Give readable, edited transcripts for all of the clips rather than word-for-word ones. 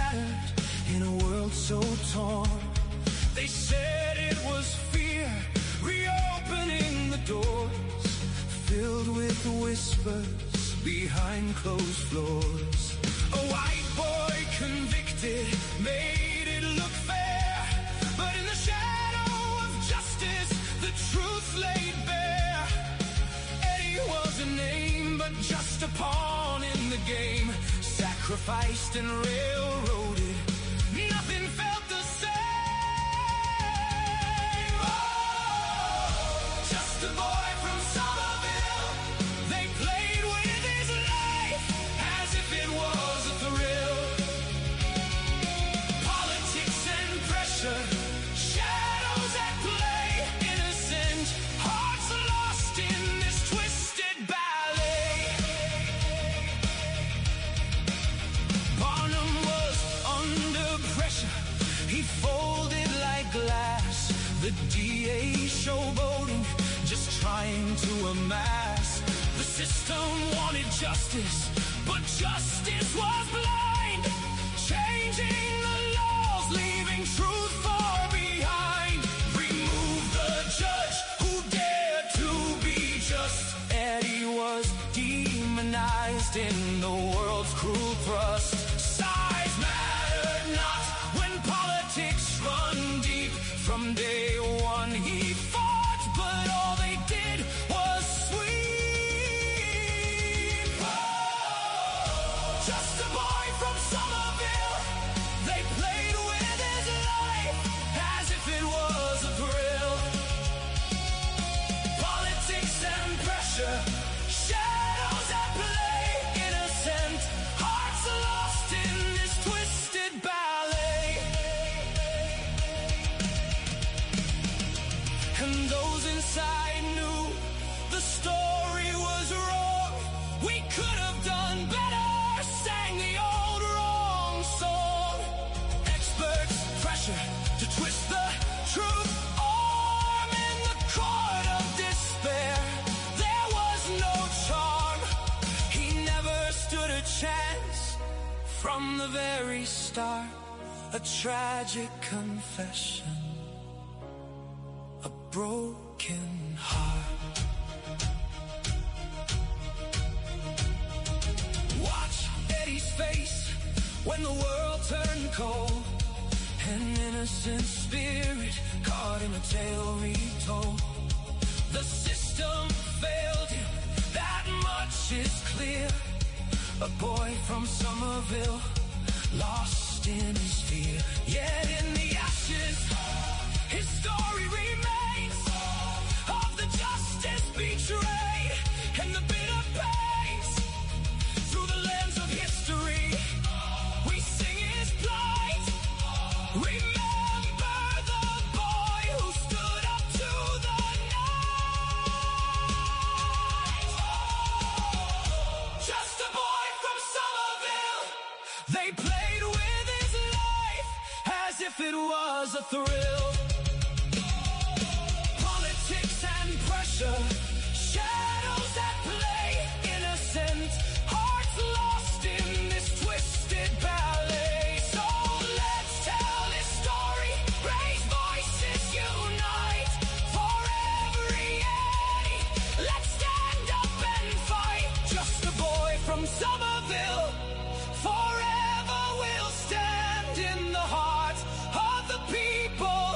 shattered in a world so torn. They said it was fear reopening the doors, filled with whispers behind closed floors. A white boy convicted made it look fair, but in the shadow of justice the truth laid bare. Eddie was a name, but just a pawn in the game, sacrificed and railroaded. Nothing felt the same. Oh, just a boy from Somerville. They played with his life as if it was a thrill. Politics and pressure, shadows at play, innocent hearts lost in this twisted ballet. Barnum was under pressure, he folded like glass. The DA showboating, just trying to amass. The system wanted justice, but justice was blind, changing the laws, leaving truth far behind. Remove the judge who dared to be just. Eddie was demonized in the world's cruel thrust. Size mattered not when politics run deep. From day one he fought, but all they did was sweep. Oh, just a boy from Somerville. They played with his life as if it was a thrill. Politics and pressure, shadows at play, innocent hearts lost in this twisted ballet. And those inside knew the story was wrong. We could have done better, sang the old wrong song. Experts pressure to twist the truth arm in the court of despair. There was no charm, he never stood a chance. From the very start, a tragic confession, a broken heart. Watch Eddie's face when the world turned cold. An innocent spirit caught in a tale retold. The system failed him, that much is clear. A boy from Somerville, lost in his fear. Yet in the ashes, his story remains of the justice betrayed and the bitter pains. Through the lens of history, we sing his plight. Remember the boy who stood up to the night. Just a boy from Somerville. They played with his life as if it was a thrill. Politics and pressure, shadows at play, innocent hearts lost in this twisted ballet. So let's tell this story, raise voices, unite. For every Eddie, let's stand up and fight. Just a boy from Somerville, forever we'll stand in the heart of the people.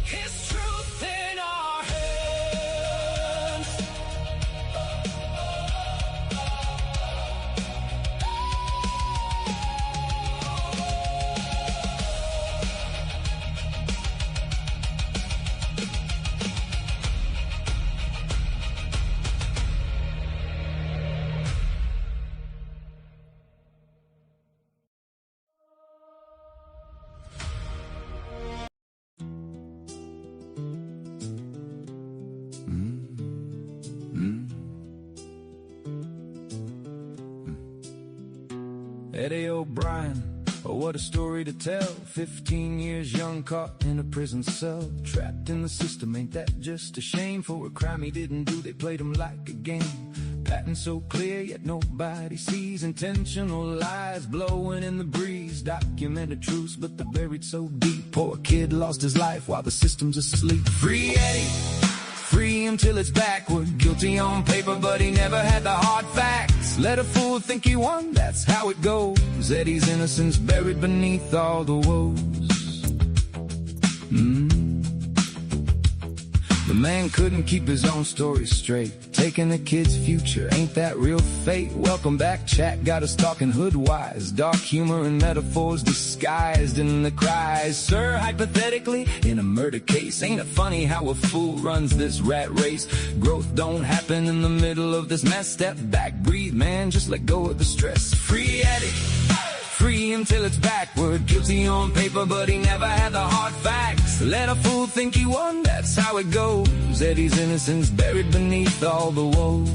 His truth in our hands. Eddie O'Brien, oh what a story to tell. 15 years young, caught in a prison cell, trapped in the system. Ain't that just a shame? For a crime he didn't do, they played him like a game. pattern so clear, yet nobody sees. Intentional lies blowing in the breeze. Documented truths, but they're buried so deep. Poor kid lost his life while the system's asleep. Free Eddie, free him till it's backward. Guilty on paper, but he never had the hard facts. Let a fool think he won, that's how it goes. Eddie's innocence buried beneath all the woes. The man couldn't keep his own story straight. Taking the kid's future, ain't that real fate? Welcome back, chat got us talking hood-wise. Dark humor and metaphors disguised in the cries. Sir, hypothetically, in a murder case, ain't it funny how a fool runs this rat race? Growth don't happen in the middle of this mess. Step back, breathe, man, just let go of the stress. Free Eddie, free him till it's backward. Guilty on paper, but he never had the hard facts. Let a fool think he won, that's how it goes. Eddie's innocence buried beneath all the woes.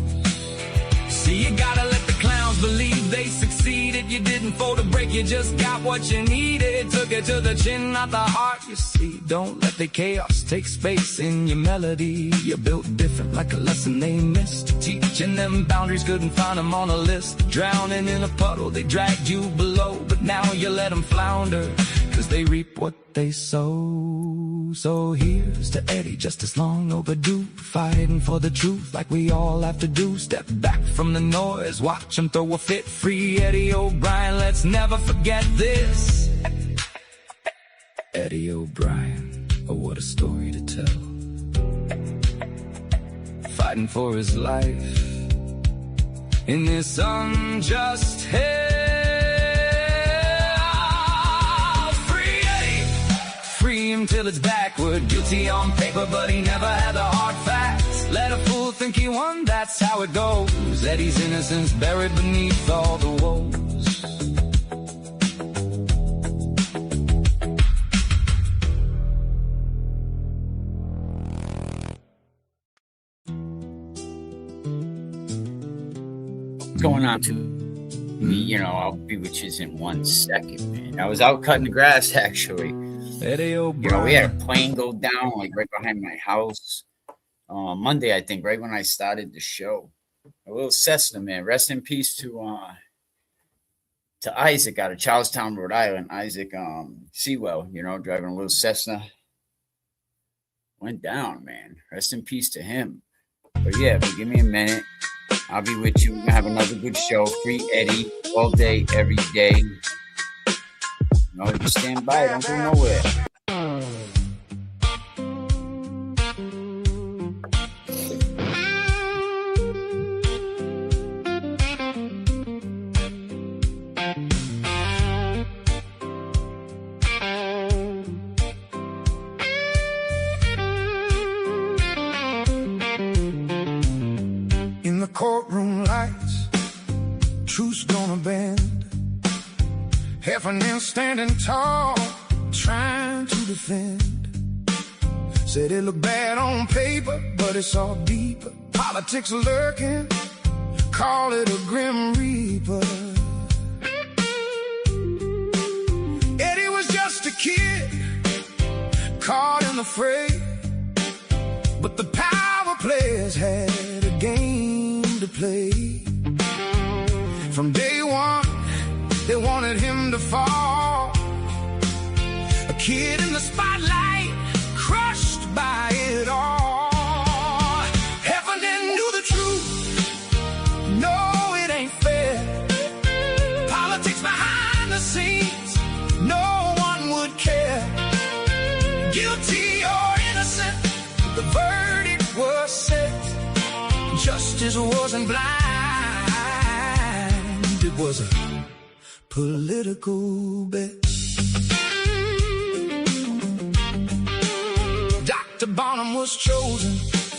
See, you gotta let the clowns believe they succeeded. You didn't fold a break, you just got what you needed. Took it to the chin, not the heart, you see. Don't let the chaos take space in your melody. You're built different, like a lesson they missed. Teaching them boundaries, couldn't find them on a list. Drowning in a puddle, they dragged you below. But now you let them flounder, cause they reap what they sow. So here's to Eddie, justice long overdue. Fighting for the truth like we all have to do. Step back from the noise, watch him throw a fit. Free Eddie O'Brien, let's never forget this. Eddie O'Brien, oh what a story to tell. Fighting for his life in this unjust hell. Free him till it's backward. Guilty on paper, but he never had the hard facts. Let a fool think he won, that's how it goes. Eddie's innocence buried beneath all the woes. What's going on to me? You know, I'll be with you in 1 second, man. I was out cutting the grass, actually. Eddie O'Brien. You know, we had a plane go down like right behind my house Monday, I think, right when I started the show. A little Cessna, man. Rest in peace to Isaac out of Charlestown, Rhode Island. Isaac Sewell, you know, driving a little Cessna. Went down, man. Rest in peace to him. But yeah, but give me a minute. I'll be with you. We're gonna have another good show. Free Eddie all day, every day. No, just stand by. Don't go nowhere. In the courtroom lights, truth's gonna bend. Heffernan standing tall, trying to defend. Said it looked bad on paper, but it's all deeper. Politics lurking, call it a grim reaper. Eddie was just a kid, caught in the fray. But the power players had a game to play. From day one, they wanted him to fall. A kid in the spotlight, crushed by it all. Heffernan knew the truth. No, it ain't fair. Politics behind the scenes, no one would care. Guilty or innocent, the verdict was set. Justice wasn't blind, it was a political bet. Dr. Bonham was chosen,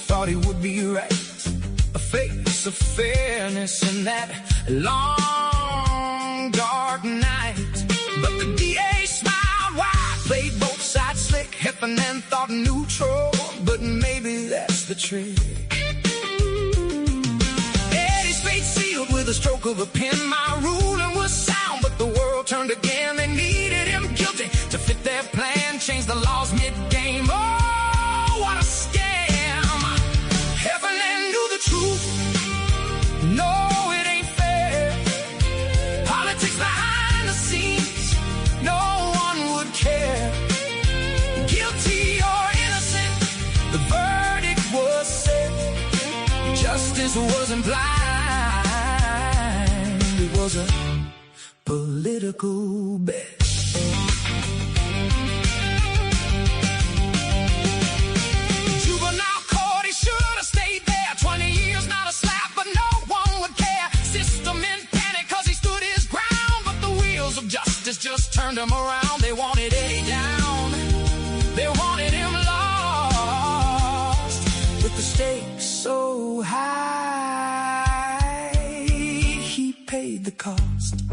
thought he would be right. A face of fairness in that long, dark night. But the DA smiled wide, played both sides slick. Heffernan thought neutral, but maybe that's the trick. Eddie's fate sealed with a stroke of a pen. My ruling was sound, but the world turned again. They needed him guilty to fit their plan, change the laws mid-game. Oh, what a scam. Heffernan knew the truth. this wasn't blind, it was a political bet. Juvenile court, he should have stayed there. 20 years, not a slap, but no one would care. System in panic cause he stood his ground, but the wheels of justice just turned him around. They wanted Eddie down, they wanted him lost, with the stakes so high, he paid the cost.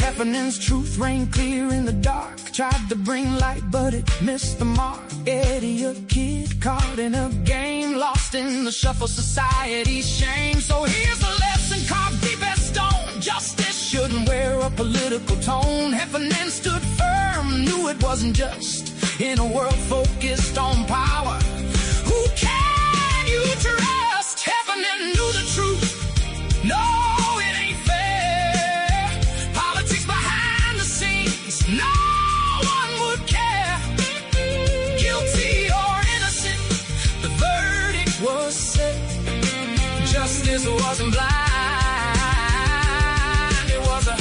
Happening's truth reigned clear in the dark. Tried to bring light, but it missed the mark. Eddie, a kid caught in a game, lost in the shuffle, society's shame. So here's a lesson carved deep as stone: justice shouldn't wear a political tone. Heffernan stood firm, knew it wasn't just. In a world focused on power, who can you trust? Heffernan knew the truth. No, it ain't fair. Politics behind the scenes, no one would care. Guilty or innocent, the verdict was set. Justice wasn't blind, it was a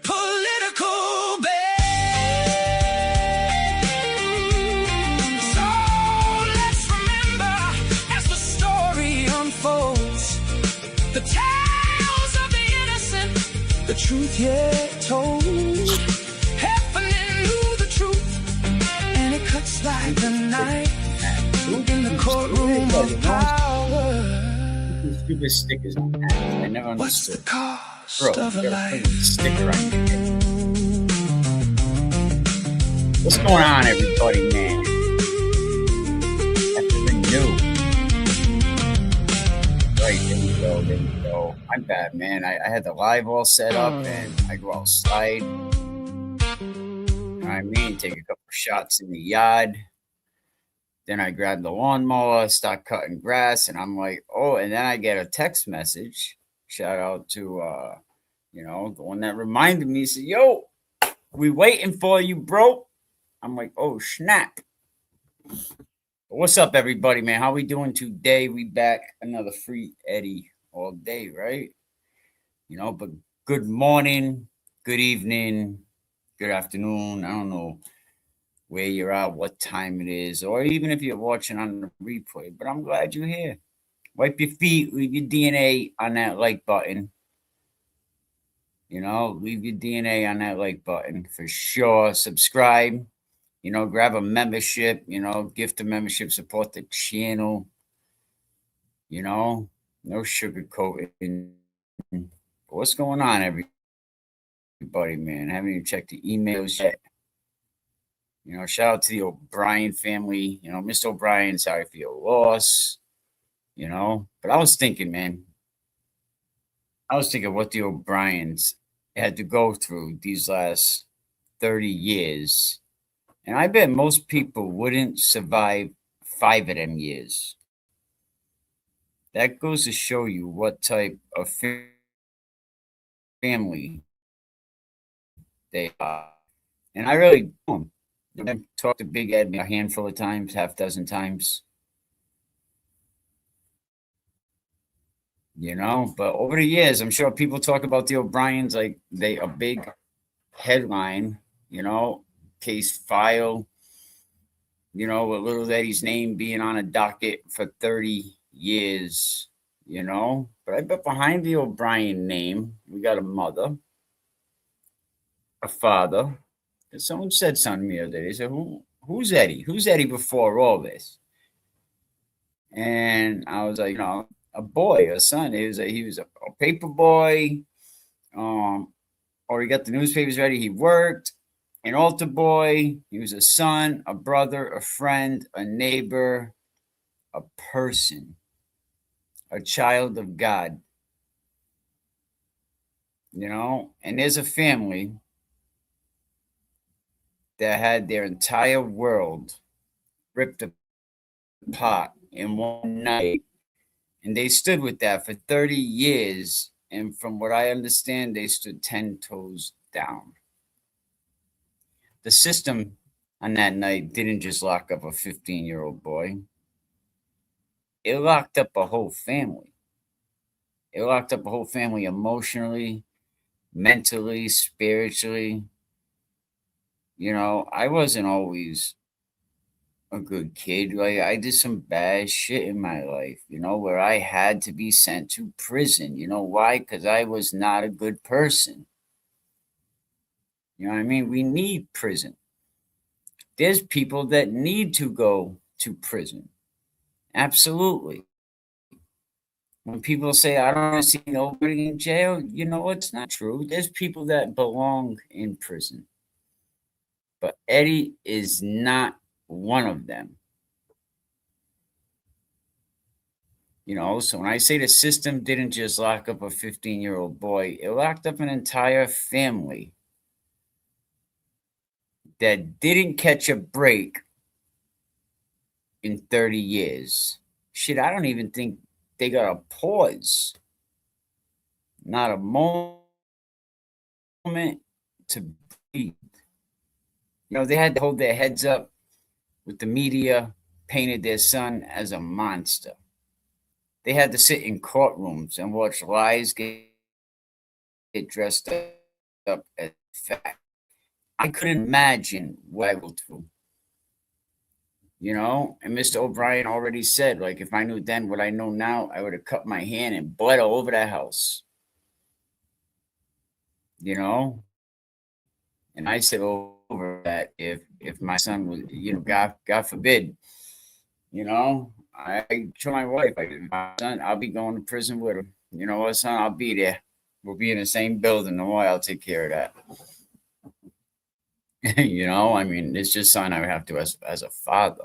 political bet. So let's remember as the story unfolds, the tales of the innocent, the truth yet told. Heffernan knew the truth, and it cuts like a knife in the courtroom of power. Stupid stickers on that. I never What's the understood. cost Bro, of a you got a life? freaking sticker on your head. What's going on, everybody, man? Heffernan knew. Right, there we go, there we go. I'm bad, man. I had the live all set up, and I go outside. You know what I mean? Take a couple shots in the yard. Then I grab the lawnmower, start cutting grass, and I'm like, oh, and then I get a text message. Shout out to, the one that reminded me, said, yo, we waiting for you, bro. I'm like, oh, snap. What's up, everybody, man? How we doing today? We back another free Eddie all day, right? But good morning, good evening, good afternoon. I don't know where you're at, what time it is, or even if you're watching on the replay, but I'm glad you're here. Wipe your feet, leave your DNA on that like button. Leave your DNA on that like button for sure. Subscribe, grab a membership, gift a membership, support the channel. No sugarcoating. What's going on, everybody, man? Haven't even checked the emails yet. Shout out to the O'Brien family. Mr. O'Brien, sorry for your loss. But I was thinking, man. What the O'Briens had to go through these last 30 years. And I bet most people wouldn't survive 5 of them years. That goes to show you what type of family they are. And I really don't. I've talked to Big Ed a handful of times, half dozen times. But over the years, I'm sure people talk about the O'Briens like they a big headline, case file, with little Eddie's name being on a docket for 30 years, But I bet behind the O'Brien name, we got a mother, a father. Someone said something the other day. They said, who's Eddie? Who's Eddie before all this? And I was like, a boy, a son. He was a paper boy, or he got the newspapers ready. He worked, an altar boy. He was a son, a brother, a friend, a neighbor, a person, a child of God. And there's a family that had their entire world ripped apart in one night. And they stood with that for 30 years. And from what I understand, they stood 10 toes down. the system on that night didn't just lock up a 15-year-old boy, it locked up a whole family. It locked up a whole family emotionally, mentally, spiritually. I wasn't always a good kid. Like, I did some bad shit in my life, where I had to be sent to prison. You know why? Because I was not a good person. You know what I mean? We need prison. There's people that need to go to prison. Absolutely. When people say, I don't want to see nobody in jail, it's not true. There's people that belong in prison. But Eddie is not one of them. So when I say the system didn't just lock up a 15-year-old boy, it locked up an entire family that didn't catch a break in 30 years. Shit, I don't even think they got a pause. Not a moment to breathe. They had to hold their heads up with the media painted their son as a monster. They had to sit in courtrooms and watch lies get dressed up as fact. I couldn't imagine what I would do. And Mr. O'Brien already said, like, if I knew then what I know now, I would have cut my hand and bled all over that house. And I said over that if my son was, God forbid, I told my wife, my son, I'll be going to prison with him. You know what, son? I'll be there. We'll be in the same building. No way, I'll take care of that. I mean, it's just something I would have to as a father.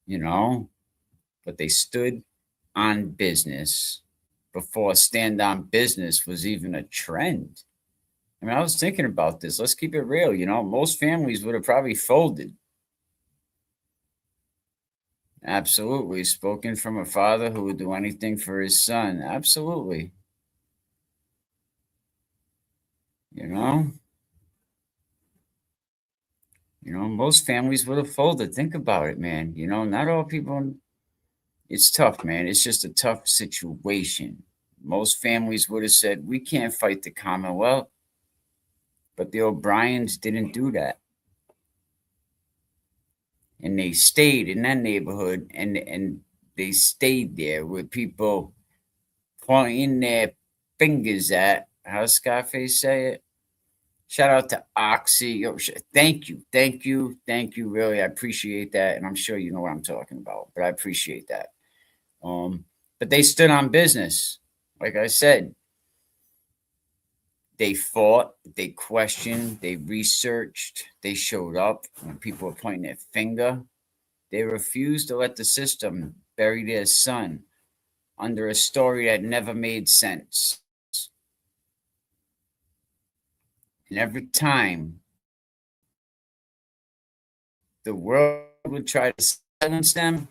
But they stood on business before stand on business was even a trend. I mean, I was thinking about this. Let's keep it real. Most families would have probably folded. Absolutely. Spoken from a father who would do anything for his son. Absolutely. Most families would have folded. Think about it, man. Not all people, it's tough, man. It's just a tough situation. Most families would have said, we can't fight the Commonwealth. But the O'Briens didn't do that. And they stayed in that neighborhood and they stayed there with people pointing their fingers at, how Scarface say it? Shout out to Oxy. Thank you. Really, I appreciate that. And I'm sure you know what I'm talking about, but I appreciate that. But they stood on business. Like I said, they fought, they questioned, they researched, they showed up when people were pointing their finger. They refused to let the system bury their son under a story that never made sense. And every time the world would try to silence them,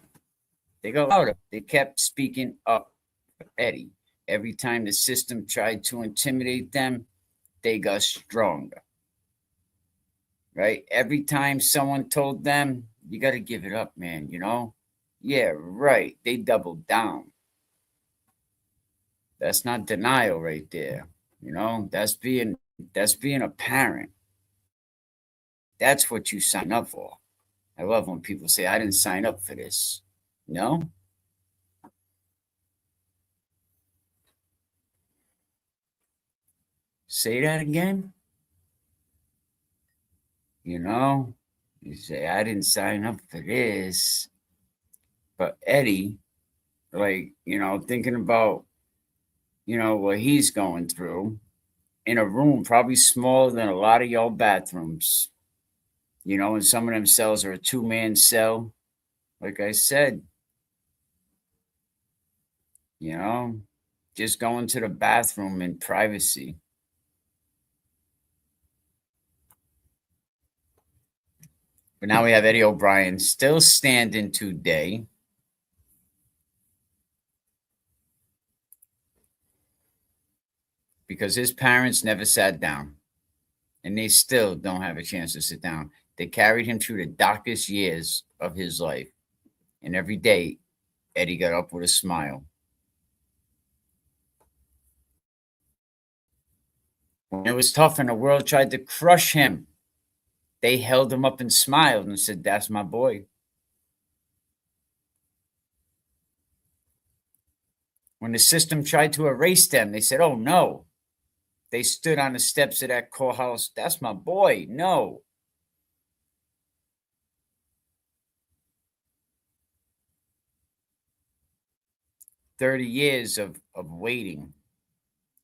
they got louder. They kept speaking up for Eddie. Every time the system tried to intimidate them, they got stronger. Right? Every time someone told them, you got to give it up, man, Yeah, right. They doubled down. That's not denial right there. That's being a parent. That's what you sign up for. I love when people say, I didn't sign up for this. No? Say that again. You say, I didn't sign up for this. But Eddie, like, thinking about, what he's going through in a room probably smaller than a lot of y'all bathrooms, and some of them cells are a 2-man cell. Like I said, you know, just going to the bathroom in privacy. But now we have Eddie O'Brien still standing today. Because his parents never sat down. and they still don't have a chance to sit down. They carried him through the darkest years of his life. And every day, Eddie got up with a smile. When it was tough and the world tried to crush him, they held him up and smiled and said, "That's my boy." When the system tried to erase them, they said, "Oh, no." They stood on the steps of that courthouse. "That's my boy." No. "30 years of waiting,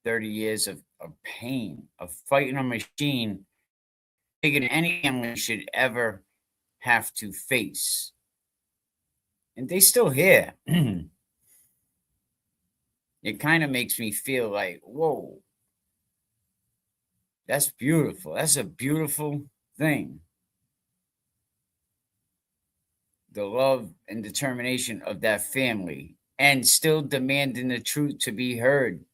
30 years of pain, of fighting a machine bigger than any family should ever have to face." And they still here. It kind of makes me feel like, whoa, that's beautiful. That's a beautiful thing. The love and determination of that family, and still demanding the truth to be heard.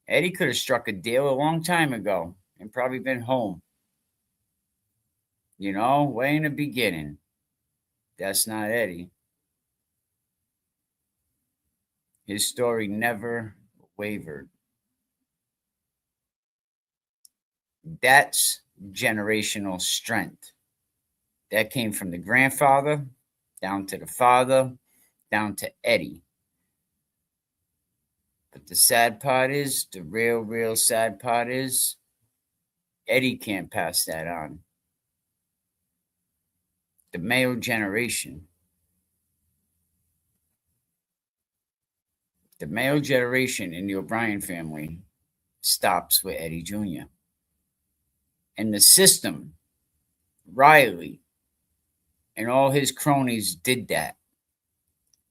Eddie could have struck a deal a long time ago and probably been home. You know, way in the beginning. That's not Eddie. His story never wavered. That's generational strength. That came from the grandfather, down to the father, down to Eddie. But the sad part is, the real sad part is, Eddie can't pass that on. The male generation. The male generation in the O'Brien family stops with Eddie Jr. And the system, Riley, and all his cronies did that.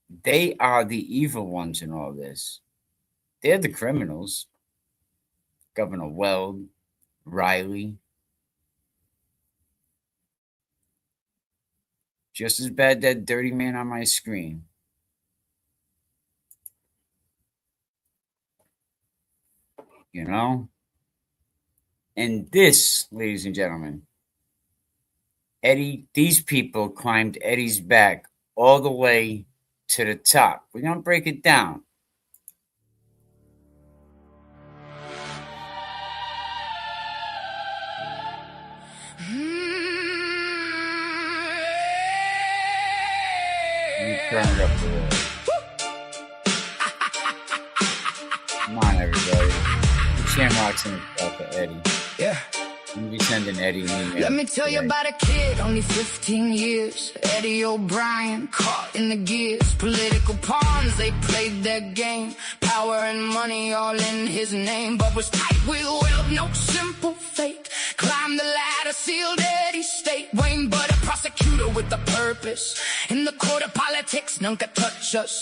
They are the evil ones in all this. They're the criminals. Governor Weld, Riley. Just as bad that dirty man on my screen. You know? And this, ladies and gentlemen, Eddie, these people climbed Eddie's back all the way to the top. We're going to break it down. Let me turn it up a little. Come on, everybody. The Shamrocks in the call for Eddie. Yeah. I'm be sending Eddie an email. Let me tell you about a kid, only 15 years. Eddie O'Brien, caught in the gears. Political pawns, they played their game. Power and money all in his name. But was tight with will, no simple fate. Climbed the ladder, sealed Eddie's state. Wayne but a prosecutor with a purpose. In the court of politics, none could touch us.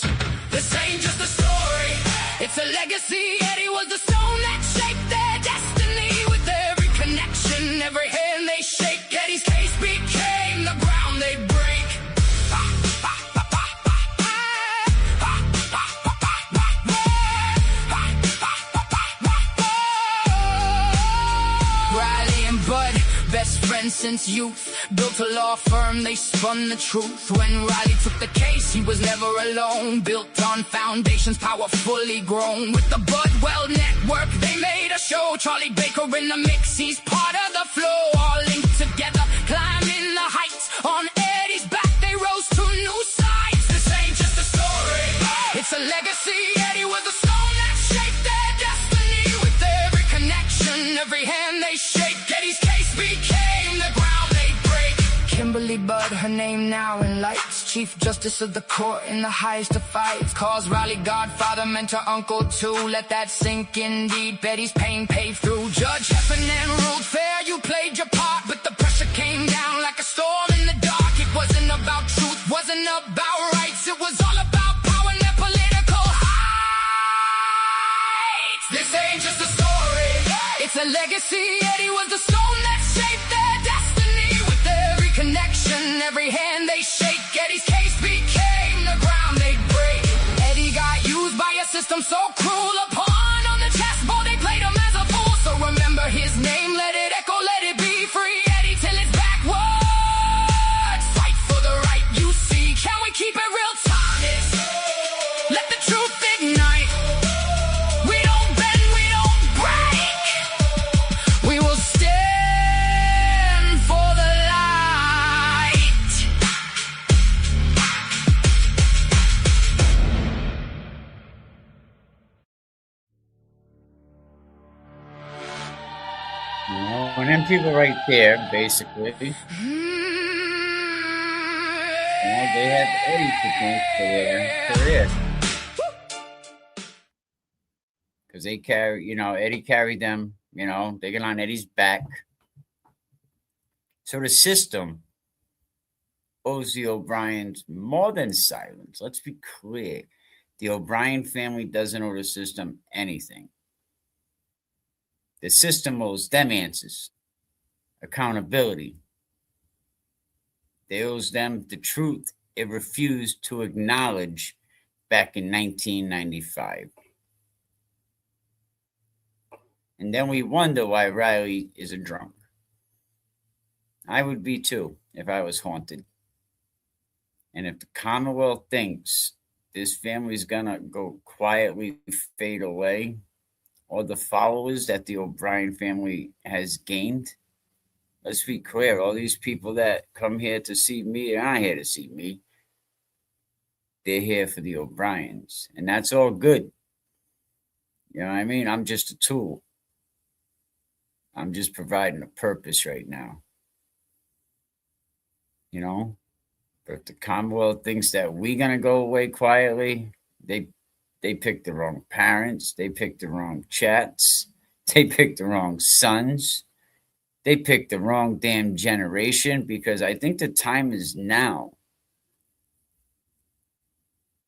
This ain't just a story, it's a legacy. Eddie was the stone that shaped their destiny. With every connection, every hand they shake, Eddie's case became the ground they break. Riley and Bud, best friends since youth, built a law firm, they spun the truth. When Riley took the case, he was never alone. Built on foundations, powerfully grown. With the Budwell network, they made a show. Charlie Baker in the mix, he's part of the flow. All linked together, climbing the heights. On Eddie's back, they rose to new sights. This ain't just a story, it's a legacy. Eddie was the stone that shaped their destiny. With every connection, every hand they shake, Eddie's case became the ground they break. Kimberly Budd, her name now in lights. Chief Justice of the court in the highest of fights. Calls Riley godfather, mentor, uncle too. Let that sink indeed, Betty's pain paved through. Judge Heffernan ruled fair, you played your part. But the pressure came down like a storm in the dark. It wasn't about truth, wasn't about rights. It was all about power and their political heights. This ain't just a story, it's a legacy. Eddie was the stone that shaped their destiny. With every connection, every hand they shake, Eddie's case became the ground they break. Eddie got used by a system so cruel. A pawn on the chessboard, they played him as a fool. So remember his name, let it echo. when them people right there, basically, they have Eddie to thank for their career. Because they carry, Eddie carried them, they get on Eddie's back. So the system owes the O'Briens more than silence. Let's be clear. The O'Brien family doesn't owe the system anything. The system owes them answers, accountability. They owes them the truth it refused to acknowledge back in 1995. And then we wonder why Riley is a drunk. I would be too if I was haunted. And if the Commonwealth thinks this family's gonna go quietly fade away, or the followers that the O'Brien family has gained, let's be clear, all these people that come here to see me are not here to see me. They're here for the O'Briens. And that's all good. You know what I mean? I'm just a tool. I'm just providing a purpose right now. But if the Commonwealth thinks that we're gonna go away quietly, they picked the wrong parents, they picked the wrong chats, they picked the wrong sons, they picked the wrong damn generation, because I think the time is now.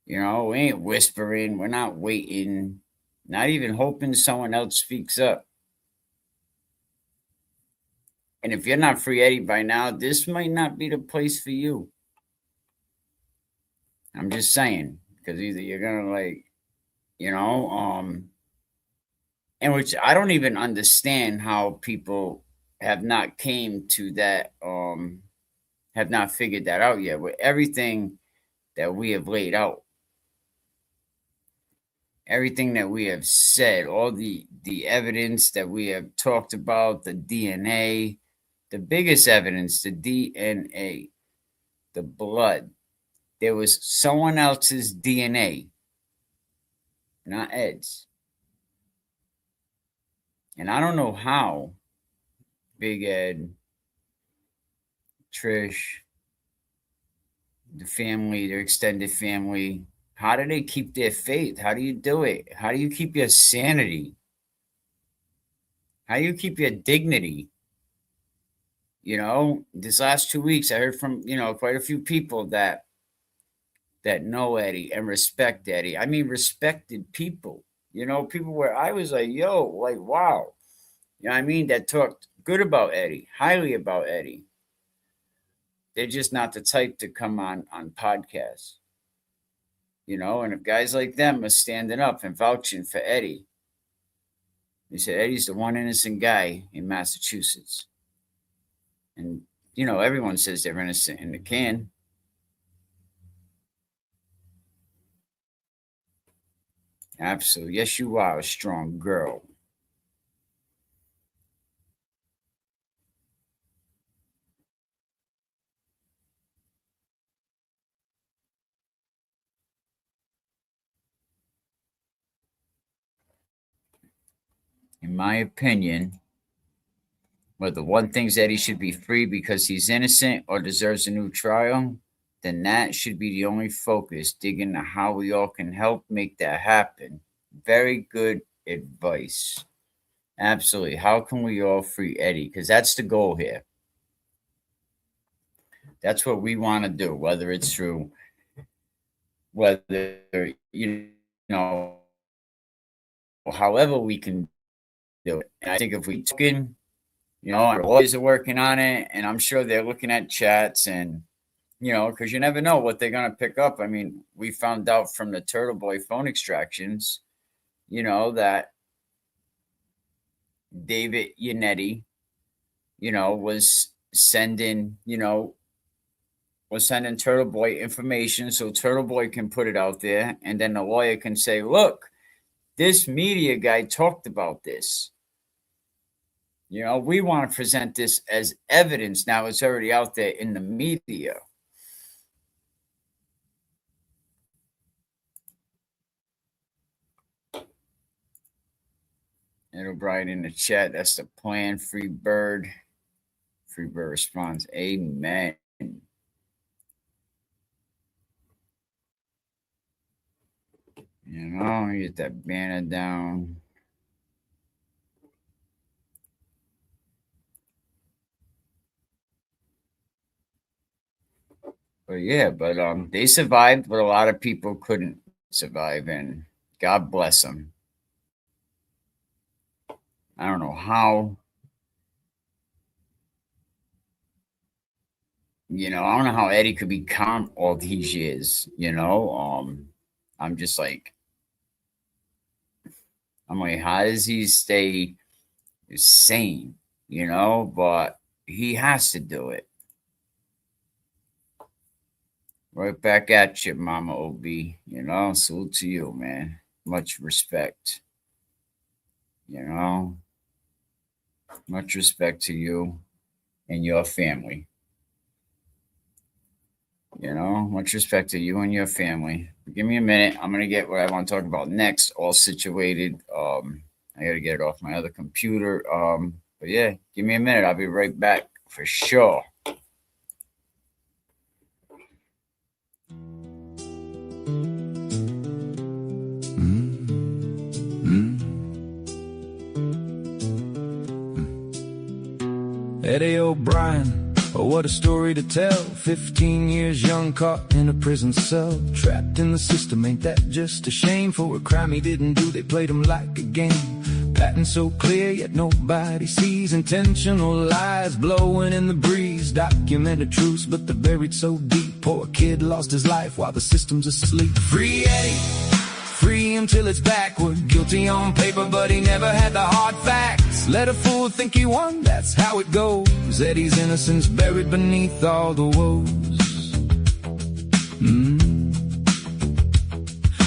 We ain't whispering, we're not waiting, not even hoping someone else speaks up. And if you're not free Eddie by now, this might not be the place for you. I'm just saying, because either you're gonna and which I don't even understand how people have not came to that, have not figured that out yet with everything that we have laid out, everything that we have said, all the evidence that we have talked about, the DNA, the biggest evidence, the DNA, the blood. There was someone else's DNA, not Ed's. And I don't know how Big Ed, Trish, the family, their extended family, how do they keep their faith? How do you do it? How do you keep your sanity? How do you keep your dignity? This last 2 weeks, I heard from, quite a few people that know Eddie and respect Eddie. I mean, respected people. People where I was like, yo, like, wow. You know what I mean? That talked good about Eddie, highly about Eddie. They're just not the type to come on podcasts. And if guys like them are standing up and vouching for Eddie, they said Eddie's the one innocent guy in Massachusetts. And, everyone says they're innocent in the can. Absolutely. Yes, you are a strong girl. In my opinion, but the one thing is that he should be free because he's innocent or deserves a new trial, then that should be the only focus, digging into how we all can help make that happen. Very good advice. Absolutely. How can we all free Eddie? Because that's the goal here. That's what we want to do, whether it's through, whether, however we can do it. And I think if we took in, our lawyers are working on it, and I'm sure they're looking at chats and, because you never know what they're going to pick up. I mean, we found out from the Turtle Boy phone extractions, that David Yannetti, was sending, Turtle Boy information so Turtle Boy can put it out there. And then the lawyer can say, look, this media guy talked about this. We want to present this as evidence. Now it's already out there in the media. And O'Brien in the chat, that's the plan. Free Bird. Free Bird responds, amen. You know, you get that banner down. But yeah, they survived, but a lot of people couldn't survive, and God bless them. I don't know how. You know, I don't know how Eddie could be calm all these years. You know, I'm just like, how does he stay sane? You know, but he has to do it. Right back at you, Mama OB. You know, salute to you, man. Much respect. You know, much respect to you and your family. You know, much respect to you and your family. Give me a minute. I'm going to get what I want to talk about next, all situated. I got to get it off my other computer. But yeah, give me a minute. I'll be right back for sure. Eddie O'Brien, oh what a story to tell. 15 years young, caught in a prison cell, trapped in the system. Ain't that just a shame? For a crime he didn't do, they played him like a game. Pattern so clear, yet nobody sees. Intentional lies blowing in the breeze. Documented truths, but they're buried so deep. Poor kid lost his life while the system's asleep. Free Eddie, free him till it's backward. Guilty on paper, but he never had the hard facts. Let a fool think he won, that's how it goes. Eddie's innocence buried beneath all the woes.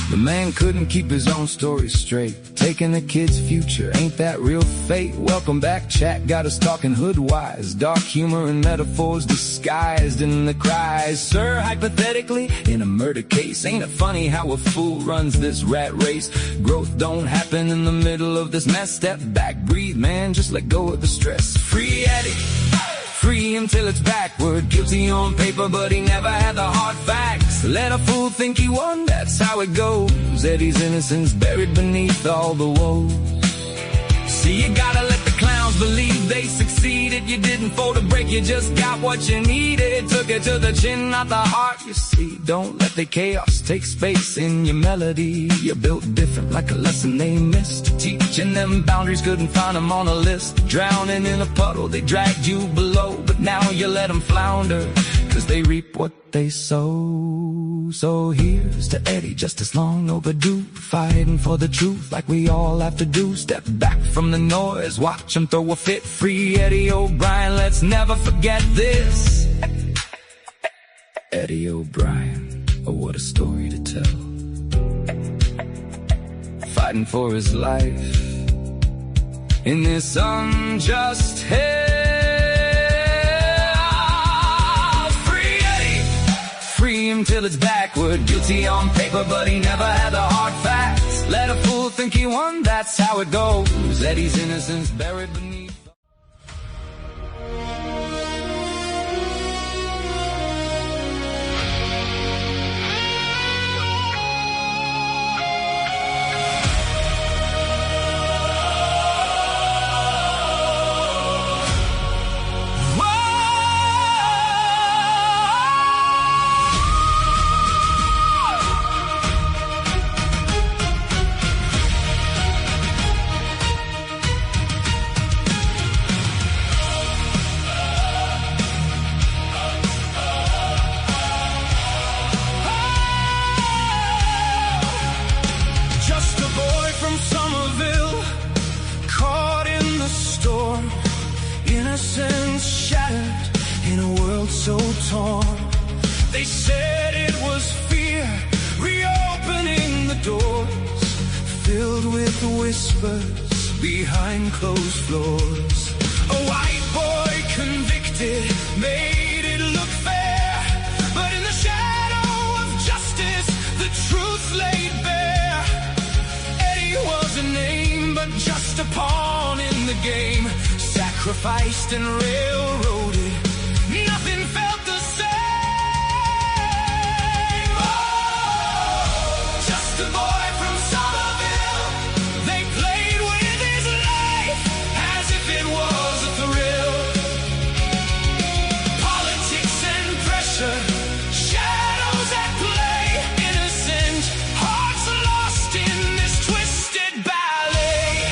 The man couldn't keep his own story straight. Taking the kid's future, ain't that real fate? Welcome back, chat got us talking hood-wise. Dark humor and metaphors disguised in the cries. Sir, hypothetically, in a murder case, ain't it funny how a fool runs this rat race? Growth don't happen in the middle of this mess. Step back, breathe, man, just let go of the stress. Free Eddie, free him till it's backward. Guilty on paper, but he never had the hard facts. Let a fool think he won, that's how it goes. Eddie's innocence buried beneath all the woes. See, you gotta let the clowns believe they succeeded. You didn't fold a break, you just got what you needed. Took it to the chin, not the heart, you see. Don't let the chaos take space in your melody. You're built different, like a lesson they missed. Teaching them boundaries, couldn't find them on a list. Drowning in a puddle, they dragged you below. But now you let them flounder, cause they reap what they sow. So here's to Eddie, just as long overdue. Fighting for the truth like we all have to do. Step back from the noise, watch him throw a fit. Free Eddie O'Brien, let's never forget this. Eddie O'Brien, oh what a story to tell. Fighting for his life in this unjust hell. Free him till it's backward. Guilty on paper, but he never had the hard facts. Let a fool think he won, that's how it goes. Eddie's innocence buried beneath. Innocence shattered in a world so torn. They said it was fear reopening the doors, filled with whispers behind closed floors. A white boy convicted made it look fair, but in the shadow of justice the truth laid bare. Eddie was a name, but just a pawn. game, sacrificed and railroaded. Nothing felt the same. Oh, just a boy from Somerville. They played with his life as if it was a thrill. Politics and pressure, shadows at play, innocent hearts lost in this twisted ballet.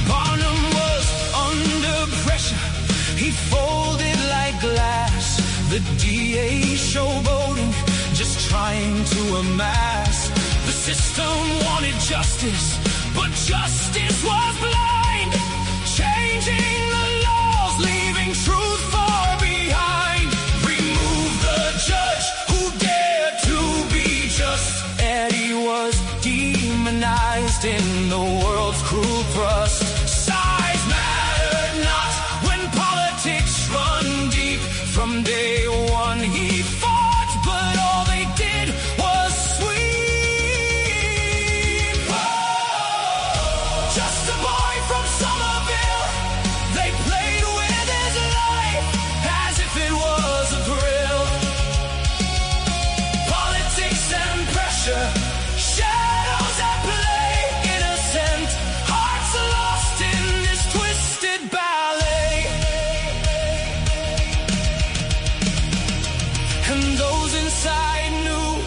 Barnum was under pressure, he folded like glass. The DA showboating, just trying to amass. The system wanted justice, but justice was blind, changing the laws, leaving truth far behind. Remove the judge who dared to be just. Eddie was demonized in the world's cruel thrust. Size mattered not when politics run deep. From day one he fought, but all they did was sweep. Oh, just a boy from Somerville. They played with his life as if it was a thrill. Politics and pressure, shadows at play, innocent hearts lost in this twisted ballet. And those inside knew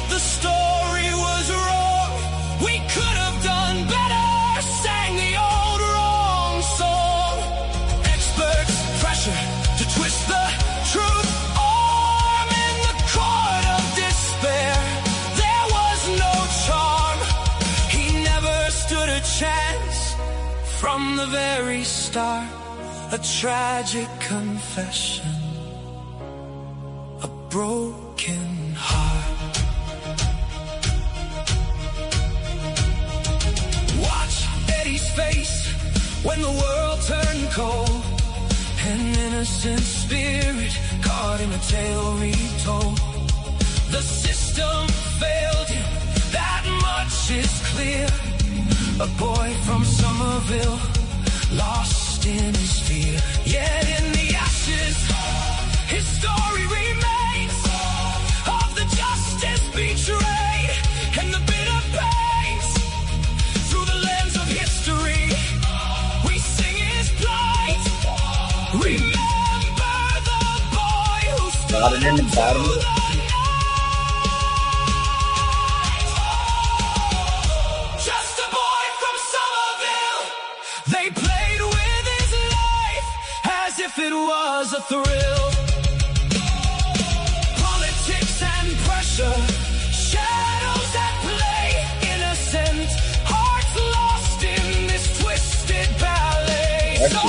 the story was wrong. We could have done better, sang the old wrong song. Experts pressure to twist the truth, arm in the court of despair. There was no charm, he never stood a chance. From the very start, a tragic confession, a broken heart. Watch Eddie's face when the world turned cold. An innocent spirit caught in a tale retold. The system failed him, that much is clear. A boy from Somerville, lost in his fear. Yet in the ashes, his story remains of the justice betrayed and the bitter pains. Through the lens of history, we sing his plight. Remember the boy who stood up through the night. Just a boy from Somerville. They played with his life as if it was a thrill. Politics and pressure, shadows at play, innocent hearts lost in this twisted ballet. So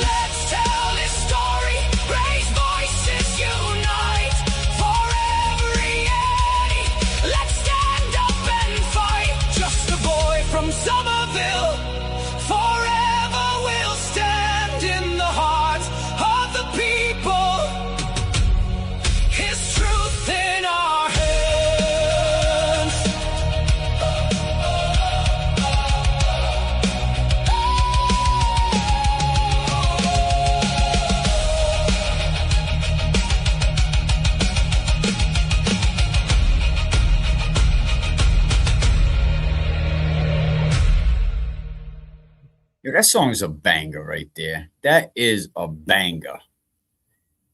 let's tell this story, raise voices, unite. For every Eddie, let's stand up and fight. Just a boy from Somerville, forever we'll stand in the heart of the people. His truth in our hands. Yo, that song is a banger right there. That is a banger.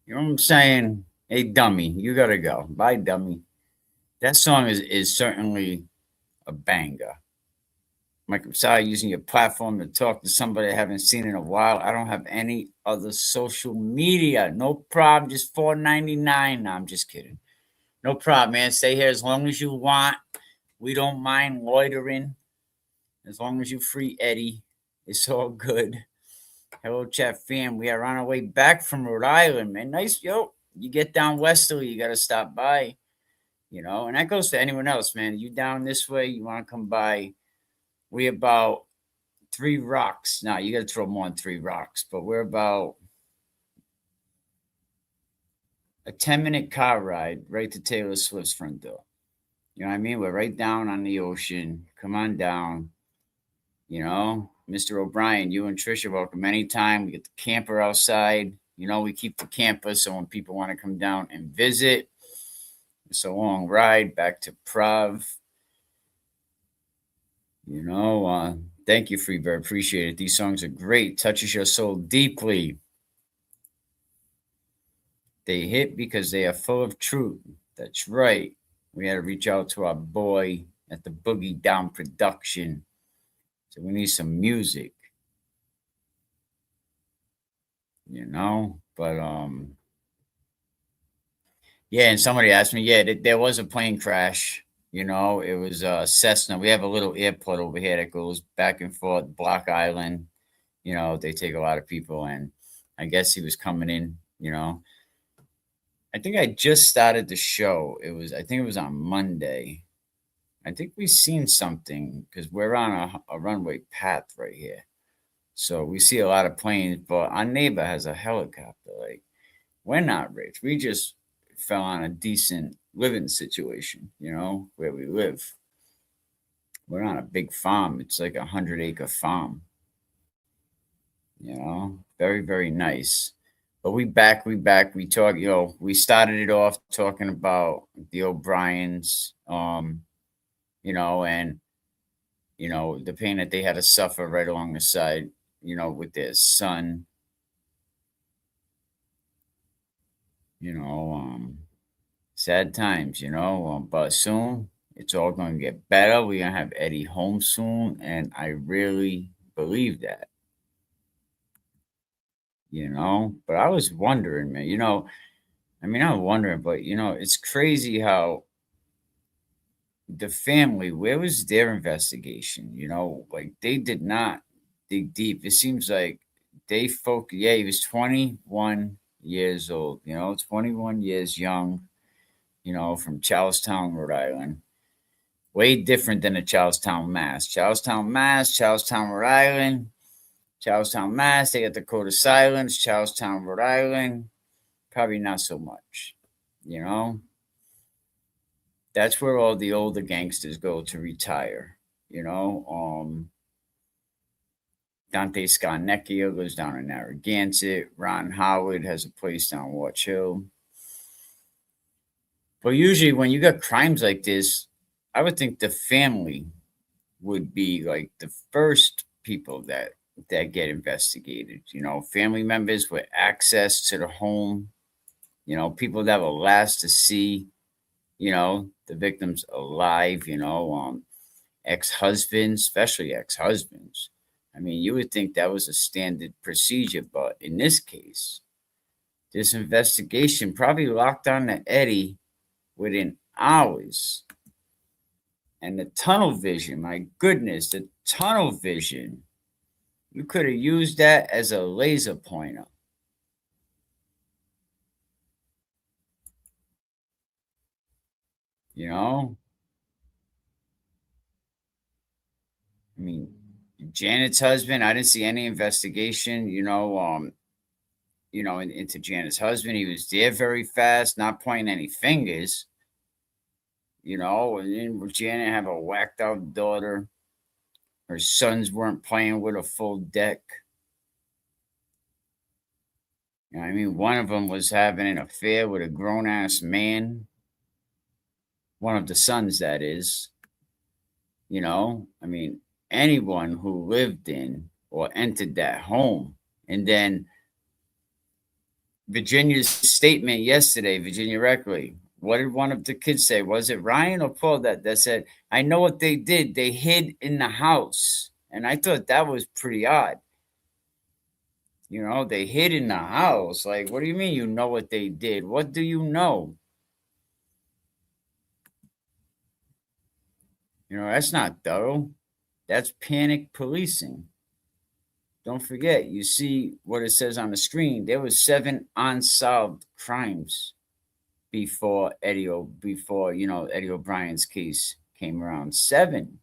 You know what I'm saying? Hey, dummy, you gotta go. Bye, dummy. That song is certainly a banger. Mike, I'm sorry using your platform to talk to somebody I haven't seen in a while. I don't have any other social media. No problem. Just $4.99. No, I'm just kidding. No problem, man. Stay here as long as you want. We don't mind loitering. As long as you free Eddie, it's all good. Hello, chat fam. We are on our way back from Rhode Island, man. Nice, yo. You get down westerly, you got to stop by, you know. And that goes to anyone else, man. You down this way, you want to come by. We about 3 rocks. Now, you got to throw more than 3 rocks, but we're about a 10-minute car ride right to Taylor Swift's front door. You know what I mean? We're right down on the ocean. Come on down. Mr. O'Brien, you and Trisha, welcome anytime. We get the camper outside. We keep the camper so when people want to come down and visit, it's a long ride back to Prav. Thank you, Freebird. Appreciate it. These songs are great. Touches your soul deeply. They hit because they are full of truth. That's right. We had to reach out to our boy at the Boogie Down production. So we need some music. But yeah, and somebody asked me, yeah, there was a plane crash. It was Cessna. We have a little airport over here that goes back and forth, Block Island. They take a lot of people, and I guess he was coming in. I think I just started the show. I think it was on Monday. I think we've seen something because we're on a runway path right here. So we see a lot of planes, but our neighbor has a helicopter. Like, we're not rich. We just fell on a decent living situation, where we live. We're on a big farm. It's like 100-acre farm. Very, very nice. But we back. We talk, we started it off talking about the O'Briens, and the pain that they had to suffer right along the side, with their son. Sad times, but soon it's all going to get better. We're going to have Eddie home soon, and I really believe that. But I was wondering, man, I'm wondering, but it's crazy how the family, where was their investigation? Like, they did not dig deep. It seems like they focused. Yeah, he was 21 years old, 21 years young, from Charlestown, Rhode Island. Way different than a Charlestown, Mass. Charlestown, Rhode Island. Charlestown, Mass, they got the code of silence. Charlestown, Rhode Island, probably not so much. That's where all the older gangsters go to retire. Dante Scarnecchia lives down in Narragansett. Ron Howard has a place down Watch Hill. But usually when you got crimes like this, I would think the family would be like the first people that get investigated. Family members with access to the home, people that will last to see, the victims alive, ex-husbands, especially ex-husbands. I mean, you would think that was a standard procedure, but in this case, this investigation probably locked on to Eddie within hours. And the tunnel vision, my goodness, the tunnel vision. You could have used that as a laser pointer. I mean, Janet's husband, I didn't see any investigation, into Janet's husband. He was there very fast, not pointing any fingers. And then Janet have a whacked out daughter. Her sons weren't playing with a full deck. One of them was having an affair with a grown ass man. One of the sons, that is. Anyone who lived in or entered that home. And then Virginia's statement yesterday, Virginia Reckley, what did one of the kids say? Was it Ryan or Paul that said, I know what they did. They hid in the house. And I thought that was pretty odd. They hid in the house. Like, what do you mean you know what they did? What do you know? That's not thorough. That's panic policing. Don't forget, you see what it says on the screen. There was 7 unsolved crimes before Eddie O'Brien's case came around. 7.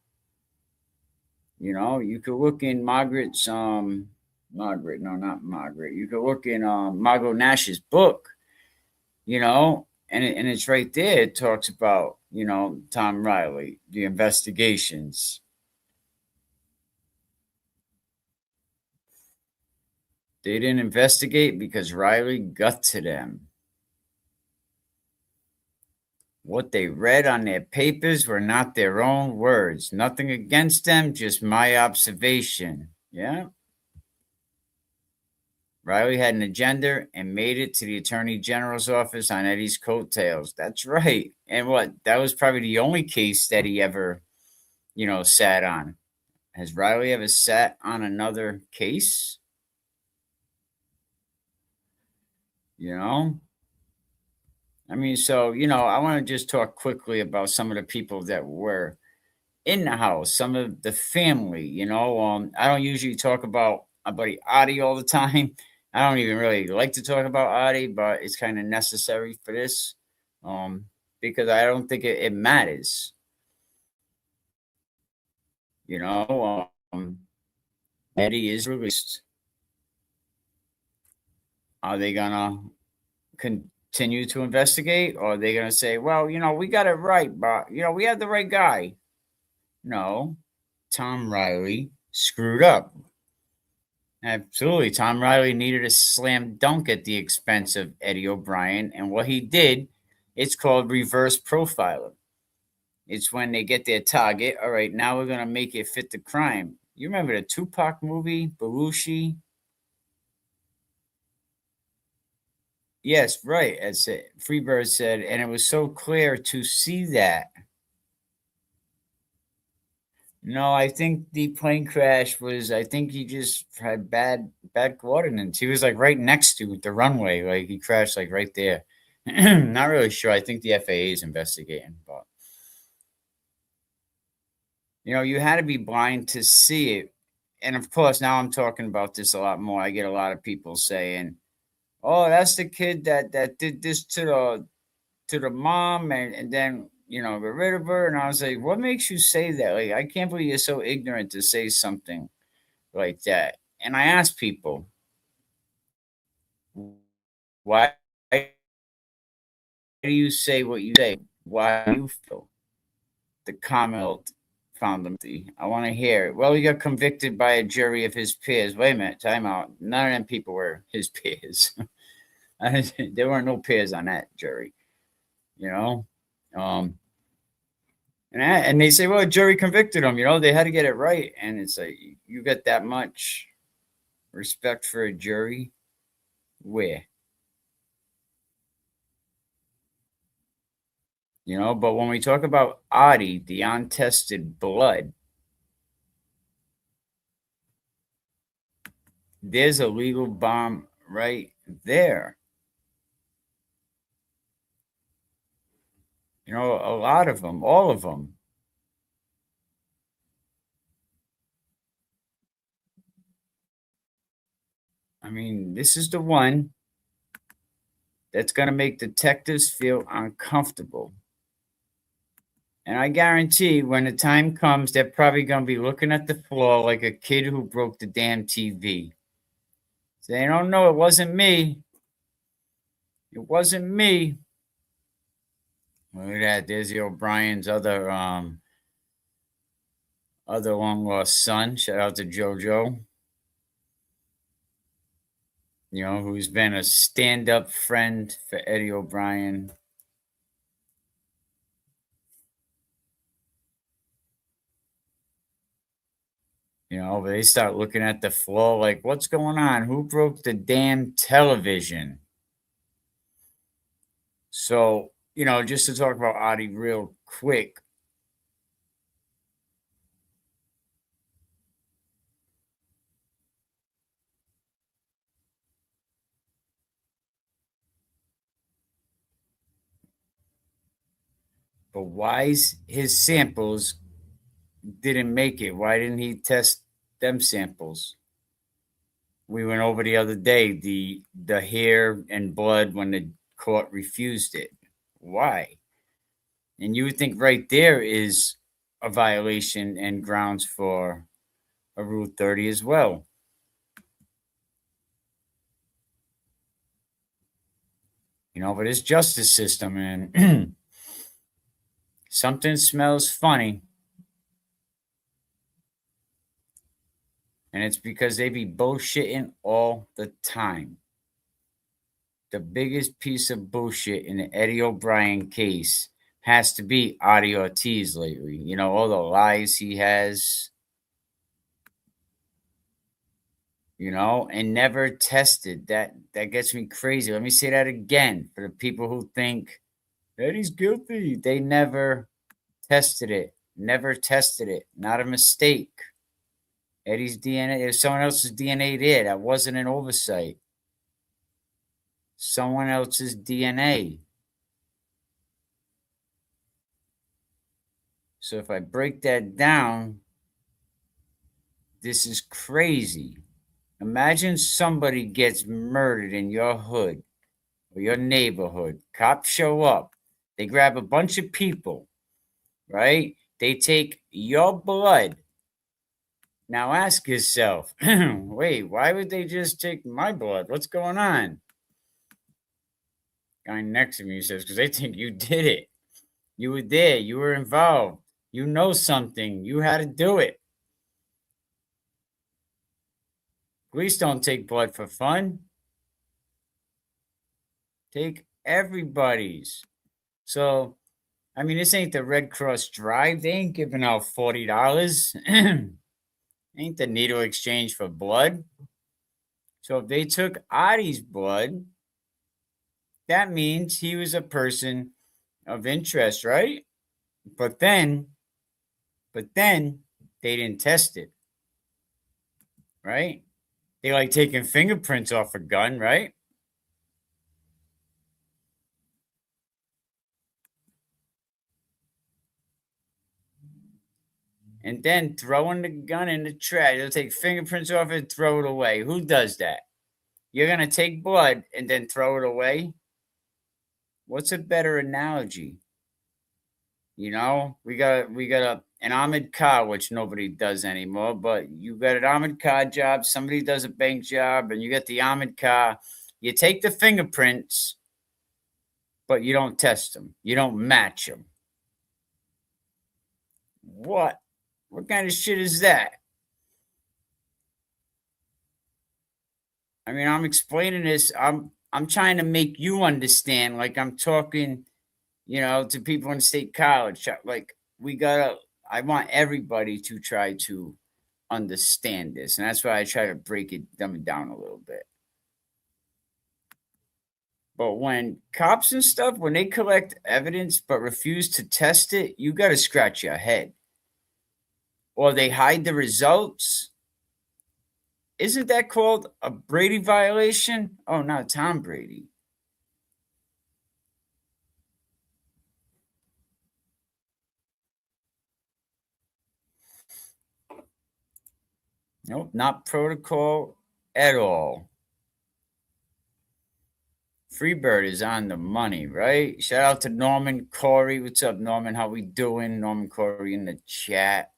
You could look in Margaret's Margaret, no, not Margaret. You could look in Margot Nash's book, and it's right there. It talks about, Tom Riley, the investigations. They didn't investigate because Riley got to them. What they read on their papers were not their own words. Nothing against them, just my observation. Yeah. Riley had an agenda and made it to the Attorney General's office on Eddie's coattails. That's right. And what? That was probably the only case that he ever, sat on. Has Riley ever sat on another case? You know? I mean, so, I want to just talk quickly about some of the people that were in the house, some of the family, I don't usually talk about my buddy Adi all the time. I don't even really like to talk about Adi, but it's kind of necessary for this um, because I don't think it matters. You know, Eddie is released. Are they going to continue to investigate, or are they going to say, well, we got it right, but, we had the right guy? No, Tom Riley screwed up. Absolutely. Tom Riley needed a slam dunk at the expense of Eddie O'Brien. And what he did, it's called reverse profiling. It's when they get their target. All right, now we're going to make it fit the crime. You remember the Tupac movie, Belushi? Yes, right. As Freebird said, and it was so clear to see that. No, I think the plane crash was. I think he just had bad coordinates. He was like right next to the runway, like he crashed like right there. Not really sure. I think the FAA is investigating, but you had to be blind to see it. And of course, now I'm talking about this a lot more. I get a lot of people saying, "Oh, that's the kid that did this to the mom, and then get rid of her." And I was like, what makes you say that? Like, I can't believe you're so ignorant to say something like that. And I ask people, why do you say what you say? Why do you feel the comment found him guilty? I want to hear it. Well, he got convicted by a jury of his peers. Wait a minute, time out. None of them people were his peers. There weren't no peers on that jury, you know. Um, and they say, well, a jury convicted him. They had to get it right. And it's like, you got that much respect for a jury? Where? But when we talk about Adi, the untested blood, there's a legal bomb right there. A lot of them, all of them. I mean, this is the one that's going to make detectives feel uncomfortable. And I guarantee when the time comes, they're probably going to be looking at the floor like a kid who broke the damn TV. Saying, oh, no, it wasn't me. It wasn't me. Look at that. There's the O'Brien's other long lost son. Shout out to JoJo. Who's been a stand up friend for Eddie O'Brien. But they start looking at the floor like, what's going on? Who broke the damn television? So, just to talk about Adi real quick. But why his samples didn't make it? Why didn't he test them samples? We went over the other day the hair and blood when the court refused it. Why? And you would think right there is a violation and grounds for a Rule 30 as well. But it's justice system, and something smells funny. And it's because they be bullshitting all the time. The biggest piece of bullshit in the Eddie O'Brien case has to be Adi Ortiz lately. You know, all the lies he has, you know, and never tested. That gets me crazy. Let me say that again for the people who think Eddie's guilty. They never tested it. Never tested it. Not a mistake. Eddie's DNA, if someone else's DNA there, that wasn't an oversight. Someone else's DNA. So if I break that down, this is crazy. Imagine somebody gets murdered in your hood or your neighborhood. Cops show up. They grab a bunch of people, right? They take your blood. Now ask yourself, wait, why would they just take my blood? What's going on? Guy next to me says, because they think you did it. You were there. You were involved. You know something. You had to do it. Police don't take blood for fun. Take everybody's. So, I mean, this ain't the Red Cross Drive. They ain't giving out $40. Ain't the needle exchange for blood. So if they took Adi's blood, that means he was a person of interest, right? But then they didn't test it, right? They like taking fingerprints off a gun, right? And then throwing the gun in the trash. They'll take fingerprints off it, throw it away. Who does that? You're gonna take blood and then throw it away? What's a better analogy? You know, we got an Ahmed Khan, which nobody does anymore, but you got an Ahmed Khan job, somebody does a bank job, and you get the Ahmed Khan. You take the fingerprints, but you don't test them. You don't match them. What? What kind of shit is that? I mean, I'm explaining this. I'm trying to make you understand, like I'm talking, you know, to people in state college. Like we gotta. I want everybody to try to understand this, and that's why I try to break it, dumb it down a little bit. But when cops and stuff, when they collect evidence but refuse to test it, you got to scratch your head. Or they hide the results. Isn't that called a Brady violation? Oh, no, Tom Brady. Nope, not protocol at all. Freebird is on the money, right? Shout out to Norman Corey. What's up, Norman? How we doing? Norman Corey in the chat.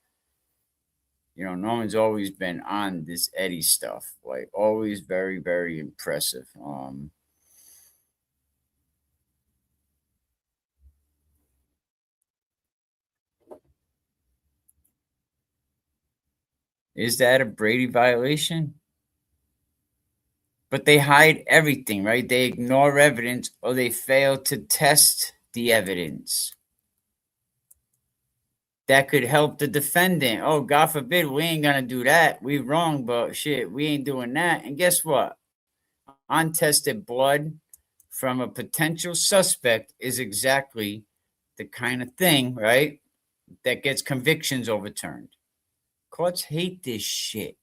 You know, Norman's always been on this Eddie stuff. Like always very, very impressive. Is that a Brady violation? But they hide everything, right? They ignore evidence or they fail to test the evidence. That could help the defendant. Oh, God forbid, we ain't gonna do that. We wrong, but shit, we ain't doing that. And guess what? Untested blood from a potential suspect is exactly the kind of thing, right, that gets convictions overturned. Courts hate this shit.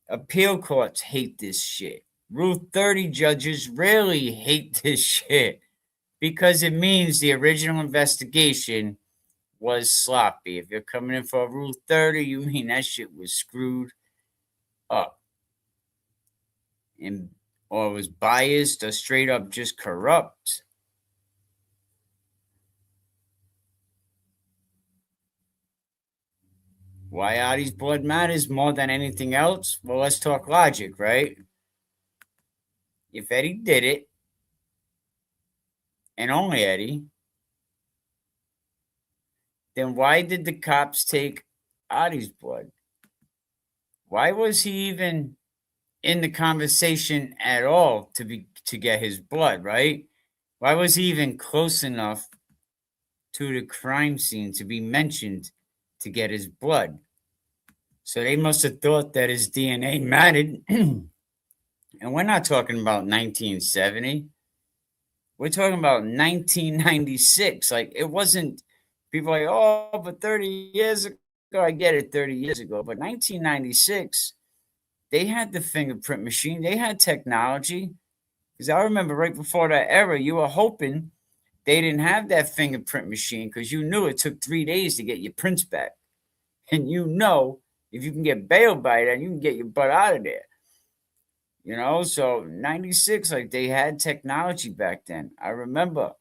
Appeal courts hate this shit. Rule 30 judges really hate this shit because it means the original investigation was sloppy. If you're coming in for a Rule 30, you mean that shit was screwed up. And or was biased or straight up just corrupt. Why Adi's blood matters more than anything else? Well, let's talk logic, right? If Eddie did it, and only Eddie, then why did the cops take Adi's blood? Why was he even in the conversation at all to get his blood, right? Why was he even close enough to the crime scene to be mentioned to get his blood? So they must have thought that his DNA mattered. And we're not talking about 1970. We're talking about 1996. Like, it wasn't, people are like, oh, but 30 years ago, I get it, 30 years ago. But 1996, they had the fingerprint machine, they had technology. Because I remember right before that era, you were hoping they didn't have that fingerprint machine because you knew it took 3 days to get your prints back. And you know, if you can get bailed by that, you can get your butt out of there. So 96, like, they had technology back then. I remember.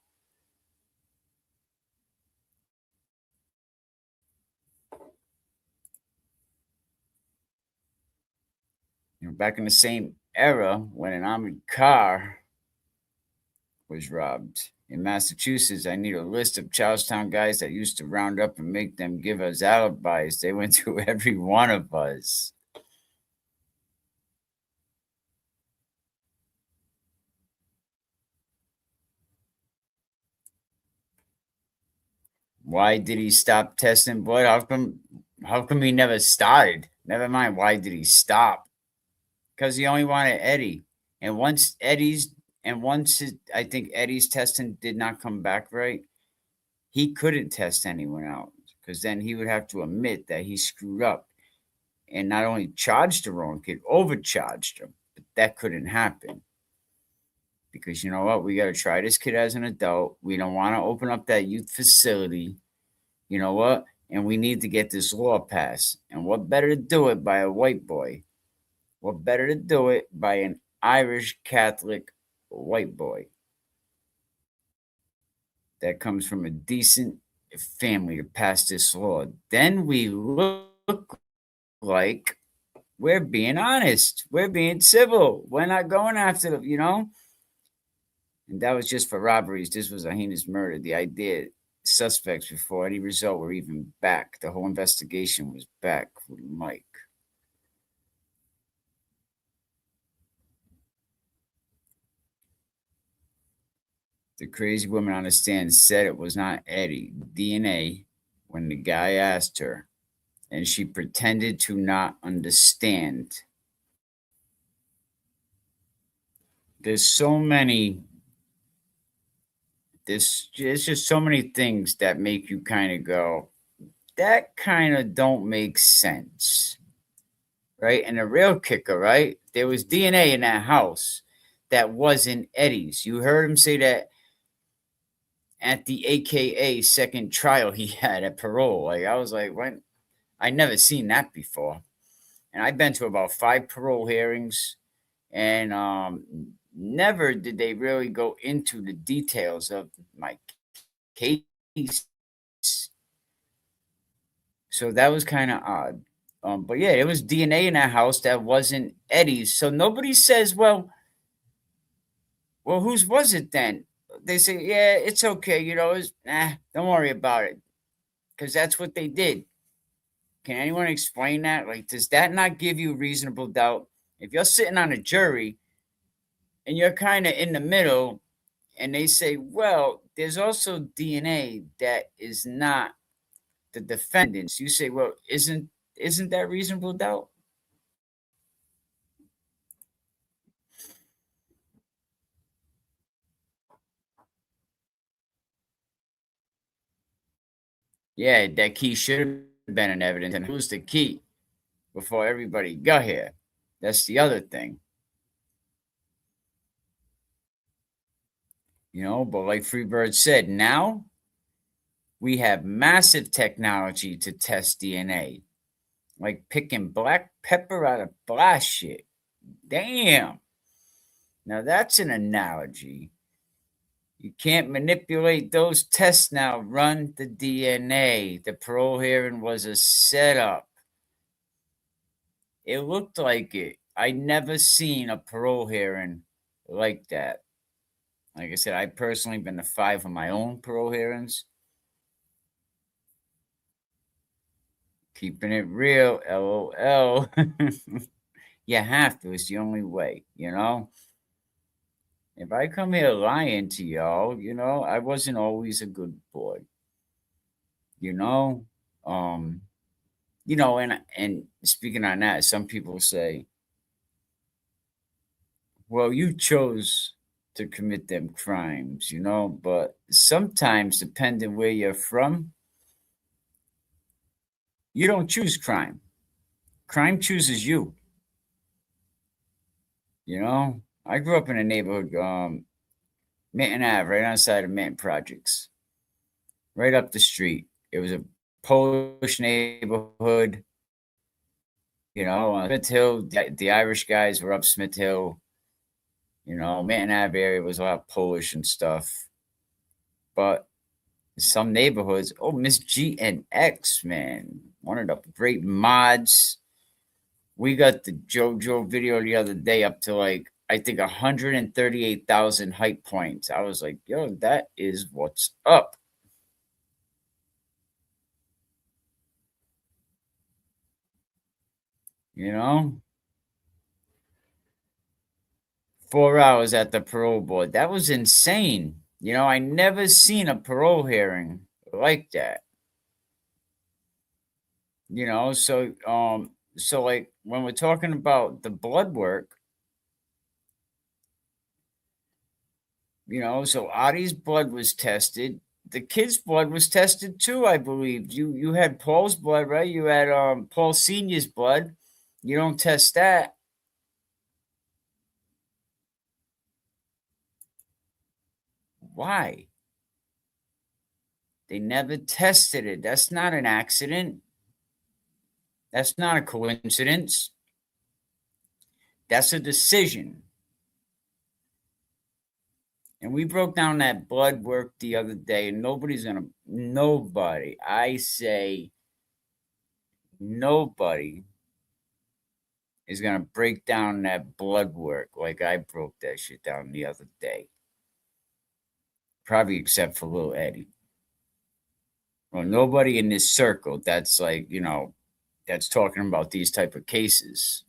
Back in the same era when an armored car was robbed. In Massachusetts, I need a list of Charlestown guys that used to round up and make them give us alibis. They went through every one of us. Why did he stop testing blood? How come he never started? Never mind why did he stop? Because he only wanted Eddie. And I think Eddie's testing did not come back right, he couldn't test anyone else because then he would have to admit that he screwed up and not only charged the wrong kid, overcharged him. But that couldn't happen because you know what? We got to try this kid as an adult. We don't want to open up that youth facility. You know what? And we need to get this law passed. And what better to do it by a white boy? What better to do it by an Irish Catholic white boy that comes from a decent family to pass this law? Then we look like we're being honest. We're being civil. We're not going after them. And that was just for robberies. This was a heinous murder. The idea suspects before any result were even back. The whole investigation was back with Mike. The crazy woman on the stand said it was not Eddie DNA when the guy asked her, and she pretended to not understand. There's so many there's just so many things that make you kind of go, that kind of don't make sense, right? And the real kicker, right? There was DNA in that house that wasn't Eddie's. You heard him say that at the AKA second trial he had at parole. Like, I was like, what? I never seen that before. And I've been to about 5 parole hearings, and never did they really go into the details of my case. So that was kind of odd. But yeah, it was DNA in that house that wasn't Eddie's. So nobody says, well, whose was it then? They say, yeah, it's okay. Don't worry about it, because that's what they did. Can anyone explain that? Like, does that not give you reasonable doubt? If you're sitting on a jury and you're kind of in the middle, and they say, well, there's also DNA that is not the defendants. You say, well, isn't that reasonable doubt? Yeah, that key should have been in evidence. And who's the key before everybody got here? That's the other thing. But like Freebird said, now we have massive technology to test DNA, like picking black pepper out of black shit. Damn. Now that's an analogy. You can't manipulate those tests now. Run the DNA. The parole hearing was a setup. It looked like it. I never seen a parole hearing like that. Like I said, I personally been to 5 of my own parole hearings. Keeping it real, LOL. You have to. It's the only way, you know? If I come here lying to y'all, I wasn't always a good boy, you know? Um, and speaking on that, some people say, well, you chose to commit them crimes, but sometimes, depending where you're from, you don't choose crime. Crime chooses you. I grew up in a neighborhood, Minton Ave, right outside of Minton Projects, right up the street. It was a Polish neighborhood, Smith Hill. The Irish guys were up Smith Hill. Minton Ave area was a lot of Polish and stuff. But some neighborhoods, oh, Miss G and X, man, one of the great mods. We got the JoJo video the other day up to like, I think 138,000 hype points. I was like, yo, that is what's up. You know? 4 hours at the parole board. That was insane. I never seen a parole hearing like that. So like when we're talking about the blood work, so Adi's blood was tested. The kid's blood was tested too, I believe. You had Paul's blood, right? You had Paul Senior's blood. You don't test that. Why? They never tested it. That's not an accident. That's not a coincidence. That's a decision. And we broke down that blood work the other day, and nobody, I say nobody is going to break down that blood work like I broke that shit down the other day. Probably except for little Eddie. Well, nobody in this circle that's like, that's talking about these type of cases.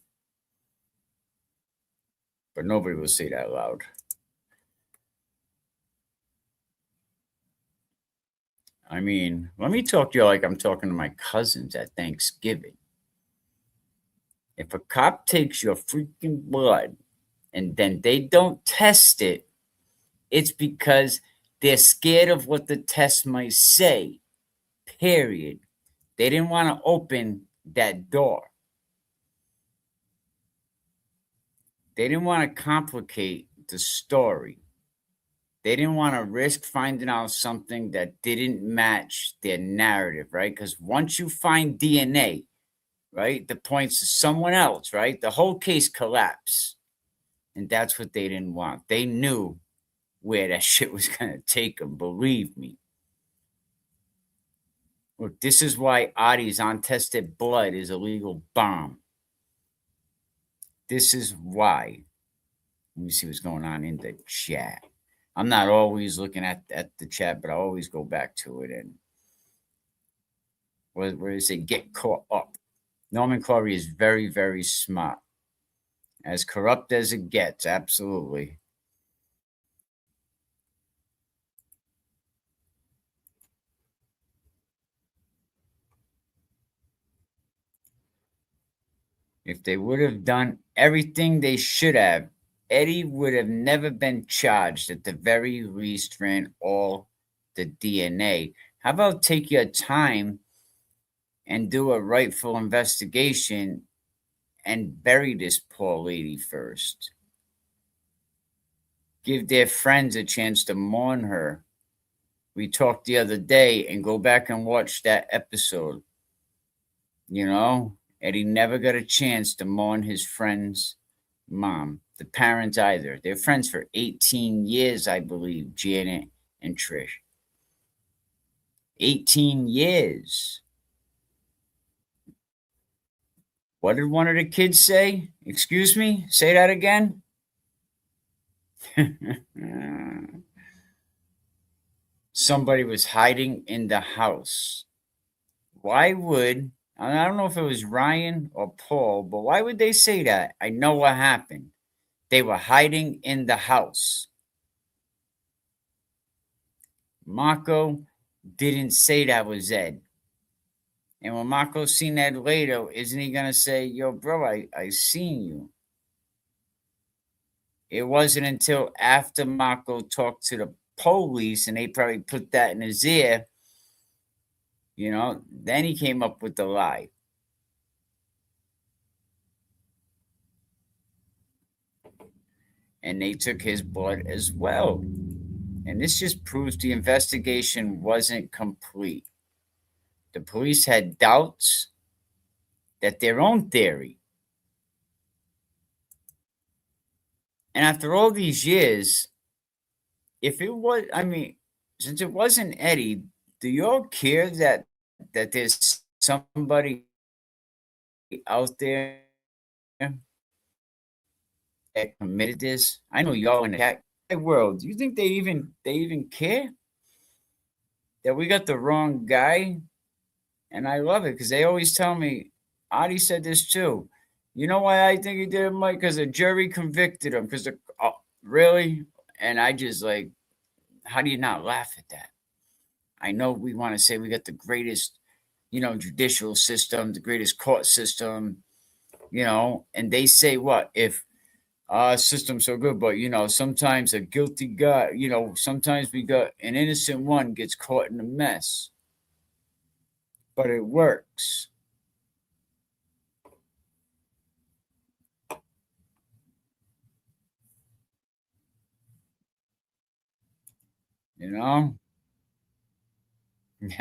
But nobody will say that loud. I mean, let me talk to you like I'm talking to my cousins at Thanksgiving. If a cop takes your freaking blood and then they don't test it, it's because they're scared of what the test might say, period. They didn't want to open that door. They didn't want to complicate the story. They didn't want to risk finding out something that didn't match their narrative, right? Because once you find DNA, right, that points to someone else, right, the whole case collapsed. And that's what they didn't want. They knew where that shit was going to take them, believe me. Look, this is why Adi's untested blood is a legal bomb. This is why. Let me see what's going on in the chat. I'm not always looking at the chat, but I always go back to it. And where does it get caught up? Norman Corey is very, very smart. As corrupt as it gets, absolutely. If they would have done everything they should have, Eddie would have never been charged, at the very least ran all the DNA. How about take your time and do a rightful investigation and bury this poor lady first? Give their friends a chance to mourn her. We talked the other day, and go back and watch that episode. Eddie never got a chance to mourn his friend's mom, the parents either. They're friends for 18 years, I believe, Janet and Trish. 18 years. What did one of the kids say? Excuse me? Say that again? Somebody was hiding in the house. Why would I don't know if it was Ryan or Paul, but why would they say that? I know what happened. They were hiding in the house. Marco didn't say that was Ed. And when Marco seen Ed later, isn't he gonna say, yo, bro, I seen you? It wasn't until after Marco talked to the police and they probably put that in his ear, then he came up with the lie. And they took his blood as well. And this just proves the investigation wasn't complete. The police had doubts that their own theory. And after all these years, if it was, since it wasn't Eddie, do you all care that there's somebody out there that committed this? I know y'all in the cat world. Do you think they even care that we got the wrong guy? And I love it because they always tell me, Adi said this too. You know why I think he did it, Mike? Because the jury convicted him. Because really, and I just like, how do you not laugh at that? I know we want to say we got the greatest, judicial system, the greatest court system, and they say what if system's so good, but sometimes a guilty guy, sometimes we got an innocent one gets caught in a mess, but it works. You know,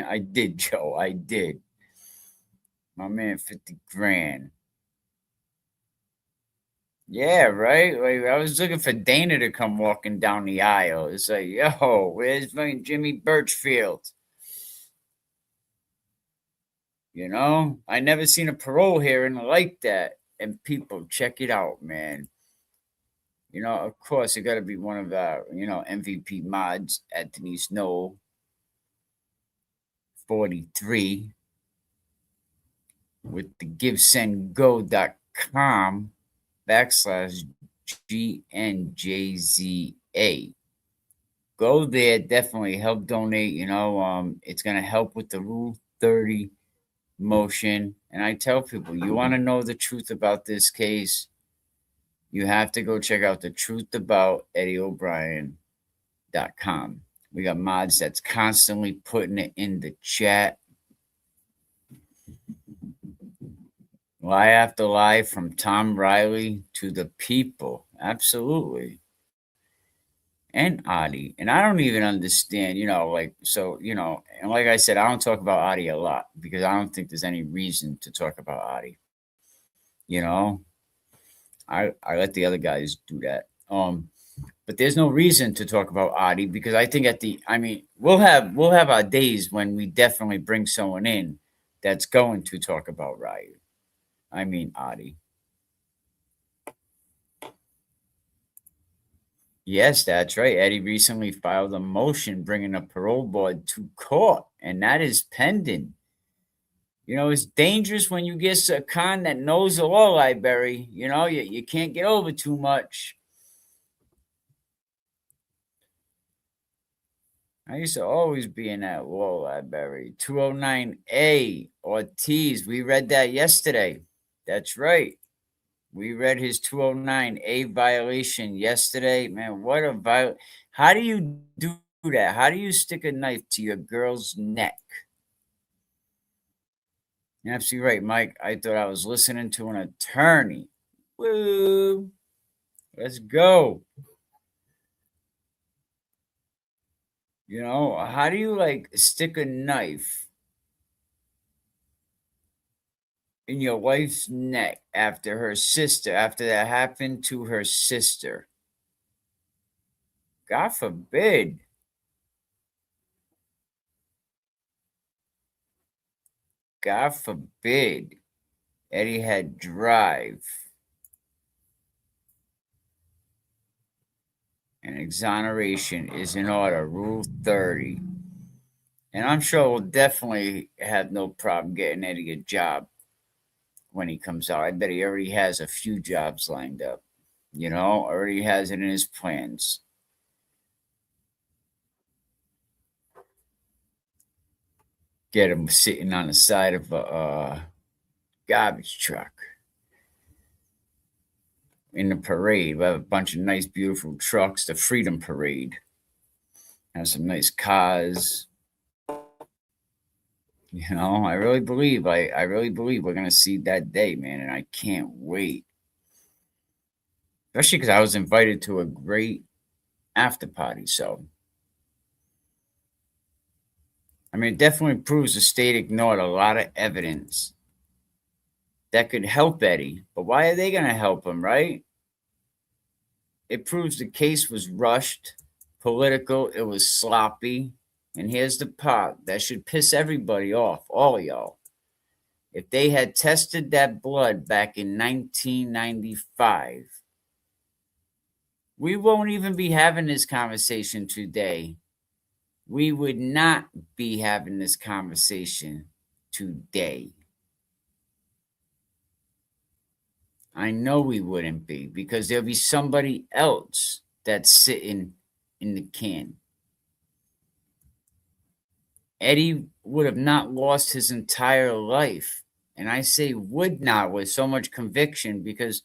I did, Joe. I did. My man, 50 grand. Yeah, right. Like I was looking for Dana to come walking down the aisle. It's like, yo, where's fucking Jimmy Birchfield? I never seen a parole hearing like that. And people, check it out, man. Of course, it got to be one of our, MVP mods, Anthony Snow, 43, with the givesendgo.com /GNJZA. Go there, definitely help donate. It's going to help with the Rule 30 motion. And I tell people, you want to know the truth about this case, you have to go check out the truth about EddieO'Brien.com. We got mods that's constantly putting it in the chat. Lie after lie from Tom Riley to the people. Absolutely. And Adi. And I don't even understand, and like I said, I don't talk about Adi a lot because I don't think there's any reason to talk about Adi. I let the other guys do that. But there's no reason to talk about Adi because I think we'll have our days when we definitely bring someone in that's going to talk about Adi. Yes, that's right. Eddie recently filed a motion bringing a parole board to court, and that is pending. It's dangerous when you get a con that knows the law library. You can't get over too much. I used to always be in that law library. 209A Ortiz. We read that yesterday. That's right. We read his 209A violation yesterday. Man, what a violation. How do you do that? How do you stick a knife to your girl's neck? You're absolutely right, Mike. I thought I was listening to an attorney. Woo! Let's go. How do you stick a knife in your wife's neck after that happened to her sister? God forbid. God forbid. Eddie had drive. And exoneration is in order. Rule 30. And I'm sure we'll definitely have no problem getting Eddie a job. when he comes out. I bet he already has a few jobs lined up, already has it in his plans. Get him sitting on the side of a garbage truck in the parade. We have a bunch of nice, beautiful trucks, the Freedom Parade. Have some nice cars. I really believe we're gonna see that day, man, and I can't wait. Especially because I was invited to a great after party. So I mean, it definitely proves the state ignored a lot of evidence that could help Eddie. But why are they gonna help him, right? It proves the case was rushed, political, it was sloppy. And here's the part that should piss everybody off, all of y'all. If they had tested that blood back in 1995, we won't even be having this conversation today. We would not be having this conversation today. I know we wouldn't be, because there'll be somebody else that's sitting in the can. Eddie would have not lost his entire life. And I say would not with so much conviction, because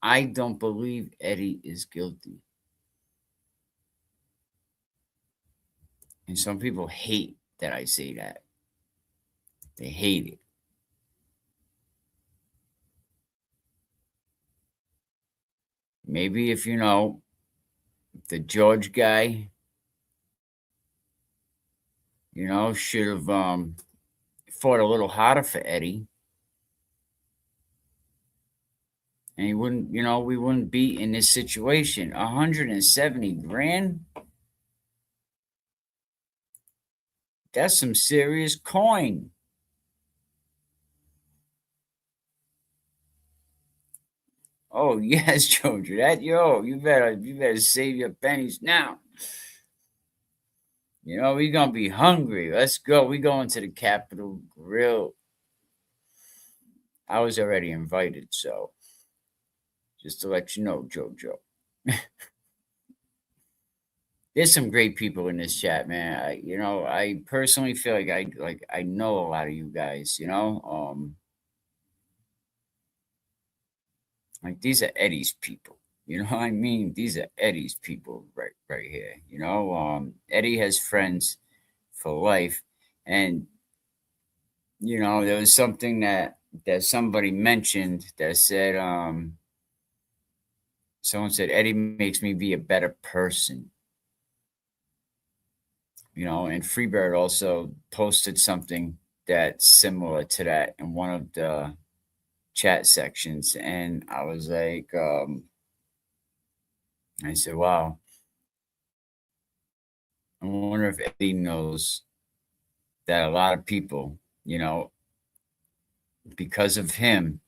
I don't believe Eddie is guilty. And some people hate that I say that. They hate it. Maybe if the George guy, should have fought a little harder for Eddie. And he wouldn't, we wouldn't be in this situation. 170 grand? That's some serious coin. Oh yes, George. You better save your pennies now. We're gonna be hungry. Let's go. We going to the Capitol Grill. I was already invited, so just to let you know, Jojo. There's some great people in this chat, man. I personally feel like I know a lot of you guys. Like these are Eddie's people. You know what I mean? These are Eddie's people right here. Eddie has friends for life, and there was something that somebody mentioned that said, someone said Eddie makes me be a better person. And Freebird also posted something that's similar to that in one of the chat sections, and I was like, I said, wow, I wonder if Eddie knows that a lot of people, because of him,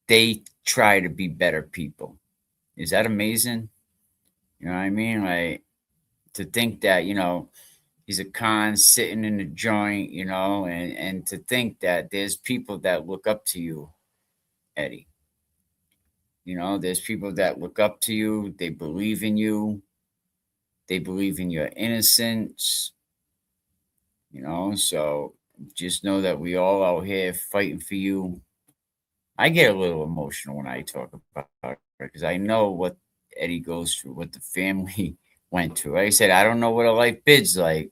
they try to be better people. Is that amazing? You know what I mean? Like, to think that, he's a con sitting in the joint, and to think that there's people that look up to you, Eddie. There's people that look up to you, they believe in you, they believe in your innocence, so just know that we all out here fighting for you. I get a little emotional when I talk about it, because I know what Eddie goes through, what the family went through. Like I said, I don't know what a life bid's like.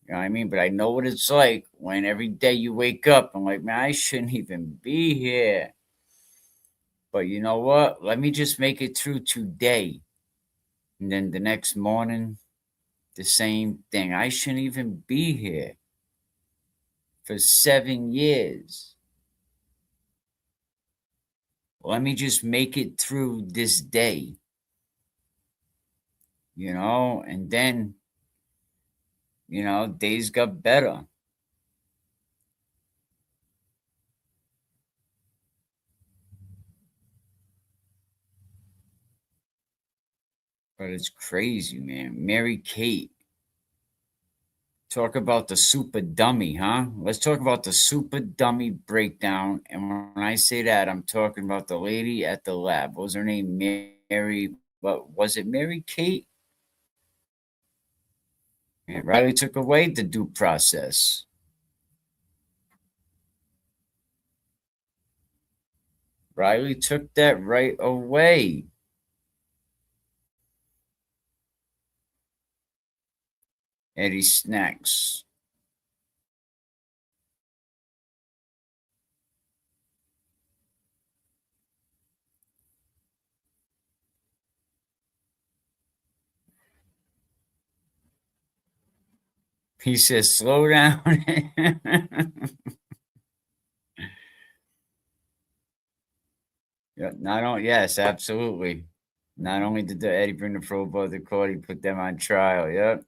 You know what I mean? But I know what it's like when every day you wake up and like, man, I shouldn't even be here. But you know what? Let me just make it through today. And then the next morning, the same thing. I shouldn't even be here for 7 years. Let me just make it through this day. And then, days got better. But it's crazy, man. Mary Kate Talk about the super dummy, huh? Let's talk about the super dummy breakdown. And when I say that, I'm talking about the lady at the lab. What was her name? Mary. What was it? Mary Kate? And Riley took away the due process. Riley took that right away. Eddie Snacks. He says, slow down. Yeah, not only, yes, absolutely. Not only did the Eddie bring the Pro Bowl to court, he put them on trial. Yep.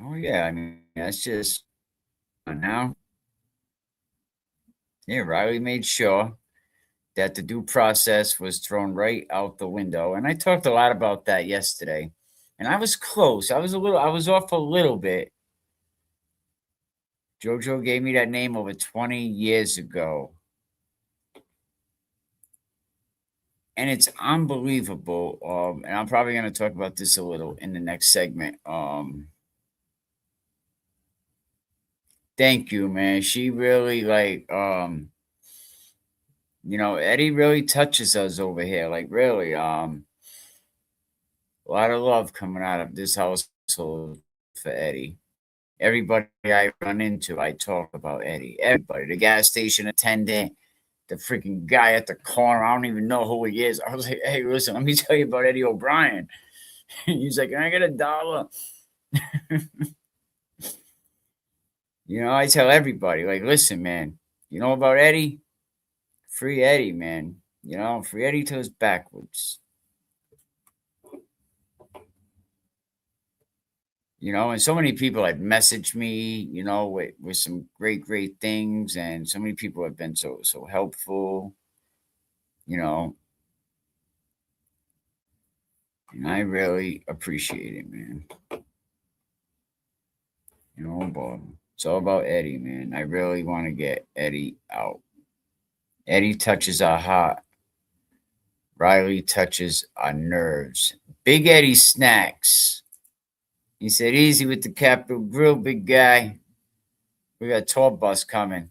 Oh yeah, I mean that's just now. Yeah, Riley made sure that the due process was thrown right out the window, and I talked a lot about that yesterday. And I was close. I was off a little bit. JoJo gave me that name over 20 years ago. And it's unbelievable. And I'm probably going to talk about this a little in the next segment. Thank you, man. She really Eddie really touches us over here. Like really, a lot of love coming out of this household for Eddie. Everybody I run into, I talk about Eddie. Everybody, the gas station attendant, the freaking guy at the corner. I don't even know who he is. I was like, hey, listen, let me tell you about Eddie O'Brien. He's like, can I get $1? I tell everybody, like, listen, man, you know about Eddie? Free Eddie, man. Free Eddie till it's backwards. And so many people have messaged me, with some great things, and so many people have been so helpful, you know, and I really appreciate it, man. But it's all about Eddie, man. I really want to get Eddie out. Eddie touches our heart. Riley touches our nerves. Big Eddie snacks. He said, easy with the Capitol Grill, big guy. We got a tour bus coming.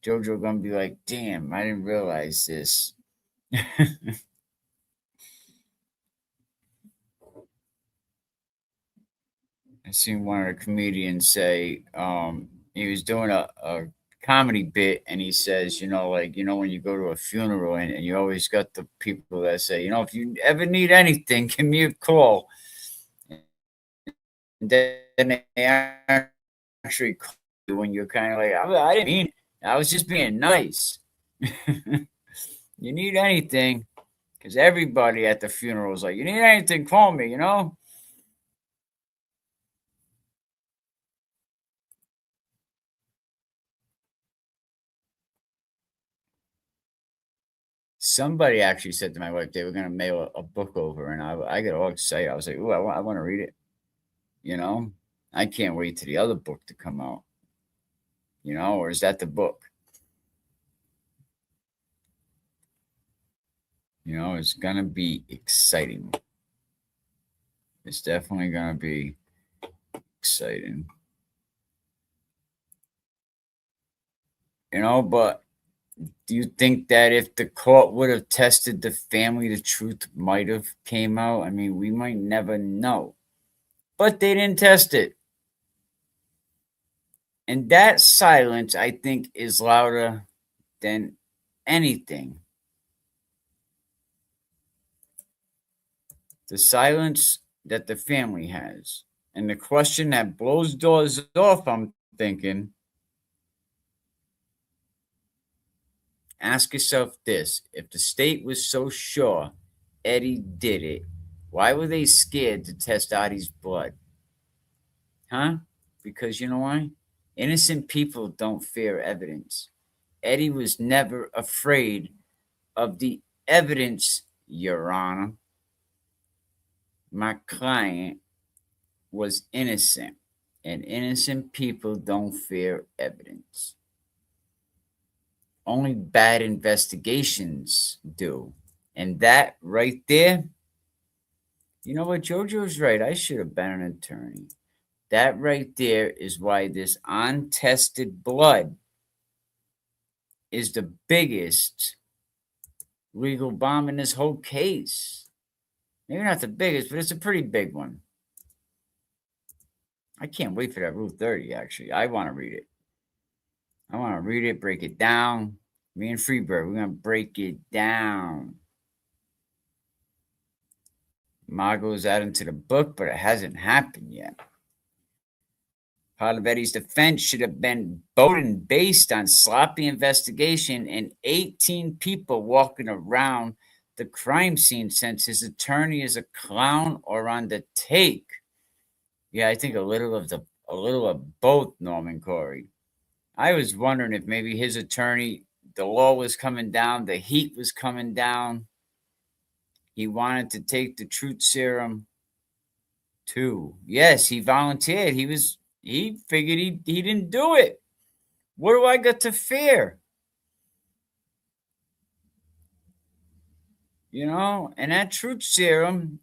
JoJo gonna be like, damn, I didn't realize this. I seen one of the comedians say, he was doing a comedy bit and he says, when you go to a funeral and you always got the people that say, if you ever need anything, give me a call. And then they actually call you when you're kind of like, I didn't mean it. I was just being nice. You need anything, because everybody at the funeral is like, you need anything, call me. Somebody actually said to my wife they were going to mail a book over, and I got all excited. I was like, "Ooh, I want to read it." You know, I can't wait to the other book to come out. Or is that the book? It's gonna be exciting. It's definitely gonna be exciting. But do you think that if the court would have tested the family, the truth might have came out? I mean, we might never know. But they didn't test it. And that silence, I think, is louder than anything. The silence that the family has. And the question that blows doors off, I'm thinking, ask yourself this: if the state was so sure Eddie did it, why were they scared to test Audie's blood? Huh? Because you know why? Innocent people don't fear evidence. Eddie was never afraid of the evidence, Your Honor, my client was innocent, and innocent people don't fear evidence. Only bad investigations do. And that right there, you know what? JoJo's right. I should have been an attorney. That right there is why this untested blood is the biggest legal bomb in this whole case. Maybe not the biggest, but it's a pretty big one. I can't wait for that Rule 30, actually. I want to read it. I want to read it, break it down. Me and Freebird, we're going to break it down. Margot's adding to the book, but it hasn't happened yet. Part of Eddie's defense should have been Bowden based on sloppy investigation and 18 people walking around the crime scene since his attorney is a clown or on the take. Yeah, I think a little of both, Norman Corey. I was wondering if maybe his attorney, the law was coming down, the heat was coming down. He wanted to take the truth serum too. Yes, he volunteered. He figured he didn't do it. What do I got to fear? You know, and that truth serum,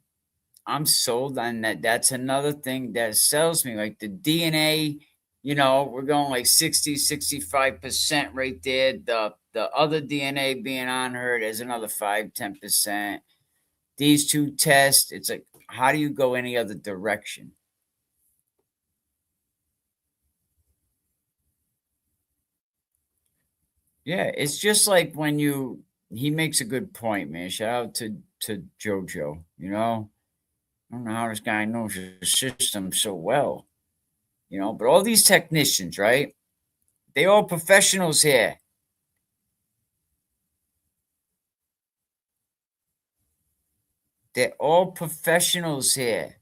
I'm sold on that. That's another thing that sells me. Like the DNA, you know, we're going like 60, 65% right there. The other DNA being on her, there's another 5, 10%. These two tests, it's like, how do you go any other direction? Yeah, it's just like when he makes a good point, man. Shout out to JoJo, you know. I don't know how this guy knows the system so well, you know, but all these technicians, right? They all professionals here. They're all professionals here,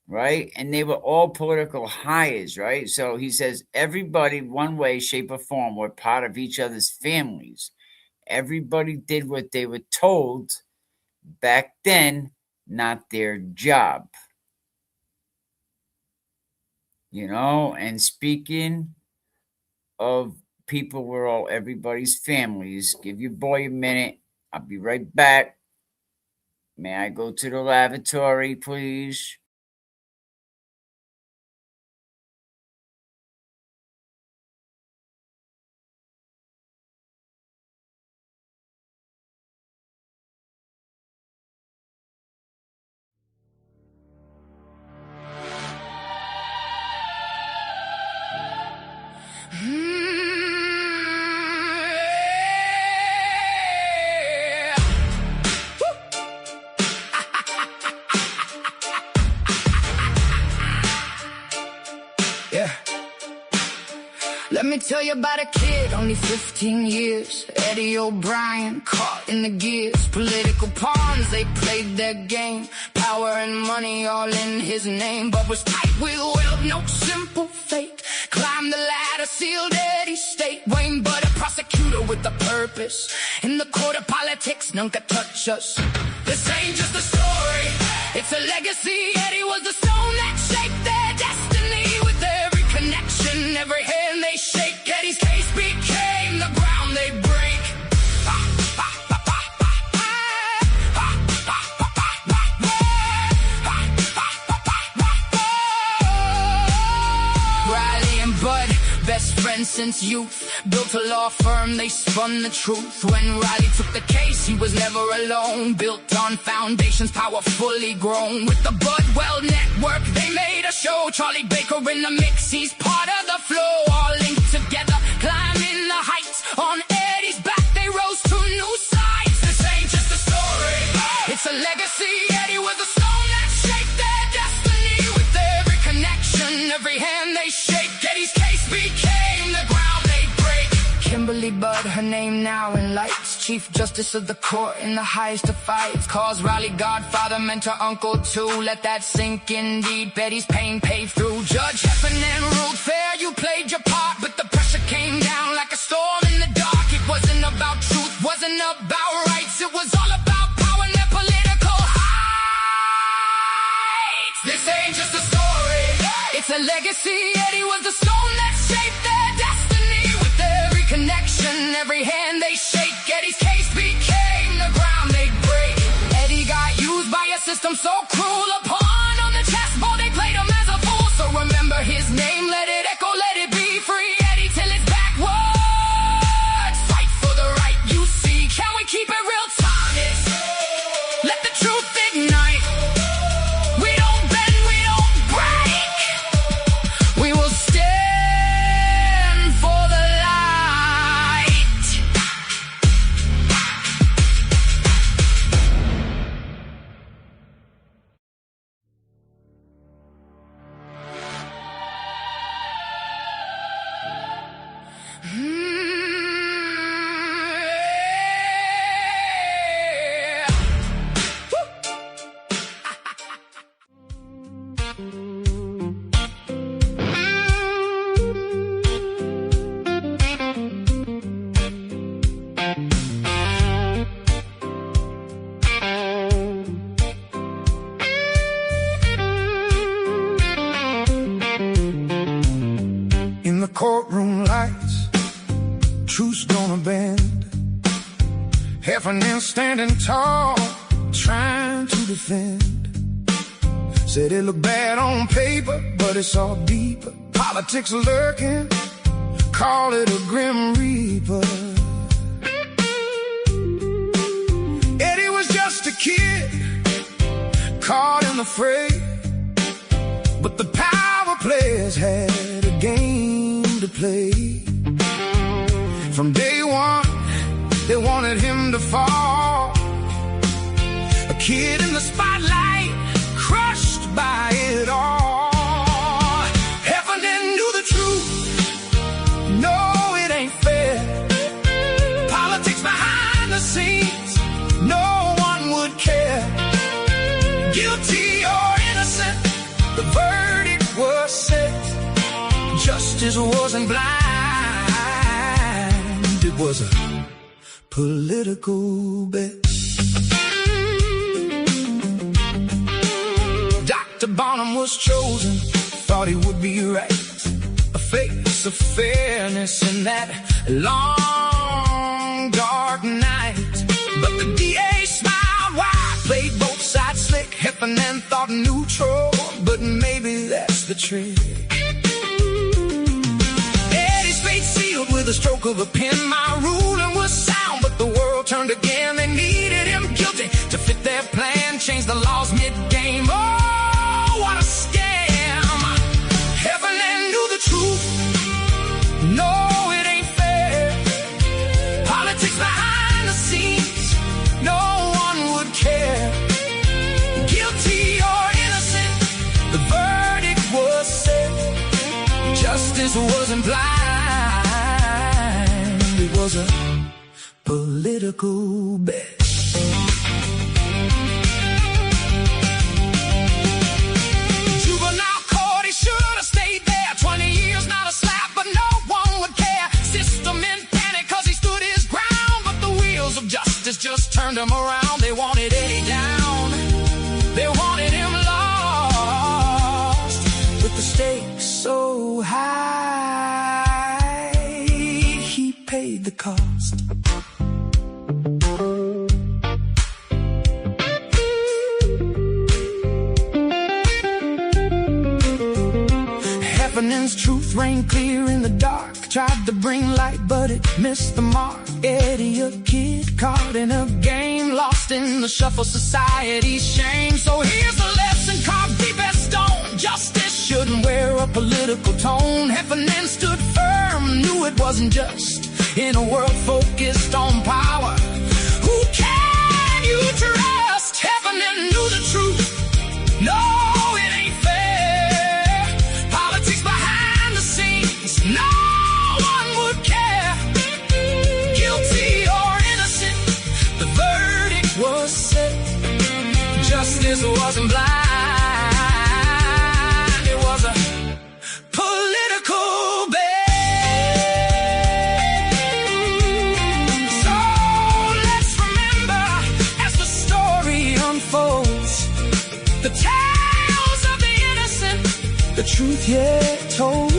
right? And they were all political hires, right? So he says everybody, one way, shape, or form, were part of each other's families. Everybody did what they were told back then, not their job. You know, and speaking of people were all everybody's families, give your boy a minute. I'll be right back. May I go to the lavatory, please? Let me tell you about a kid, only 15 years. Eddie O'Brien, caught in the gears. Political pawns, they played their game. Power and money all in his name. But was tight with wealth, no simple fate. Climbed the ladder, sealed Eddie's state. Wayne Butter, prosecutor with a purpose. In the court of politics, none could touch us. This ain't just a story, it's a legacy. Eddie was the stone that shaped their destiny. With every connection, every hand they shake, Eddie's case became the ground they break. Riley and Bud, best friends since youth. Built a law firm, they spun the truth. When Riley took the case, he was never alone. Built on foundations, power fully grown. With the Budwell network, they made a show. Charlie Baker in the mix, he's part of the flow. All linked together, climbing the heights. On Eddie's back, they rose to new sights. This ain't just a story, it's a legacy. Eddie was a stone that shaped their destiny. With every connection, every hand they shake, Eddie's case became the ground they break. Kimberly Budd, her name now in lights. Chief Justice of the court in the highest of fights. Calls Riley godfather, mentor, uncle too. Let that sink in deep. Eddie's pain paved through. Judge Heffernan ruled fair, you played your part. But the pressure came down like a storm in the dark. It wasn't about truth, wasn't about rights. It was all about power and their political heights. This ain't just a story, it's a legacy. Eddie was the stone that shaped their destiny. With every connection, every hand they shake, Eddie's case became the ground they'd break. Eddie got used by a system so cruel. A pawn on the chessboard, they played him as a fool. So remember his name, let it echo, let it be free. Eddie till it's backwards. Fight for the right you see. Can we keep it real time? Let the truth ignite. We don't bend, we don't break. We will stand for the light. In the courtroom lights, truth's gonna bend. Heffernan standing tall, trying to defend. Said it looked bad on paper, but it's all deeper. Politics lurking, call it a grim reaper. Eddie was just a kid, caught in the fray, but the power players had a game to play. From day one, they wanted him to fall. A kid in the spotlight, crushed by it all. Heffernan knew the truth. No, it ain't fair. Politics behind the scenes, no one would care. Guilty or innocent, the verdict was set. Justice wasn't blind, it was a political bet. Dr. Bonham was chosen, thought he would be right. A face of fairness in that long, dark night. But the DA smiled wide, played both sides slick. Heffernan thought neutral, but maybe that's the trick. Eddie's fate sealed with a stroke of a pen. My ruling was sound, but the world turned again. They needed him guilty to fit their plan, change the laws mid-game. Oh, what a scam! Heffernan knew the truth. No, it ain't fair. Politics behind the scenes, no one would care. Guilty or innocent, the verdict was set. Justice wasn't blind, it was a political bet. Juvenile court, he should have stayed there. 20 years, not a slap, but no one would care. System in panic cause he stood his ground, but the wheels of justice just turned him around. They wanted Eddie down, they wanted him lost. With the stakes so high, he paid the cost. Heffernan's truth rang clear in the dark. Tried to bring light, but it missed the mark. Eddie, a kid caught in a game, lost in the shuffle, society's shame. So here's a lesson carved deep as stone. Justice shouldn't wear a political tone. Heffernan stood firm, knew it wasn't just. In a world focused on power, who can you trust? Heffernan knew the truth. No, it ain't fair. Politics behind the scenes, no one would care. Guilty or innocent, the verdict was set. Justice wasn't blind, it was a political bet. So let's unfolds. The tales of the innocent, the truth yet told.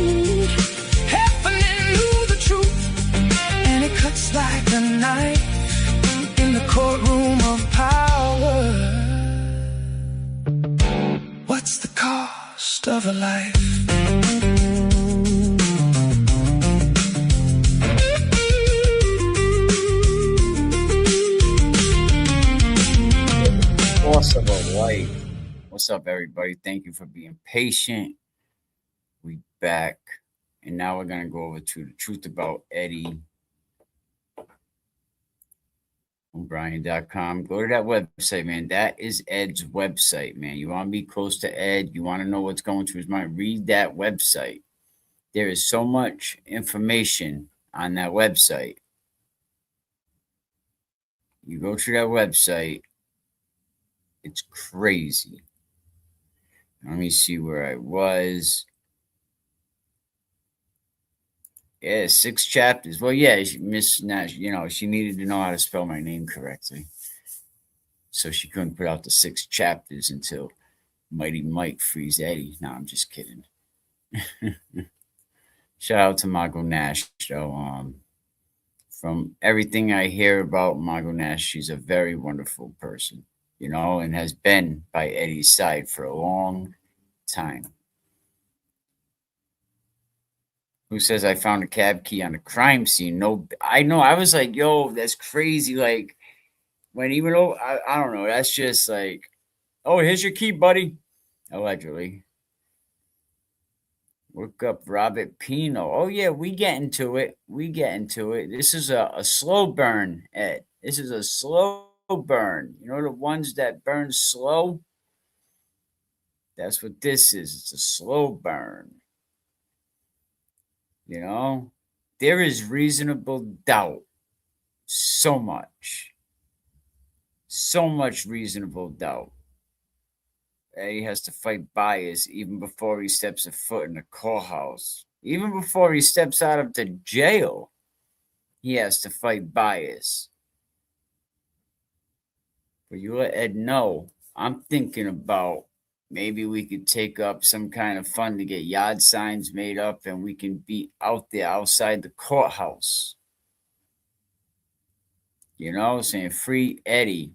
Heffernan knew the truth, and it cuts like a knife in the courtroom of power. What's the cost of a life? Cost of a life. What's up, everybody? Thank you for being patient. We back, and now we're gonna go over to the truth about Eddie. OBRIEN.com. Go to that website, man. That is Ed's website, man. You want to be close to Ed. You want to know what's going through his mind. Read that website. There is so much information on that website. You go to that website, it's crazy. Let me see where I was. Yeah, 6 chapters. Well, yeah, Miss Nash, she needed to know how to spell my name correctly. So she couldn't put out the 6 chapters until Mighty Mike frees Eddie. No, I'm just kidding. Shout out to Margot Nash, though. From everything I hear about Margot Nash, she's a very wonderful person, and has been by Eddie's side for a long time. Who says I found a cab key on a crime scene? No, I know. I was like, yo, that's crazy. Like, when even though, I don't know, that's just like, oh, here's your key, buddy. Allegedly. Look up Robert Pino. Oh, yeah, we get into it. This is a slow burn, Ed. This is a slow burn. You know the ones that burn slow? That's what this is. It's a slow burn. There is reasonable doubt. So much reasonable doubt. He has to fight bias even before he steps a foot in the courthouse. Even before he steps out of the jail, he has to fight bias. But you let Ed know, I'm thinking about maybe we could take up some kind of fund to get yard signs made up and we can be out there outside the courthouse. Saying free Eddie.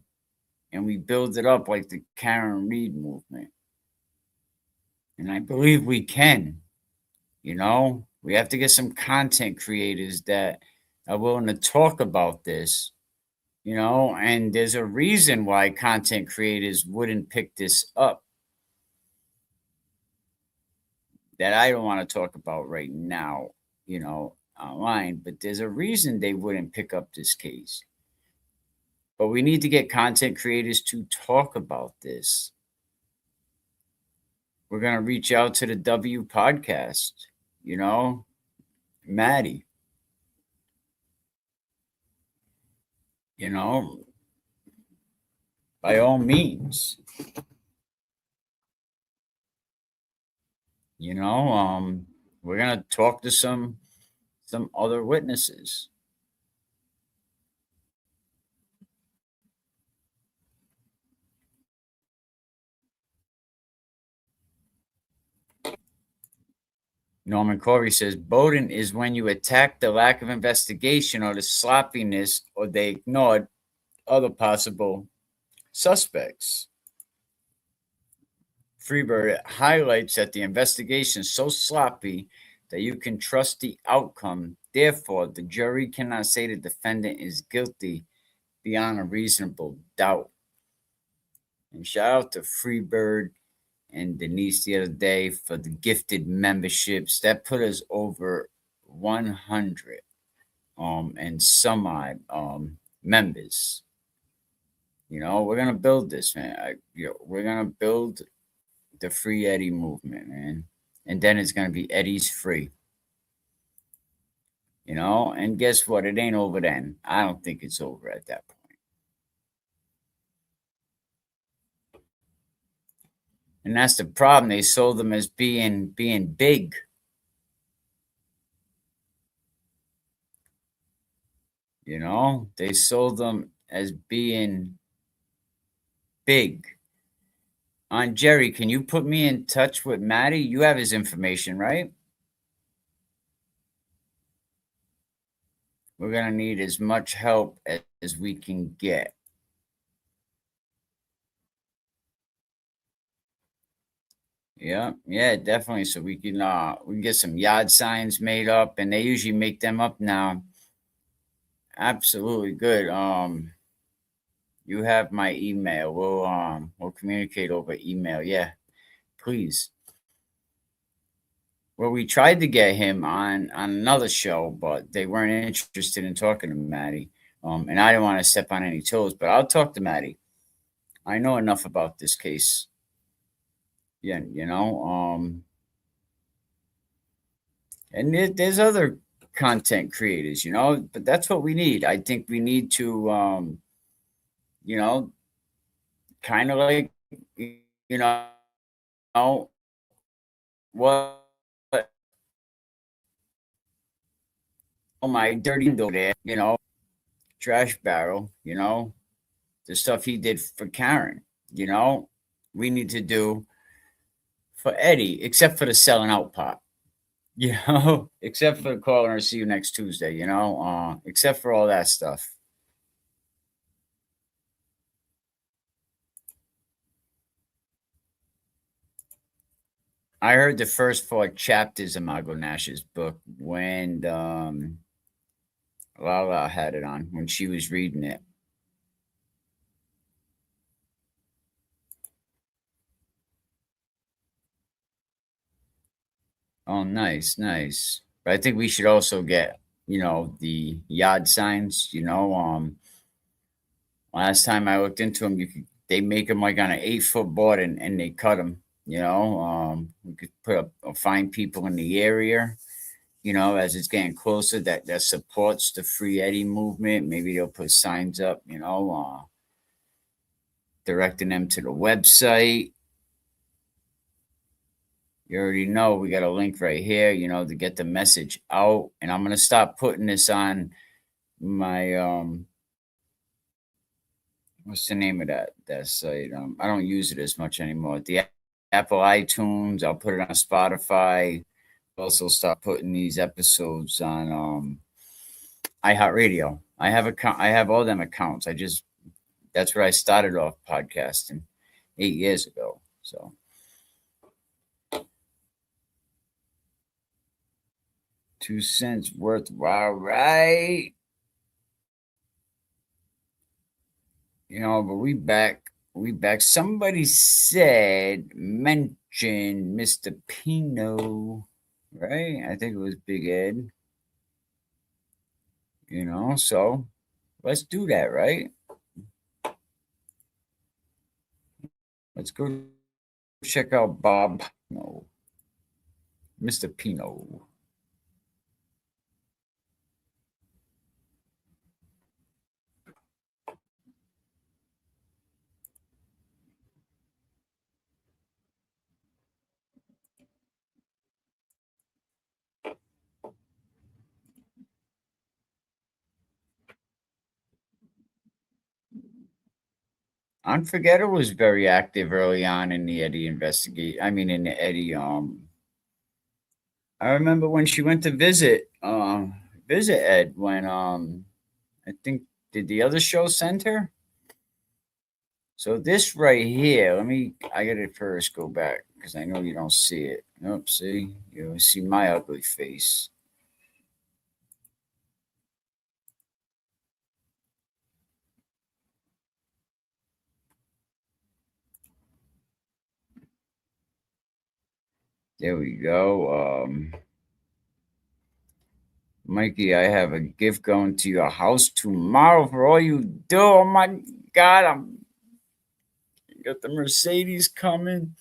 And we build it up like the Karen Reed movement. And I believe we can. We have to get some content creators that are willing to talk about this. And there's a reason why content creators wouldn't pick this up that I don't want to talk about right now, online, but there's a reason they wouldn't pick up this case. But we need to get content creators to talk about this. We're going to reach out to the W podcast, Maddie. By all means. We're going to talk to some other witnesses. Norman Corey says, Bowden is when you attack the lack of investigation or the sloppiness or they ignored other possible suspects. Freebird highlights that the investigation is so sloppy that you can trust the outcome. Therefore, the jury cannot say the defendant is guilty beyond a reasonable doubt. And shout out to Freebird and Denise the other day for the gifted memberships. That put us over 100 and some odd members. We're gonna build this, man. We're gonna build the Free Eddie movement, man. And then it's gonna be Eddie's free. And guess what? It ain't over then. I don't think it's over at that point. And that's the problem. They sold them as being big. They sold them as being big. On Jerry, can you put me in touch with Maddie? You have his information, right? We're gonna need as much help as we can get. Yeah, yeah, definitely. So we can get some yard signs made up, and they usually make them up now. Absolutely good. You have my email. We'll communicate over email. Yeah, please. Well, we tried to get him on another show, but they weren't interested in talking to Maddie. And I didn't want to step on any toes, but I'll talk to Maddie. I know enough about this case. Yeah, and there's other content creators, but that's what we need. I think we need to, you know, kind of like, you know, what oh my dirty window there, trash barrel, the stuff he did for Karen, you know, we need to do for Eddie, except for the selling out part, except for calling her, see you next Tuesday, except for all that stuff. I heard the first four chapters of Margot Nash's book when Lala had it on when she was reading it. Oh, nice, nice. But I think we should also get, the yard signs. Last time I looked into them, they make them like on an 8-foot board and they cut them. We could put up find people in the area. As it's getting closer, that supports the Free Eddie movement. Maybe they'll put signs up. Directing them to the website. You already know we got a link right here, to get the message out. And I'm gonna stop putting this on my what's the name of that site? I don't use it as much anymore. The Apple iTunes, I'll put it on Spotify. Also start putting these episodes on iHeartRadio. I have all them accounts. That's where I started off podcasting 8 years ago. So 2 cents worthwhile, right? But we back. Somebody mentioned Mr. Pino, right? I think it was Big Ed. So let's do that, right? Let's go check out Bob. No, Mr. Pino. Unforgetter was very active early on in the Eddie investigate. I mean, in the Eddie. I remember when she went to visit Ed when I think did the other show send her? So this right here, I gotta first go back because I know you don't see it. Nope, see, you see my ugly face. There we go. Mikey, I have a gift going to your house tomorrow for all you do. Oh my God, I'm got the Mercedes coming.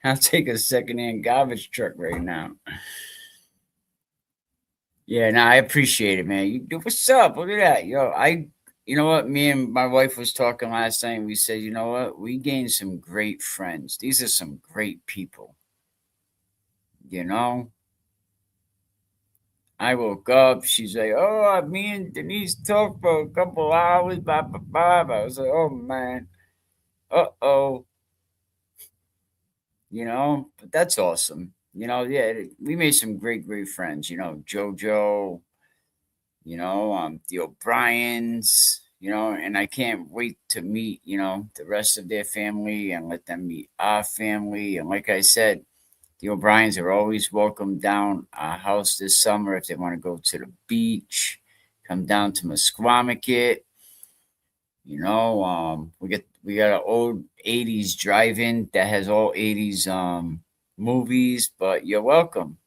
I'll take a secondhand garbage truck right now. Yeah, no, I appreciate it, man. What's up? Look at that, yo. You know what? Me and my wife was talking last night. And we said, you know what? We gained some great friends. These are some great people. You know, I woke up. She's like, "Oh, me and Denise talked for a couple hours." Blah blah blah. I was like, "Oh man, oh." But that's awesome. Yeah, we made some great friends. JoJo. The O'Briens. And I can't wait to meet the rest of their family and let them meet our family. And like I said, the O'Briens are always welcome down our house this summer if they want to go to the beach, come down to Musquamaket. We got an old '80s drive-in that has all '80s movies, but you're welcome.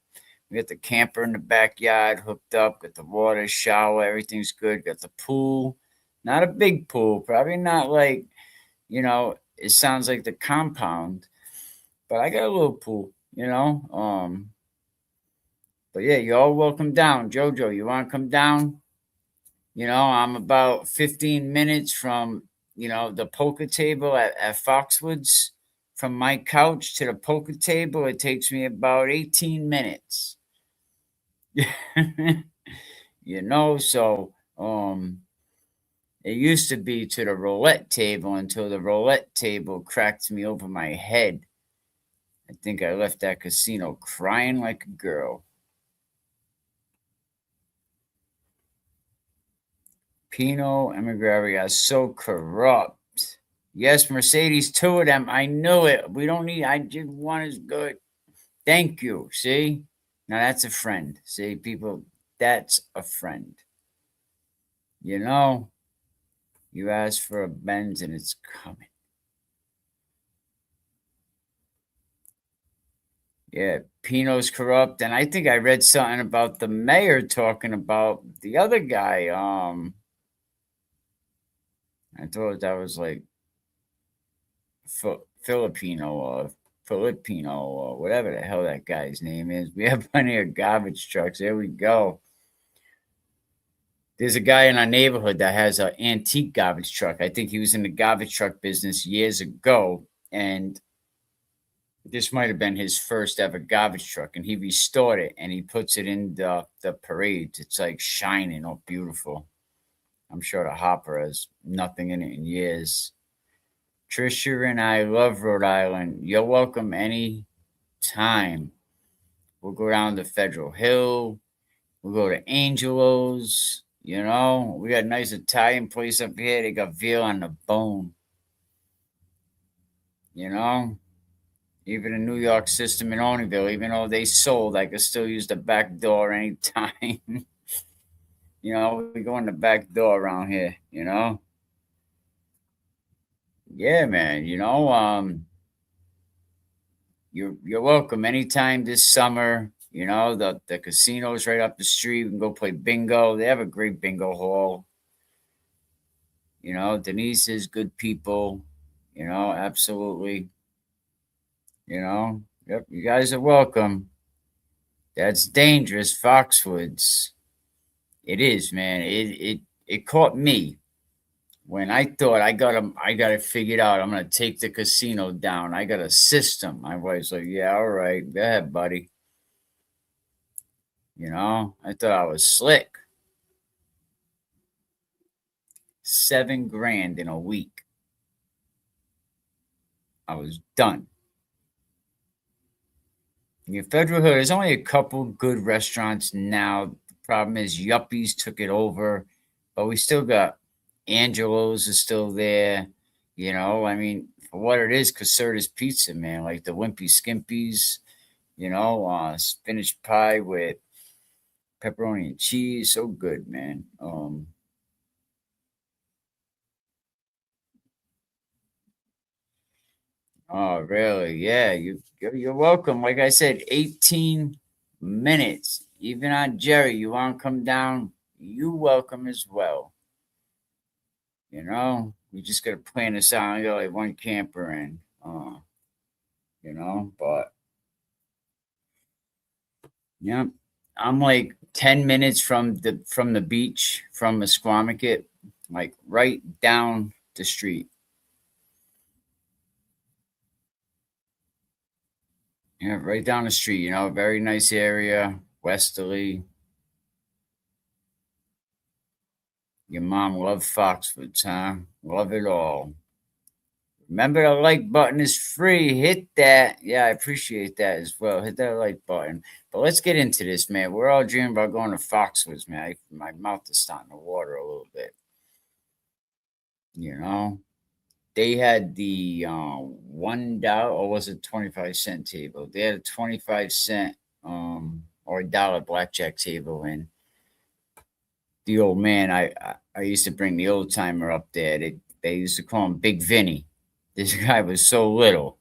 We got the camper in the backyard hooked up, got the water, shower, everything's good. Got the pool, not a big pool, probably not like it sounds like the compound, but I got a little pool. But yeah, you're all welcome down. Jojo, you want to come down? I'm about 15 minutes from, the poker table at Foxwoods. From my couch to the poker table, it takes me about 18 minutes. So it used to be to the roulette table until the roulette table cracked me over my head. I think I left that casino crying like a girl. Pinot Emigraria is so corrupt. Yes, Mercedes, two of them. I knew it. We don't need, I just one is good. Thank you. See? Now that's a friend. See, people, that's a friend. You know, you ask for a Benz and it's coming. Yeah, Pinot's corrupt. And I think I read something about the mayor talking about the other guy. I thought that was like Filipino or Filipino or whatever the hell that guy's name is. We have plenty of garbage trucks. There we go. There's a guy in our neighborhood that has an antique garbage truck. I think he was in the garbage truck business years ago, and this might have been his first ever garbage truck. And he restored it and he puts it in the parades. It's like shining, all beautiful. I'm sure the hopper has nothing in it in years. Trisha and I love Rhode Island. You're welcome any time. We'll go down to Federal Hill. We'll go to Angelo's. We got a nice Italian place up here. They got veal on the bone. You know, even the New York system in Oneyville, even though they sold, I could still use the back door anytime. We go in the back door around here. Yeah, man. You're welcome anytime this summer. The casino's right up the street. We can go play bingo. They have a great bingo hall. Denise is good people. Absolutely. Yep, you guys are welcome. That's dangerous, Foxwoods. It is, man. It caught me when I thought I got it figured out. I'm gonna take the casino down. I got a system. I was like, yeah, all right, go ahead, buddy. I thought I was slick. 7 grand in a week. I was done. Your Federal Hill, there's only a couple good restaurants now. The problem is yuppies took it over, but we still got Angelo's is still there. I mean, for what it is, Caserta's Pizza, man, like the Wimpy Skimpies, spinach pie with pepperoni and cheese, so good, man. Oh, really? Yeah, you're welcome. Like I said, 18 minutes. Even on Jerry, you want to come down? You welcome as well. We just got to plan this out. I got like one camper in, but yeah, I'm like 10 minutes from the beach from Musquamaket, like right down the street. Yeah, right down the street. Very nice area, westerly. Your mom loved Foxwoods, huh? Love it all. Remember, the like button is free. Hit that. Yeah, I appreciate that as well. Hit that like button. But let's get into this, man. We're all dreaming about going to Foxwoods, man. My mouth is starting to water a little bit. You know, they had the $1 or was it 25-cent table? They had a 25-cent or $1 blackjack table, and the old man, I used to bring the old timer up there. They used to call him Big Vinny. This guy was so little,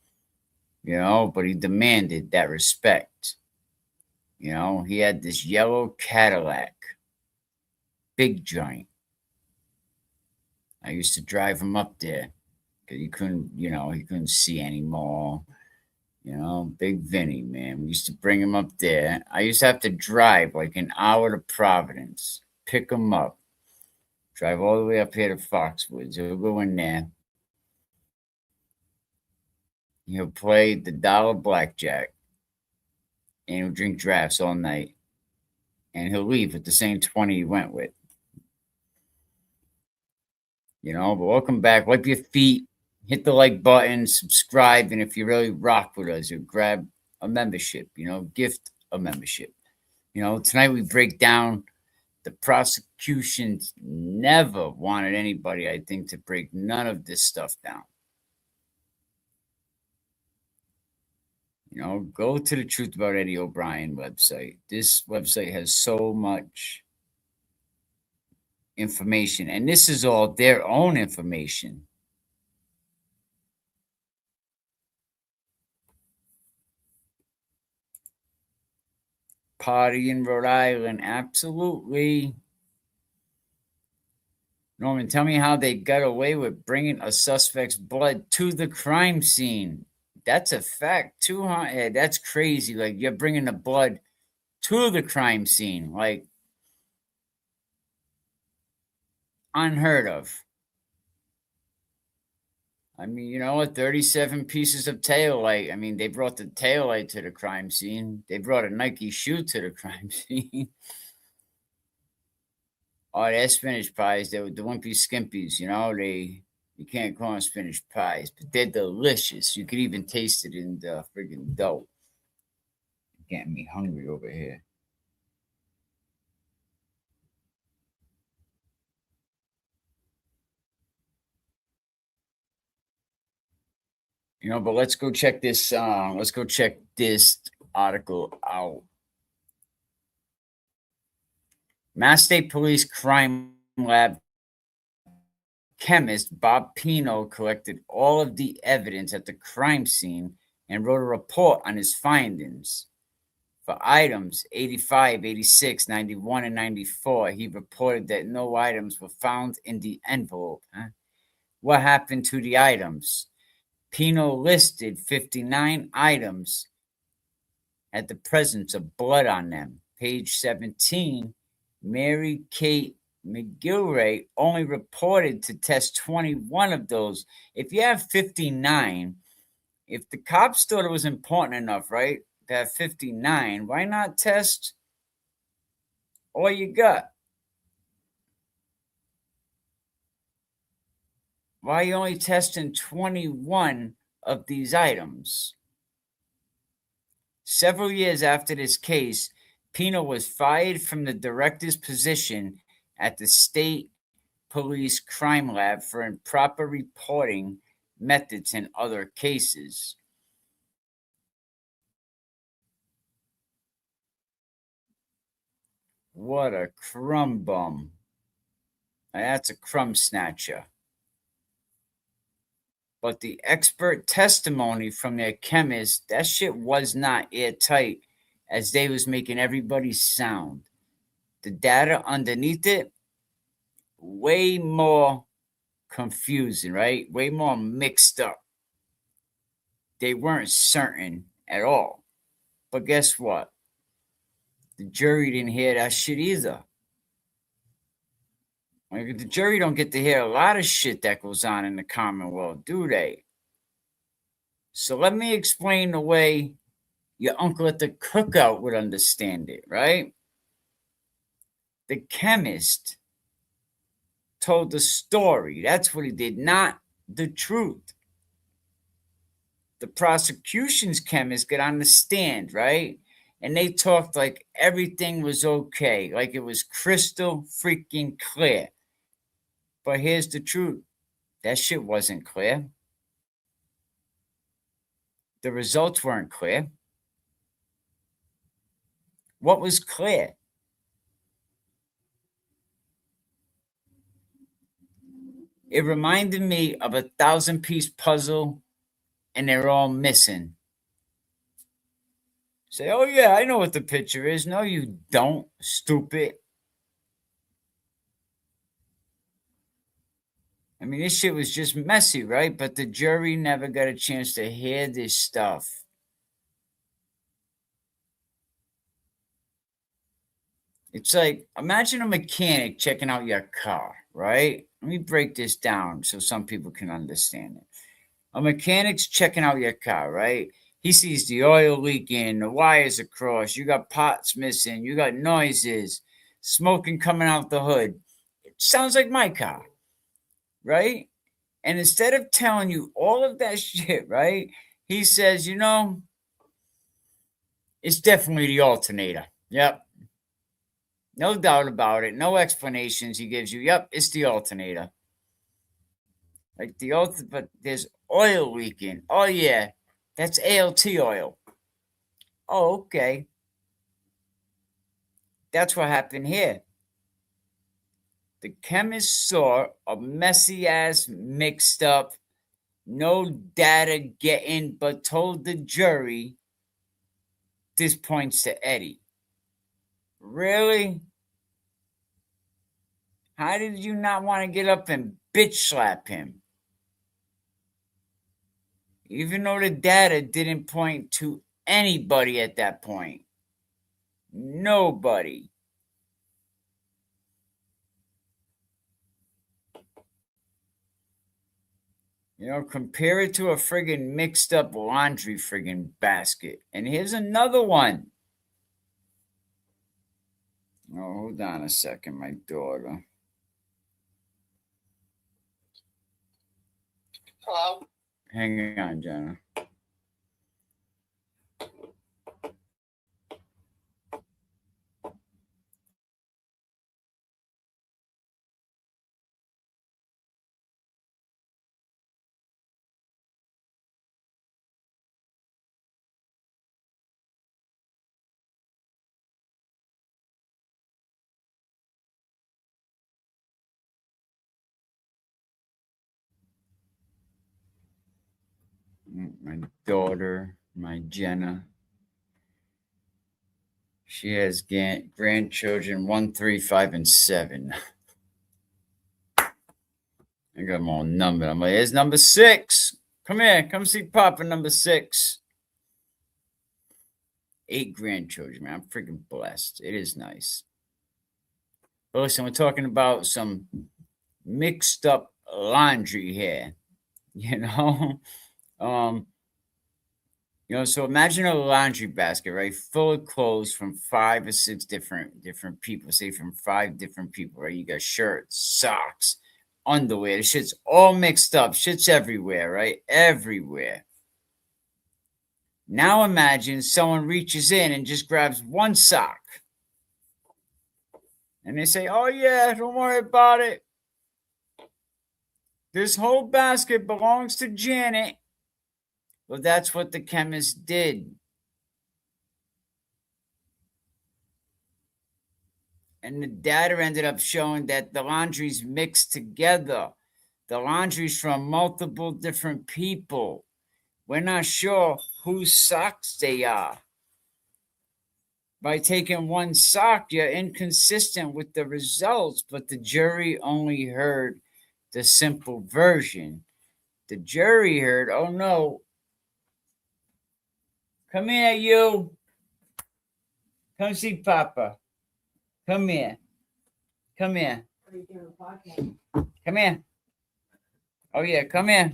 but he demanded that respect. He had this yellow Cadillac, big joint. I used to drive him up there because he couldn't see anymore. Big Vinny, man. We used to bring him up there. I used to have to drive like an hour to Providence, pick him up, drive all the way up here to Foxwoods. He'll go in there. He'll play the dollar blackjack, and he'll drink drafts all night. And he'll leave with the same 20 he went with. But welcome back. Wipe your feet, hit the like button, subscribe, and if you really rock with us, you grab a membership, gift a membership. Tonight we break down the prosecutions never wanted anybody, I think, to break none of this stuff down. Go to the Truth About Eddie O'Brien website. This website has so much information, and this is all their own information. Party in Rhode Island, absolutely. Norman, tell me how they got away with bringing a suspect's blood to the crime scene. That's a fact, too, huh? Yeah, that's crazy. Like, you're bringing the blood to the crime scene. Like, unheard of. I mean, 37 pieces of taillight. I mean, they brought the taillight to the crime scene. They brought a Nike shoe to the crime scene. Oh, they're spinach pies. They're the Wimpy Skimpies, you can't call them spinach pies, but they're delicious. You could even taste it in the friggin' dough. Getting me hungry over here. But let's go check this. Let's go check this article out. Mass State Police Crime Lab chemist Bob Pino collected all of the evidence at the crime scene and wrote a report on his findings. For items 85, 86, 91, and 94, he reported that no items were found in the envelope. What happened to the items? Pino listed 59 items at the presence of blood on them. Page 17, Mary Kate McGilray only reported to test 21 of those. If you have 59, if the cops thought it was important enough, right, to have 59, why not test all you got? Why are you only testing 21 of these items? Several years after this case, Pino was fired from the director's position at the State Police Crime Lab for improper reporting methods in other cases. What a crumb bum. That's a crumb snatcher. But the expert testimony from their chemist, that shit was not airtight as they was making everybody sound. The data underneath it, way more confusing, right? Way more mixed up. They weren't certain at all. But guess what? The jury didn't hear that shit either. Like, the jury don't get to hear a lot of shit that goes on in the Commonwealth, do they? So let me explain the way your uncle at the cookout would understand it, right? The chemist told the story. That's what he did, not the truth. The prosecution's chemist got on the stand, right? And they talked like everything was okay, like it was crystal freaking clear. But here's the truth. That shit wasn't clear. The results weren't clear. What was clear? It reminded me of a 1,000-piece puzzle and they're all missing. Say, oh yeah, I know what the picture is. No, you don't, stupid. I mean, this shit was just messy, right? But the jury never got a chance to hear this stuff. It's like, imagine a mechanic checking out your car, right? Let me break this down so some people can understand it. A mechanic's checking out your car, right? He sees the oil leaking, the wires are crossed, you got parts missing, you got noises, smoking coming out the hood. It sounds like my car, right? And instead of telling you all of that shit, right, he says, you know, it's definitely the alternator. Yep. No doubt about it. No explanations he gives you. Yep, it's the alternator. Like but there's oil leaking. Oh yeah, that's ALT oil. Oh, okay. That's what happened here. The chemist saw a messy ass, mixed up, no data getting, but told the jury this points to Eddie. Really? How did you not want to get up and bitch slap him? Even though the data didn't point to anybody at that point. Nobody. You know, compare it to a friggin' mixed up laundry friggin' basket. And here's another one. Oh, hold on a second, my daughter. Hello? Hang on, Jenna. My daughter, my Jenna. She has grandchildren 1, 3, 5, and 7. I got them all numbered. I'm like, here's number 6. Come here. Come see Papa, number 6. 8 grandchildren, man. I'm freaking blessed. It is nice. But listen, we're talking about some mixed up laundry here. You know? So imagine a laundry basket, right? Full of clothes from 5 or 6 different people. Say from 5 different people, right? You got shirts, socks, underwear. The shit's all mixed up. Shit's everywhere, right? Everywhere. Now imagine someone reaches in and just grabs one sock. And they say, oh yeah, don't worry about it. This whole basket belongs to Janet. Well, that's what the chemist did. And the data ended up showing that the laundry's mixed together. The laundry's from multiple different people. We're not sure whose socks they are. By taking one sock, you're inconsistent with the results, but the jury only heard the simple version. The jury heard, oh no, come here, you. Come see Papa. Come here. Come here. Come here. Oh, yeah, come here.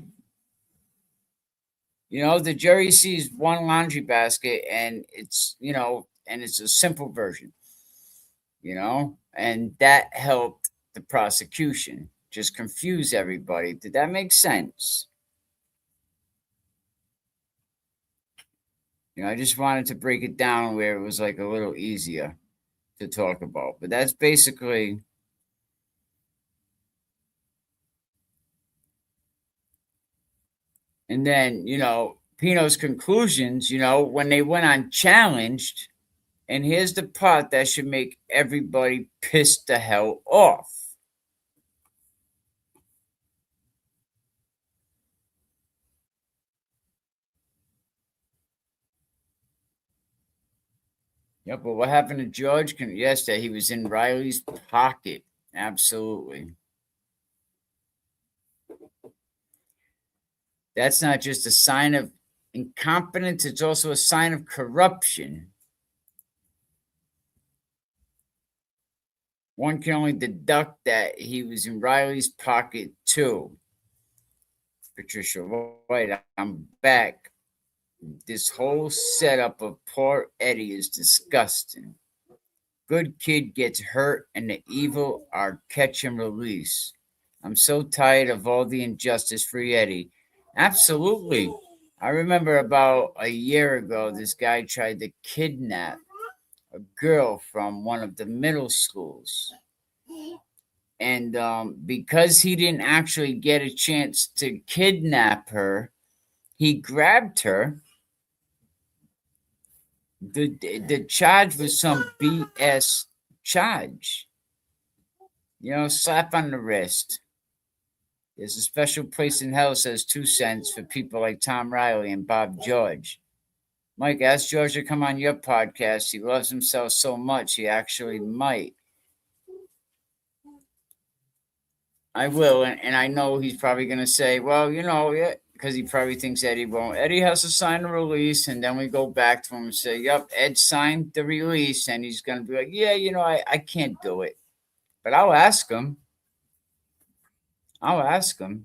You know, the jury sees one laundry basket and it's, and it's a simple version, and that helped the prosecution. just confuse everybody. Did that make sense? I just wanted to break it down where it was like a little easier to talk about. But that's basically. And then, Pino's conclusions, when they went on challenged, and here's the part that should make everybody pissed the hell off. Yep, but what happened to George? Yes, that he was in Riley's pocket. Absolutely. That's not just a sign of incompetence, it's also a sign of corruption. One can only deduct that he was in Riley's pocket too. Patricia White, I'm back. This whole setup of poor Eddie is disgusting. Good kid gets hurt and the evil are catch and release. I'm so tired of all the injustice for Eddie. Absolutely. I remember about a year ago, this guy tried to kidnap a girl from one of the middle schools. And because he didn't actually get a chance to kidnap her, he grabbed her. The charge was some BS charge. Slap on the wrist. There's a special place in hell that says 2 cents for people like Tom Riley and Bob George. Mike, ask George to come on your podcast. He loves himself so much, he actually might. I will, and I know he's probably going to say, well, yeah, because he probably thinks Eddie won't. Eddie has to sign the release, and then we go back to him and say, yep, Ed signed the release, and he's going to be like, yeah, I can't do it. But I'll ask him. Absolutely.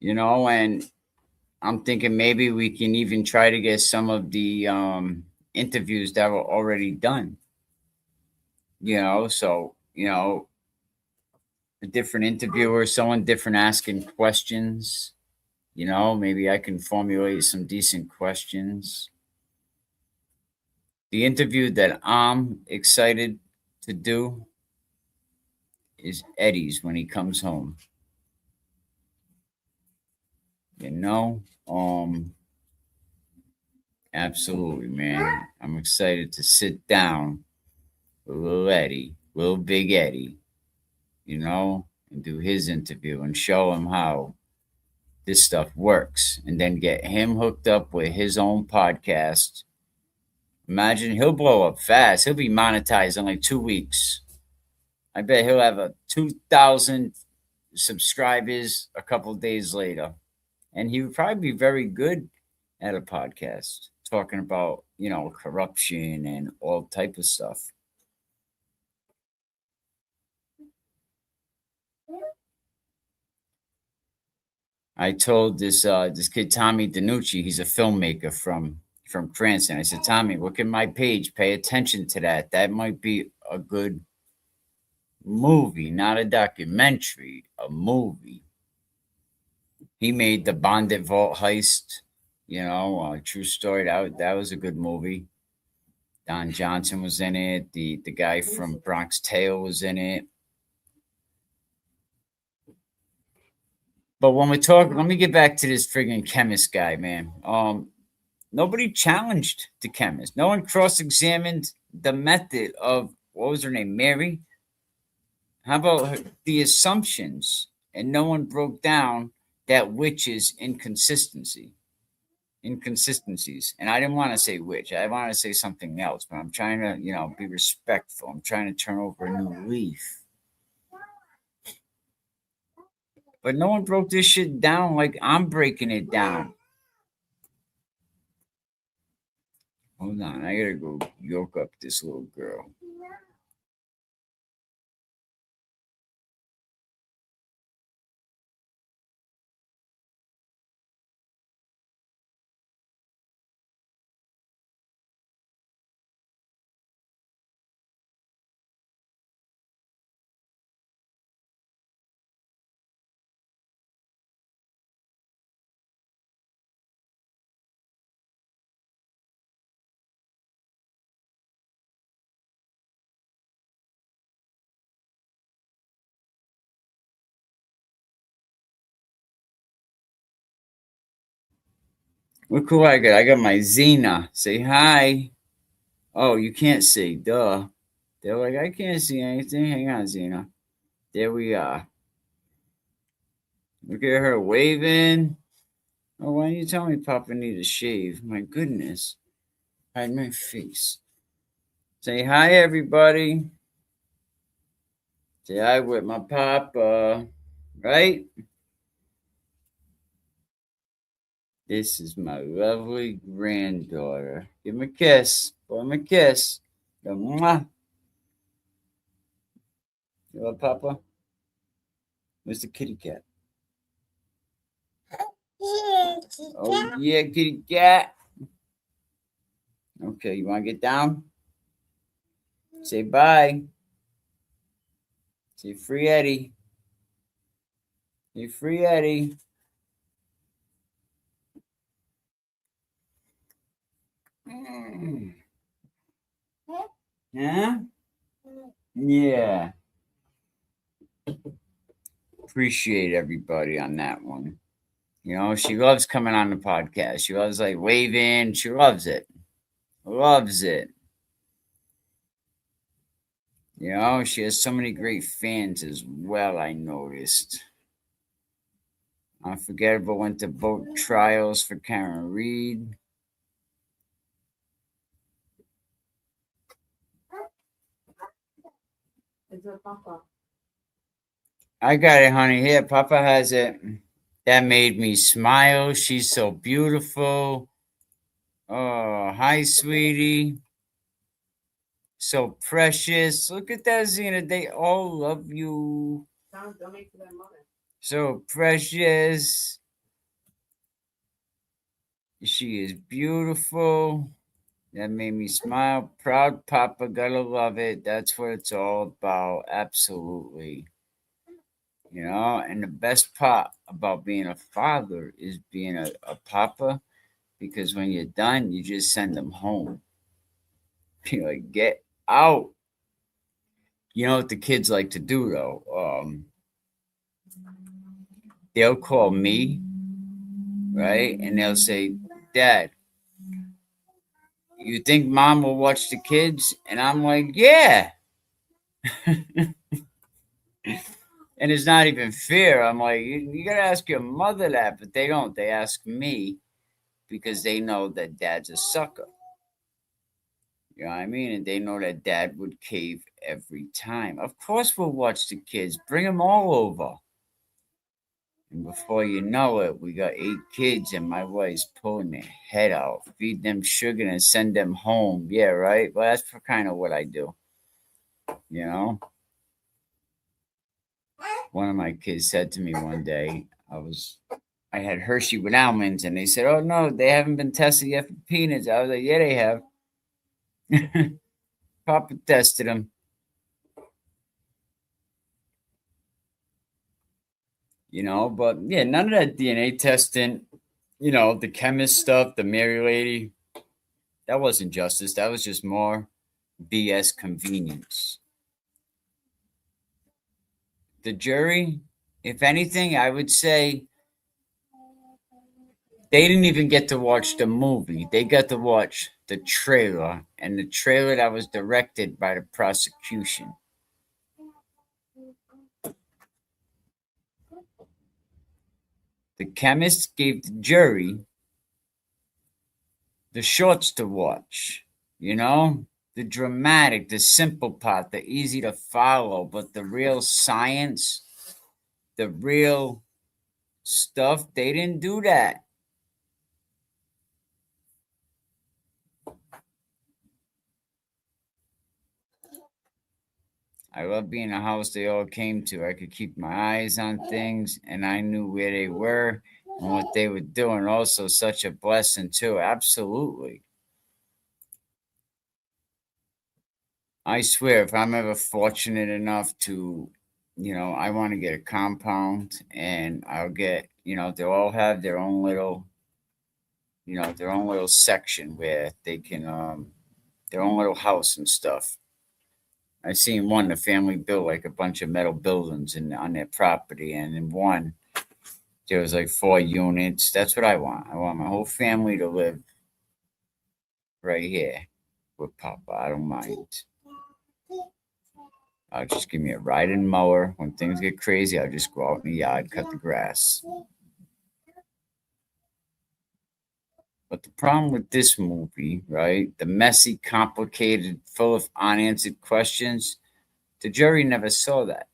And I'm thinking maybe we can even try to get some of the interviews that were already done. So, a different interviewer, someone different asking questions. Maybe I can formulate some decent questions. The interview that I'm excited to do is Eddie's when he comes home. Absolutely, man. I'm excited to sit down with little Eddie, little big Eddie, and do his interview and show him how this stuff works, and then get him hooked up with his own podcast. Imagine he'll blow up fast. He'll be monetized in like 2 weeks. I bet he'll have a 2,000 subscribers a couple days later. And he would probably be very good at a podcast talking about, corruption and all type of stuff. I told this kid Tommy DiNucci, he's a filmmaker from Cranston. I said, Tommy, look at my page. Pay attention to that. That might be a good movie, not a documentary, a movie. He made the Bonded Vault heist, true story. That was a good movie. Don Johnson was in it. The guy from Bronx Tale was in it. But when we talk, let me get back to this friggin' chemist guy, man. Nobody challenged the chemist. No one cross-examined the method of, what was her name, Mary? How about the assumptions? And no one broke down that witch's inconsistencies. And I didn't want to say witch. I want to say something else, but I'm trying to, be respectful. I'm trying to turn over a new leaf. But no one broke this shit down like I'm breaking it down. Hold on, I gotta go yoke up this little girl. Look who I got. I got my Xena. Say hi. Oh, you can't see. Duh. They're like, I can't see anything. Hang on, Xena. There we are. Look at her waving. Oh, why don't you tell me Papa need a shave? My goodness. Hide my face. Say hi, everybody. Say hi with my Papa. Right? This is my lovely granddaughter. Give him a kiss. Blow him a kiss. Go, mwah. You love Papa? Where's the kitty cat? Oh, yeah, kitty cat. Okay, you want to get down? Say bye. Say free Eddie. Say free Eddie. Mm. Yeah? Yeah. Appreciate everybody on that one. You know, she loves coming on the podcast. She loves like waving. She loves it. Loves it. You know, she has so many great fans as well, I noticed. Unforgettable went to boat trials for Karen Reed. I got it, honey. Here, Papa has it. That made me smile. She's so beautiful. Oh, hi, sweetie. So precious. Look at that, Xena. They all love you. So precious. She is beautiful. That made me smile. Proud Papa, gotta love it. That's what it's all about. Absolutely. You know, and the best part about being a father is being a papa, because when you're done, you just send them home. You're like, get out. You know what the kids like to do though? They'll call me, right? And they'll say, Dad, you think mom will watch the kids? And I'm like, yeah. And it's not even fair. I'm like, you gotta ask your mother that, but they don't. They ask me because they know that dad's a sucker. You know what I mean? And they know that dad would cave every time. Of course, we'll watch the kids. Bring them all over. And before you know it, we got 8 kids, and my wife's pulling their head out, feed them sugar, and send them home. Yeah, right. Well, that's kind of what I do. You know, one of my kids said to me one day, I had Hershey with almonds, and they said, "Oh no, they haven't been tested yet for peanuts." I was like, "Yeah, they have." Papa tested them. You know, but yeah, none of that DNA testing. You know, the chemist stuff, the Mary lady, that wasn't justice. That was just more BS convenience. The jury, if anything, I would say they didn't even get to watch the movie. They got to watch the trailer, and the trailer that was directed by the prosecution. The chemist gave the jury the shorts to watch, you know? The dramatic, the simple part, the easy to follow, but the real science, the real stuff, they didn't do that. I love being a house they all came to. I could keep my eyes on things and I knew where they were and what they were doing. Also, such a blessing, too. Absolutely. I swear, if I'm ever fortunate enough to, I want to get a compound and I'll get, they'll all have their own little, their own little section where they can, their own little house and stuff. I seen one, the family built like a bunch of metal buildings on their property, and in one, There was like 4 units. That's what I want. I want my whole family to live right here with Papa. I don't mind. I'll just give me a riding mower. When things get crazy, I'll just go out in the yard, cut the grass. But the problem with this movie, right? The messy, complicated, full of unanswered questions, the jury never saw that.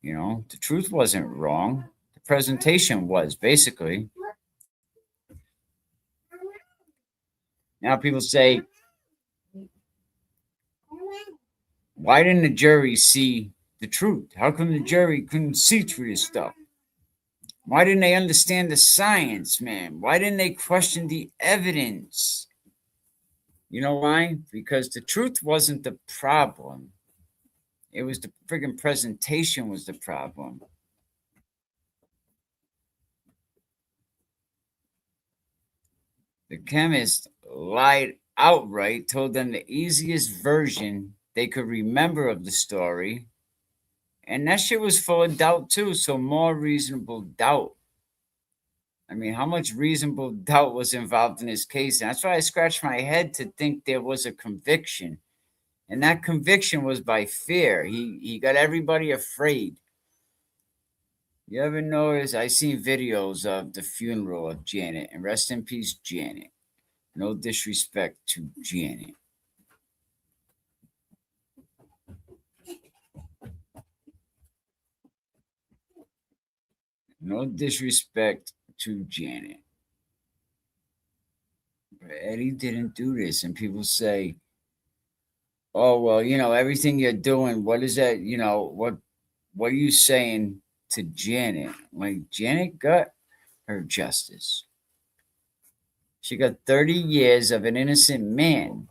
You know, the truth wasn't wrong. The presentation was, basically. Now people say, why didn't the jury see the truth? How come the jury couldn't see through this stuff? Why didn't they understand the science, man? Why didn't they question the evidence? You know why? Because the truth wasn't the problem. It was the friggin' presentation was the problem. The chemist lied outright, told them the easiest version they could remember of the story. And that shit was full of doubt too, so more reasonable doubt. I mean, how much reasonable doubt was involved in this case? And that's why I scratched my head to think there was a conviction. And that conviction was by fear. He got everybody afraid. You ever notice? I seen videos of the funeral of Janet, and rest in peace, Janet. No disrespect to Janet. No disrespect to Janet. But Eddie didn't do this. And people say, oh, well, you know, everything you're doing, what is that? You know, what are you saying to Janet? Like, Janet got her justice. She got 30 years of an innocent man.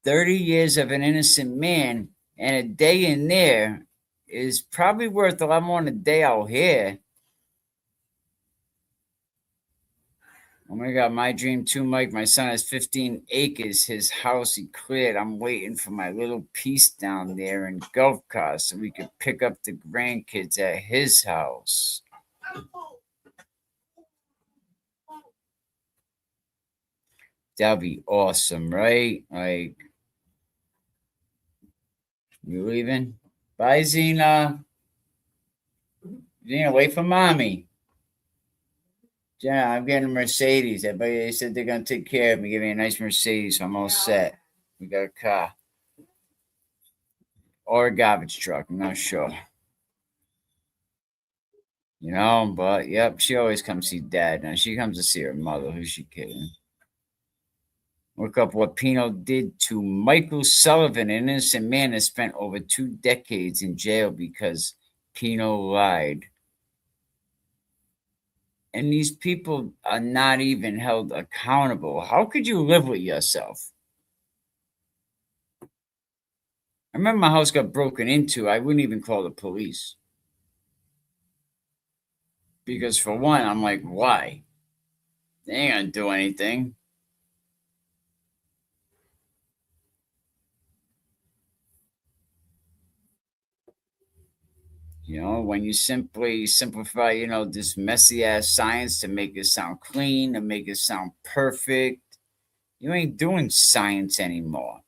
$30 years of an innocent man, and a day in there is probably worth a lot more than a day out here. Oh my God, my dream too, Mike. My son has 15 acres. His house he cleared. I'm waiting for my little piece down there in Gulf Coast so we could pick up the grandkids at his house. That'd be awesome, right? Like, you leaving? Bye, Zena. Zena, wait for mommy. Jenna, I'm getting a Mercedes. They said they're gonna take care of me, give me a nice Mercedes, so I'm all set. We got a car. Or a garbage truck, I'm not sure. You know, but yep, she always comes see dad. Now she comes to see her mother. Who's she kidding? Look up what Pino did to Michael Sullivan, an innocent man that spent over 2 decades in jail because Pino lied. And these people are not even held accountable. How could you live with yourself? I remember my house got broken into. I wouldn't even call the police. Because for one, I'm like, why? They ain't gonna do anything. You know, when you simply simplify, you know, this messy ass science to make it sound clean, to make it sound perfect, you ain't doing science anymore.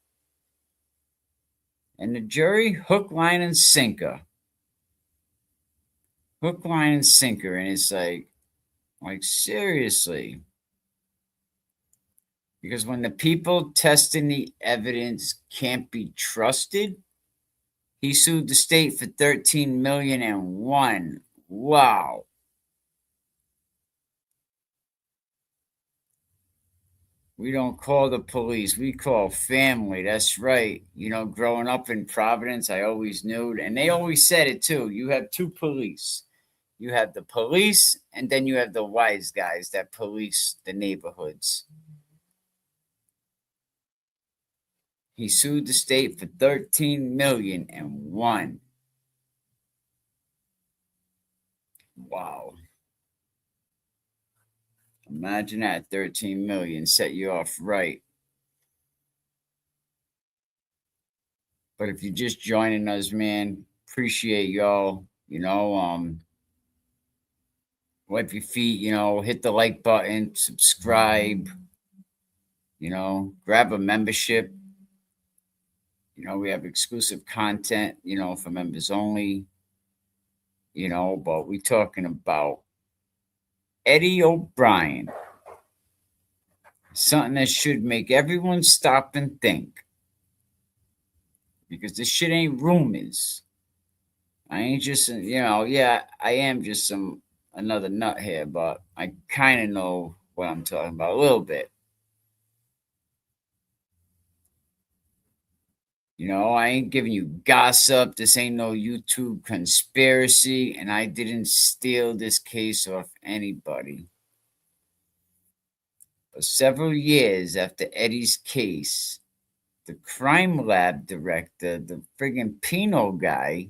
And the jury, hook, line, and sinker. Hook, line, and sinker. And it's like seriously. Because when the people testing the evidence can't be trusted, he sued the state for 13 million and won. Wow. We don't call the police. We call family. That's right. You know, growing up in Providence, I always knew, and they always said it too. You have two police. You have the police, and then you have the wise guys that police the neighborhoods. He sued the state for 13 million and won. Wow. Imagine that 13 million set you off right. But if you're just joining us, man, appreciate y'all. Wipe your feet, hit the like button, subscribe, grab a membership. We have exclusive content, for members only, but we're talking about Eddie O'Brien. Something that should make everyone stop and think. Because this shit ain't rumors. I ain't just, I am just another nut here, but I kind of know what I'm talking about a little bit. I ain't giving you gossip. This ain't no YouTube conspiracy, and I didn't steal this case off anybody. But several years after Eddie's case, the crime lab director, the friggin' Pino guy,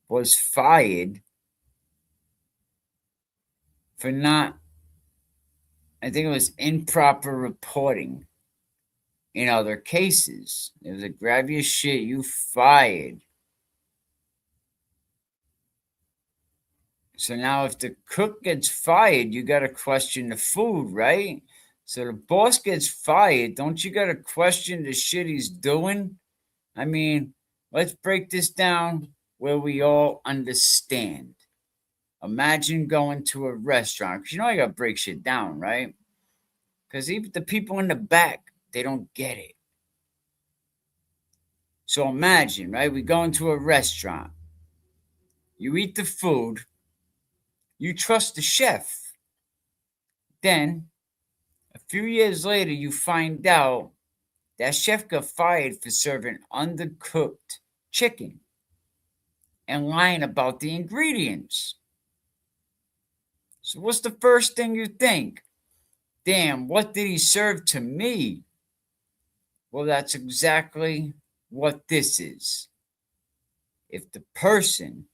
was fired for I think it was improper reporting in other cases. It was like, grab your shit, you fired. So now if the cook gets fired, you got to question the food, right? So the boss gets fired, don't you got to question the shit he's doing? I mean, let's break this down where we all understand. Imagine going to a restaurant, because I got to break shit down, right? Because even the people in the back, they don't get it. So imagine, right? We go into a restaurant. You eat the food. You trust the chef. Then, a few years later, you find out that chef got fired for serving undercooked chicken and lying about the ingredients. So what's the first thing you think? Damn, what did he serve to me? Well, that's exactly what this is. If the person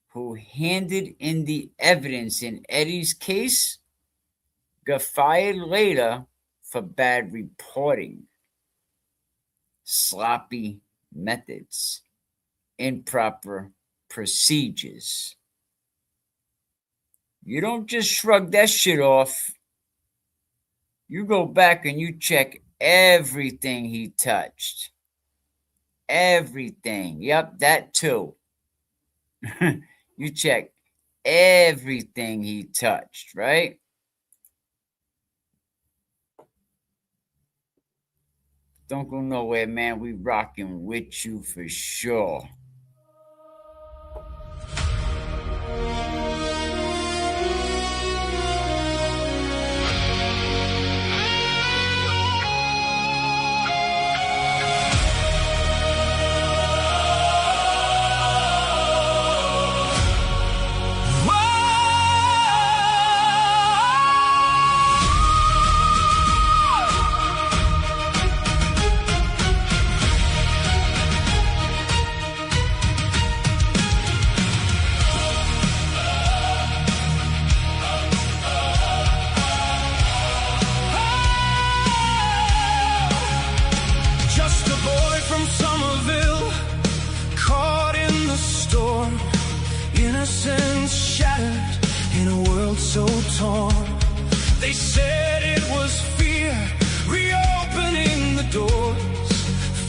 who handed in the evidence in Eddie's case got fired later for bad reporting, sloppy methods, improper procedures, you don't just shrug that shit off. You go back and you check everything he touched. Everything. Yep, that too. You check everything he touched, right? Don't go nowhere, man. We rocking with you for sure. Innocence shattered in a world so torn. They said it was fear reopening the doors,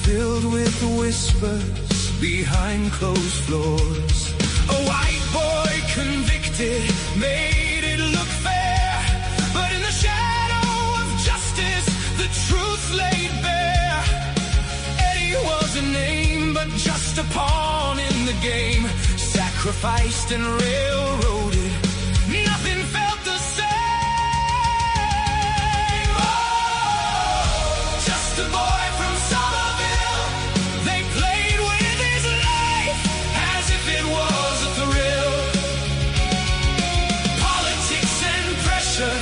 filled with whispers behind closed floors. A white boy convicted made it look fair, but in the shadow of justice the truth laid bare. Eddie was a name, but just a pawn in the game. Sacrificed and railroaded, nothing felt the same. Oh, just a boy from Somerville. They played with his life as if it was a thrill. Politics and pressure,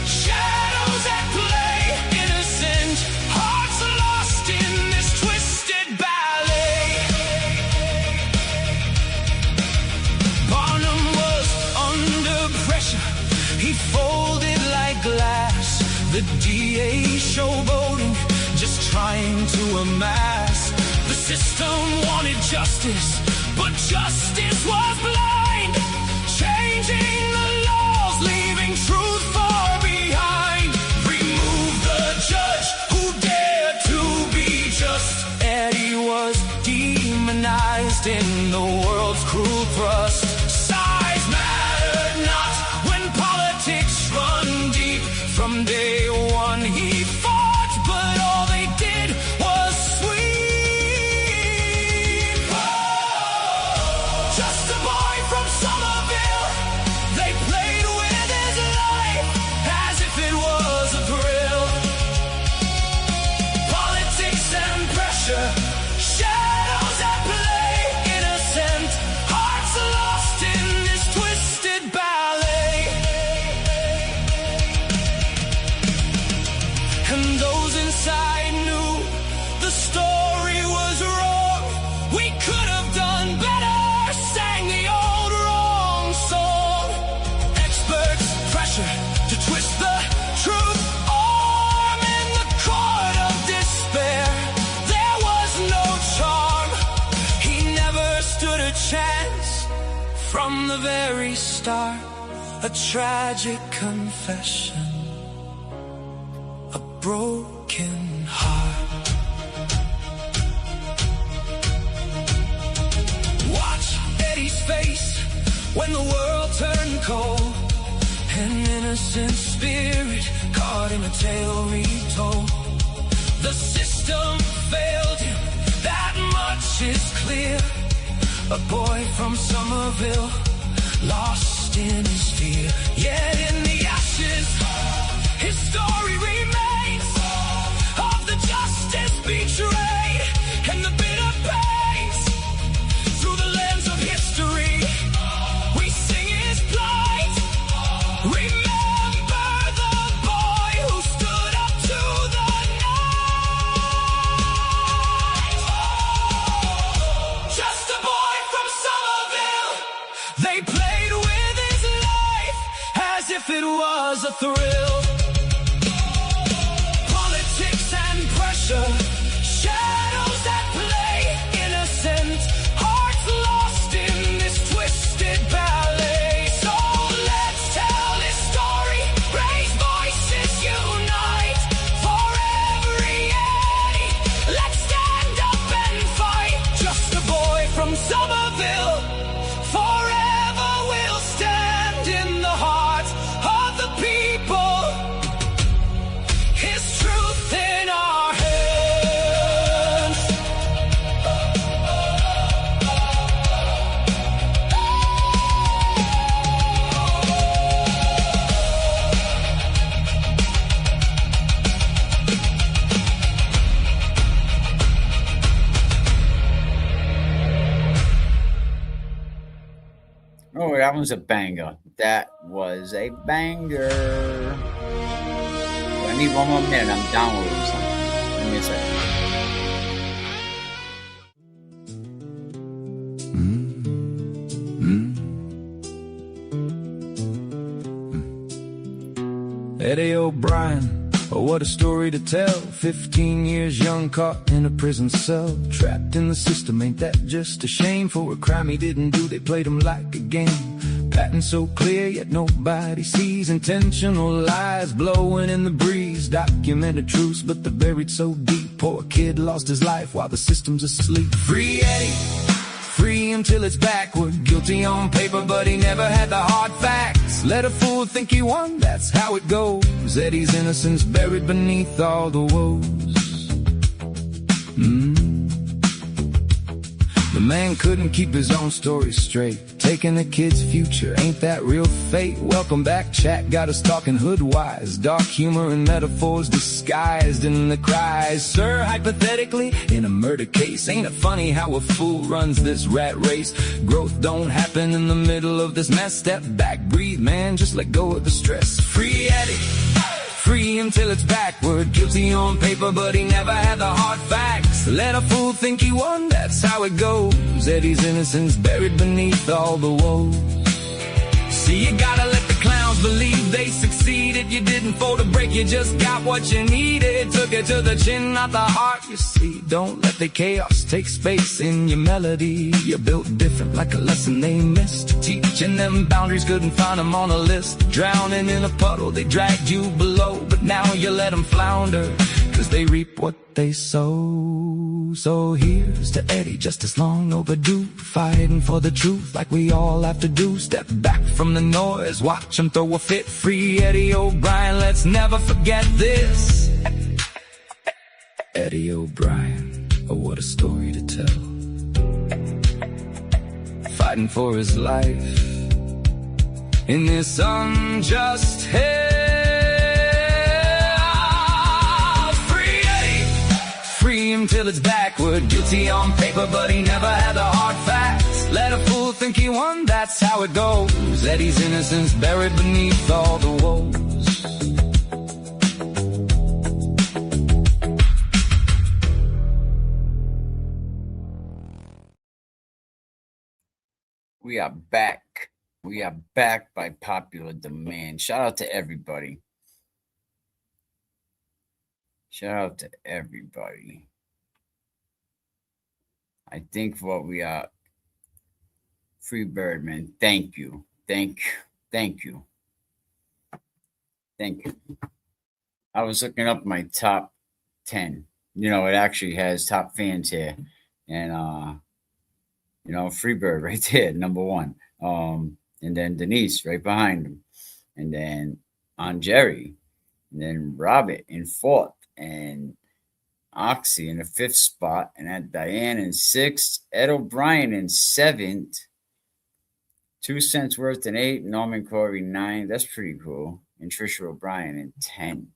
shadows at play. Innocent hearts lost in this twisted ballet. He folded like glass, the DA showboating, just trying to amass the system wanted justice, but justice was blind, changing the laws, leaving truth far behind. Remove the judge who dared to be just. Eddie was demonized in the world's cruel thrust. Size mattered not when politics run deep. From day one he fought, but all they did was sweep. Just a boy from Somerville, they played with his life as if it was a thrill. Politics and pressure, shadows at play, innocent hearts lost in this twisted ballet. And those inside knew the story was wrong. We could have done better, sang the old wrong song. Experts pressure to twist the truth, arm in the court of despair. There was no charm, he never stood a chance. From the very start, a tragic confession, a broken heart. Watch Eddie's face when the world turned cold. An innocent spirit caught in a tale retold. The system failed him, that much is clear. A boy from Somerville, lost in his fear. Yet in the ashes, his story remains of the justice betrayed and the bitter pains. Through the lens of history, we sing his plight. Remember the boy who stood up to the night. Just a boy from Somerville, they played with his life as if it was a thrill. Politics and pressure, shadows at play, innocent hearts lost in this twisted ballet. So let's tell his story, raise voices, unite. For every Eddie, let's stand up and fight. Just a boy from Somerville, forever we'll stand in the heart of the people. His truth in our hands. Oh, that was a banger. That was a banger. I need one more minute. I'm downloading something. Give me a second. Eddie O'Brien, oh what a story to tell. 15 years young, caught in a prison cell, trapped in the system. Ain't that just a shame? For a crime he didn't do, they played him like a game. Pattern so clear, yet nobody sees. Intentional lies blowing in the breeze. Documented truths, but they're buried so deep. Poor kid lost his life while the system's asleep. Free Eddie, free him till it's backward. Guilty on paper, but he never had the hard facts. Let a fool think he won, that's how it goes. Eddie's innocence buried beneath all the woes. The man couldn't keep his own story straight. Taking a kid's future, ain't that real fate? Welcome back, chat got us talking hood-wise. Dark humor and metaphors disguised in the cries. Sir, hypothetically, in a murder case, ain't it funny how a fool runs this rat race? Growth don't happen in the middle of this mess. Step back, breathe, man, just let go of the stress. Free Eddie, free him till it's backward. Guilty on paper, but he never had the hard facts. Let a fool think he won, that's how it goes. Eddie's innocence buried beneath all the woes. See, you gotta let the clowns believe they succeeded. You didn't fold a break, you just got what you needed. Took it to the chin, not the heart, you see. Don't let the chaos take space in your melody. You're built different, like a lesson they missed. Teaching them boundaries, couldn't find them on a list. Drowning in a puddle, they dragged you below. But now you let them flounder, cause they reap what they sow. So here's to Eddie, just as long overdue, fighting for the truth like we all have to do. Step back from the noise, watch him throw a fit. Free Eddie O'Brien, let's never forget this. Eddie O'Brien, oh what a story to tell. Fighting for his life in this unjust hell. Free him till it's backward, guilty on paper, but he never had the hard facts. Let a fool think he won, that's how it goes. Eddie's innocence buried beneath all the woes. We are back. We are back by popular demand. Shout out to everybody. Shout out to everybody. I think what we are. Free Birdman. Thank you. Thank you. Thank you. Thank you. I was looking up my top 10. You know, it actually has top fans here. And you know, Freebird right there, number one. And then Denise right behind him. And then on Jerry. And then Robert in fourth. And Oxy in the fifth spot. And at Diane in sixth. Ed O'Brien in seventh. 2 cents worth in 8. Norman Corey 9. That's pretty cool. And Trisha O'Brien in 10.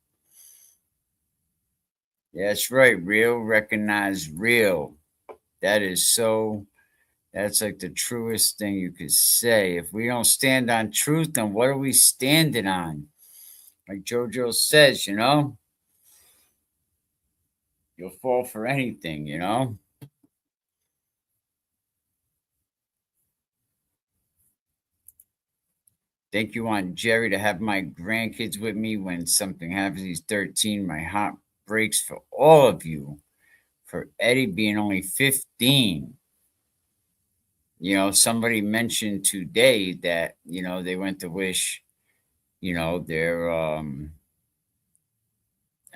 Yeah, that's right. Real, recognize real. That is so. That's like the truest thing you could say. If we don't stand on truth, then what are we standing on? Like JoJo says, you know, you'll fall for anything, you know. Thank you on Jerry to have my grandkids with me when something happens. He's 13. My heart breaks for all of you. For Eddie being only 15. You know, somebody mentioned today that, you know, they went to wish, you know, their I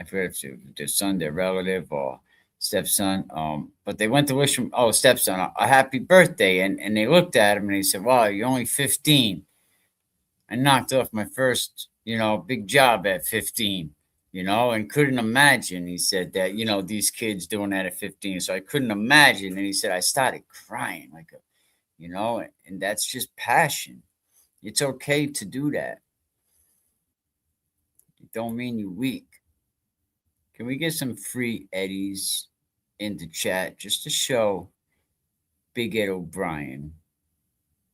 forget if it was their son, their relative, or stepson. But they went to wish him, stepson, a happy birthday. And they looked at him and they said, wow, you're only 15. I knocked off my first, you know, big job at 15, you know, and couldn't imagine, he said, that, you know, these kids doing that at 15. So I couldn't imagine. And he said, I started crying like a, you know, and that's just passion. It's okay to do that. It don't mean you're weak. Can we get some free Eddies in the chat just to show Big Ed O'Brien,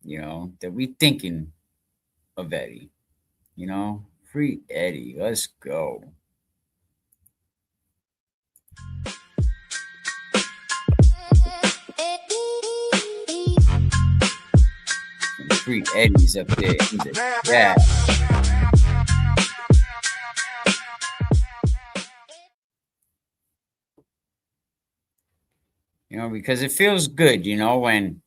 you know, that we thinking of Eddie, you know, free Eddie. Let's go. Free Eddie's up there in the chat. You know, because it feels good, you know, when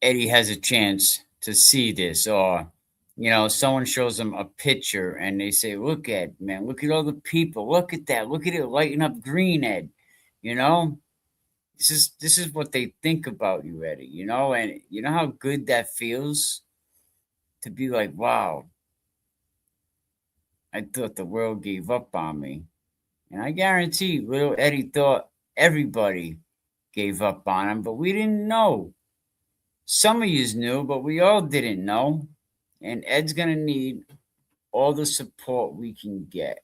Eddie has a chance to see this, or, you know, someone shows them a picture and they say, look at, man, look at all the people. Look at that. Look at it lighting up green, Ed. You know, this is what they think about you, Eddie, you know, and you know how good that feels to be like, wow, I thought the world gave up on me. And I guarantee little Eddie thought everybody gave up on him, but we didn't know. Some of yous knew, but we all didn't know. And Ed's going to need all the support we can get,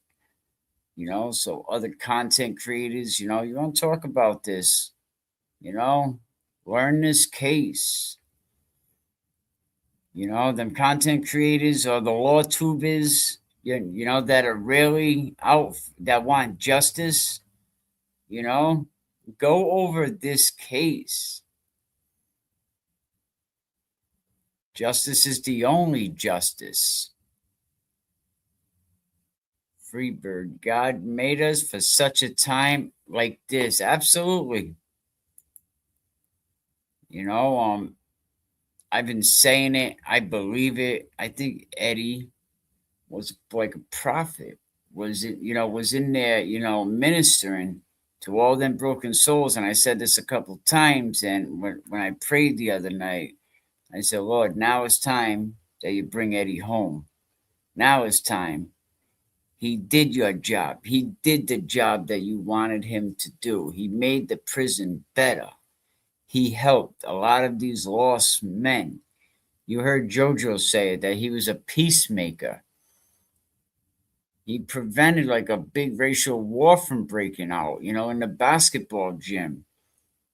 you know, so other content creators, you know, you want to talk about this, you know, learn this case. You know, them content creators or the law tubers, you know, that are really out, that want justice, you know, go over this case. Justice is the only justice. Freebird, God made us for such a time like this. Absolutely. You know, I've been saying it. I believe it. I think Eddie was like a prophet. Was it, was in there, ministering to all them broken souls. And I said this a couple times. And when I prayed the other night, I said, Lord, now it's time that you bring Eddie home. Now it's time. He did your job. He did the job that you wanted him to do. He made the prison better. He helped a lot of these lost men. You heard JoJo say that he was a peacemaker. He prevented like a big racial war from breaking out, in the basketball gym.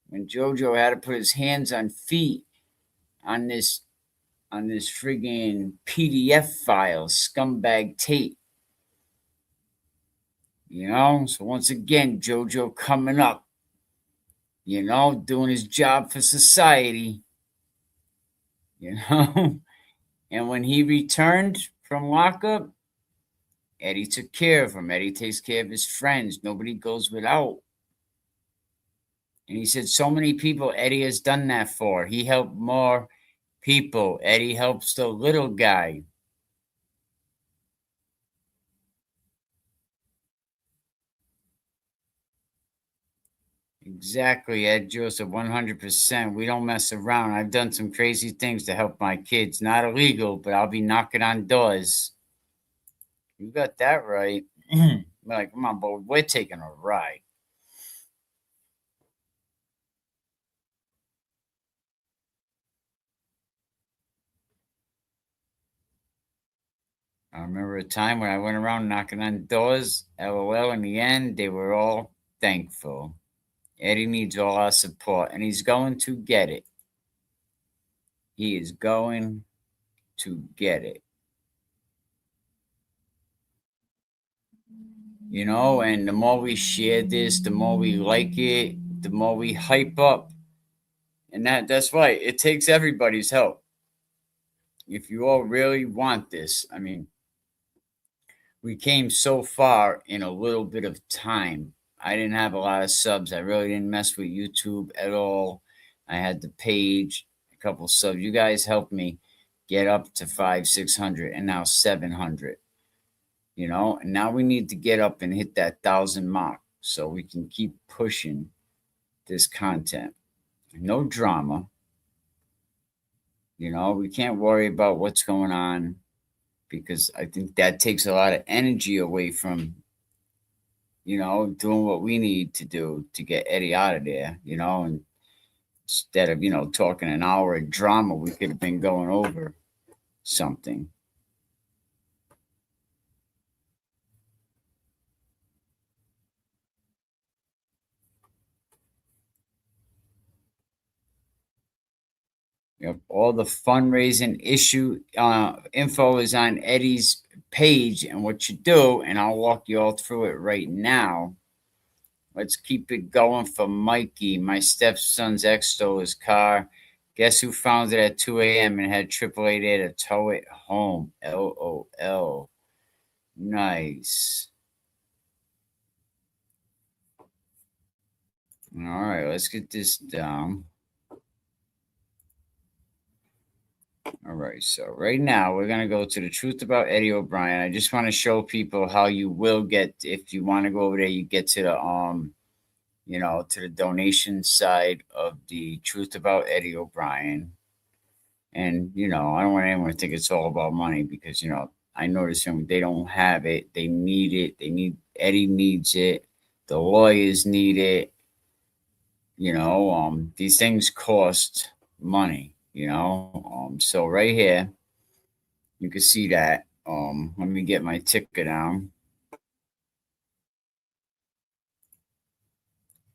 When JoJo had to put his hands on feet on this friggin' PDF file, scumbag tape. So once again, JoJo coming up, doing his job for society, you know. And when he returned from lockup, Eddie took care of him. Eddie takes care of his friends. Nobody goes without. And he said, so many people Eddie has done that for. He helped more people. Eddie helps the little guy. Exactly, Ed Joseph, 100%. We don't mess around. I've done some crazy things to help my kids. Not illegal, but I'll be knocking on doors. You got that right. Like, come on, boy, we're taking a ride. I remember a time when I went around knocking on doors. LOL, in the end, they were all thankful. Eddie needs all our support, and he's going to get it. He is going to get it. And the more we share this, the more we like it, the more we hype up. And that's right. It takes everybody's help. If you all really want this, I mean, we came so far in a little bit of time. I didn't have a lot of subs. I really didn't mess with YouTube at all. I had the page, a couple subs. You guys helped me get up to 600, and now 700. And now we need to get up and hit that 1,000 mark so we can keep pushing this content. No drama. We can't worry about what's going on because I think that takes a lot of energy away from, doing what we need to do to get Eddie out of there, and instead of, talking an hour of drama, we could have been going over something. All the fundraising issue info is on Eddie's page and what you do, and I'll walk you all through it right now. Let's keep it going for Mikey. My stepson's ex stole his car. Guess who found it at 2 a.m. and had AAA there to tow it home? LOL. Nice. All right, let's get this down. All right, so right now we're gonna go to the truth about Eddie O'Brien. I just want to show people how you will get, if you want to go over there, you get to the to the donation side of the truth about Eddie O'Brien. And I don't want anyone to think it's all about money because I notice them, they don't have it, they need it, Eddie needs it, the lawyers need it. These things cost money. So right here, you can see that. Let me get my ticker down.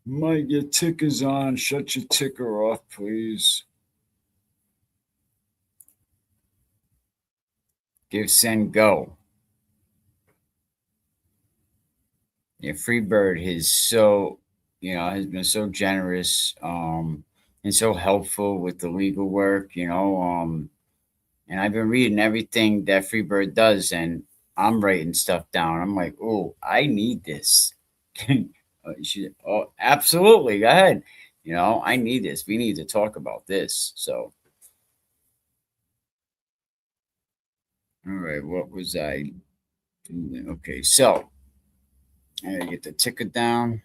Mike, your ticker's on. Shut your ticker off, please. Give, send, go. Yeah, Freebird is so, has been so generous, and so helpful with the legal work, and I've been reading everything that Freebird does, and I'm writing stuff down. I'm like, oh, I need this. Oh, absolutely. Go ahead. I need this. We need to talk about this. So, all right, what was I doing? Okay, so I gotta get the ticker down.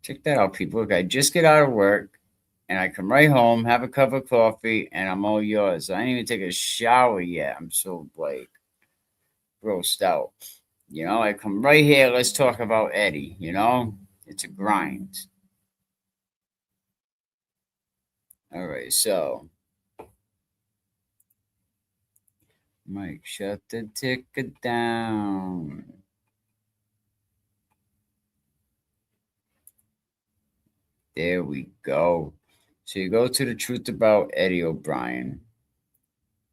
Check that out, people. Look, I just get out of work and I come right home, have a cup of coffee, and I'm all yours. I didn't even take a shower yet. I'm so like grossed out. I come right here. Let's talk about Eddie. It's a grind. All right, so Mike, shut the ticker down. There we go. So you go to the truth about Eddie O'Brien.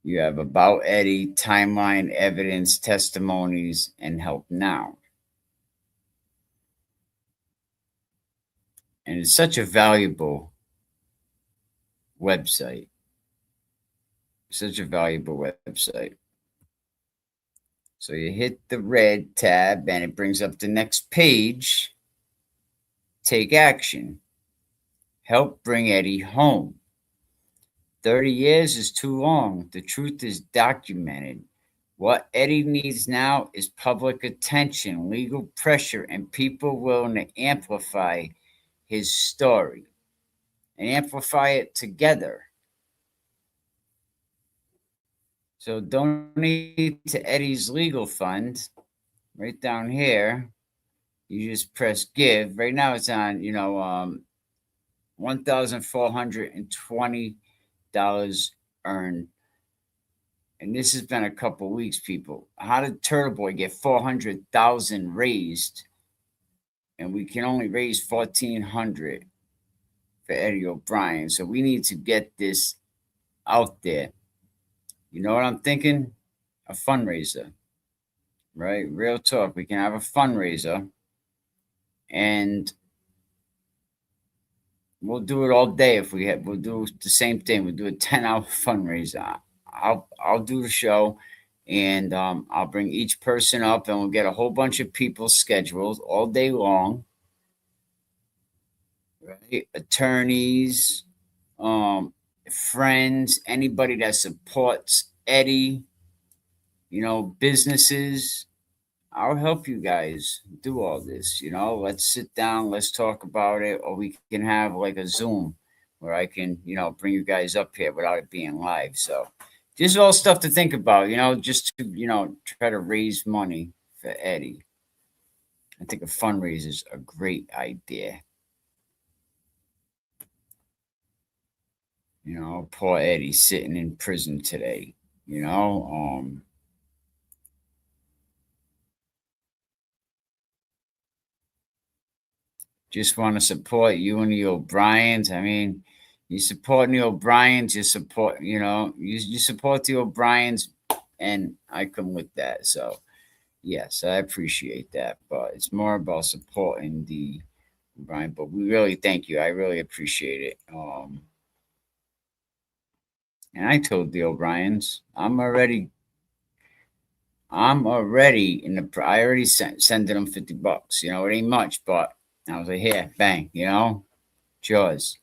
You have about Eddie, timeline, evidence, testimonies, and help now. And it's such a valuable website. Such a valuable website. So you hit the red tab and it brings up the next page. Take action. Help bring Eddie home. 30 years is too long. The truth is documented. What Eddie needs now is public attention, legal pressure, and people willing to amplify his story and amplify it together. So donate to Eddie's legal fund right down here. You just press give. Right now it's on, $1,420 earned. And this has been a couple weeks, people. How did Turtle Boy get 400,000 raised, and we can only raise 1,400 for Eddie O'Brien? So we need to get this out there. You know what I'm thinking? A fundraiser, right? Real talk. We can have a fundraiser, and we'll do it all day if we have. We'll do the same thing. We'll do a 10-hour fundraiser. I'll do the show, and I'll bring each person up, and we'll get a whole bunch of people scheduled all day long. Right? Attorneys, friends, anybody that supports Eddie, businesses. I'll help you guys do all this. Let's sit down, let's talk about it, or we can have like a Zoom where I can, bring you guys up here without it being live. So, this is all stuff to think about, just to, try to raise money for Eddie. I think a fundraiser is a great idea. Poor Eddie sitting in prison today. Just want to support you and the O'Briens. I mean, you support the O'Briens, you support the O'Briens, and I come with that. So, yes, I appreciate that. But it's more about supporting the O'Brien. But we really thank you. I really appreciate it. And I told the O'Briens, I'm already in the. I already sending them $50. It ain't much, but I was like, here, bang, it's yours.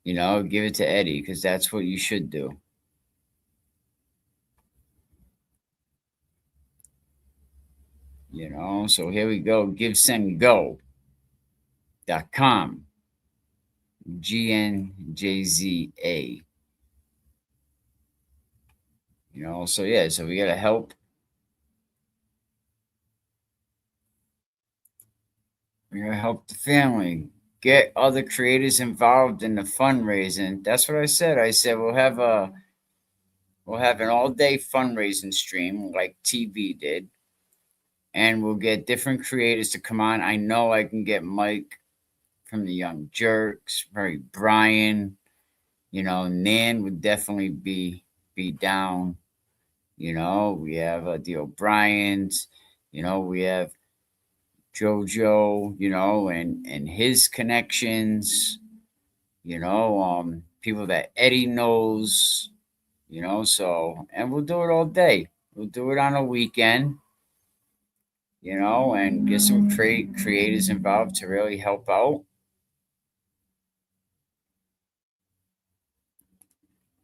Give it to Eddie because that's what you should do. So here we go. GiveSendGo.com. GNJZA. So yeah, so we got to help. We got to help the family. Get other creators involved in the fundraising. That's what I said. I said we'll have an all-day fundraising stream like TV did, and we'll get different creators to come on. I know I can get Mike from the Young Jerks, Mary Brian. Nan would definitely be down. We have the O'Briens. We have JoJo. And his connections. People that Eddie knows. you know. So, and we'll do it all day. We'll do it on a weekend, you know, and get some creators involved to really help out.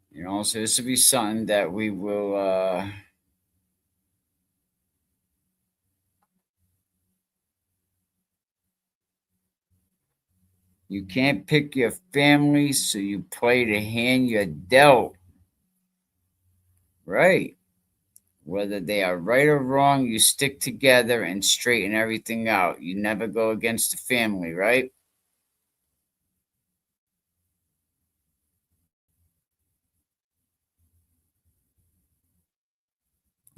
You know, so this will be something that we will you can't pick your family, so you play the hand you're dealt. Right. Whether they are right or wrong, you stick together and straighten everything out. You never go against the family, right?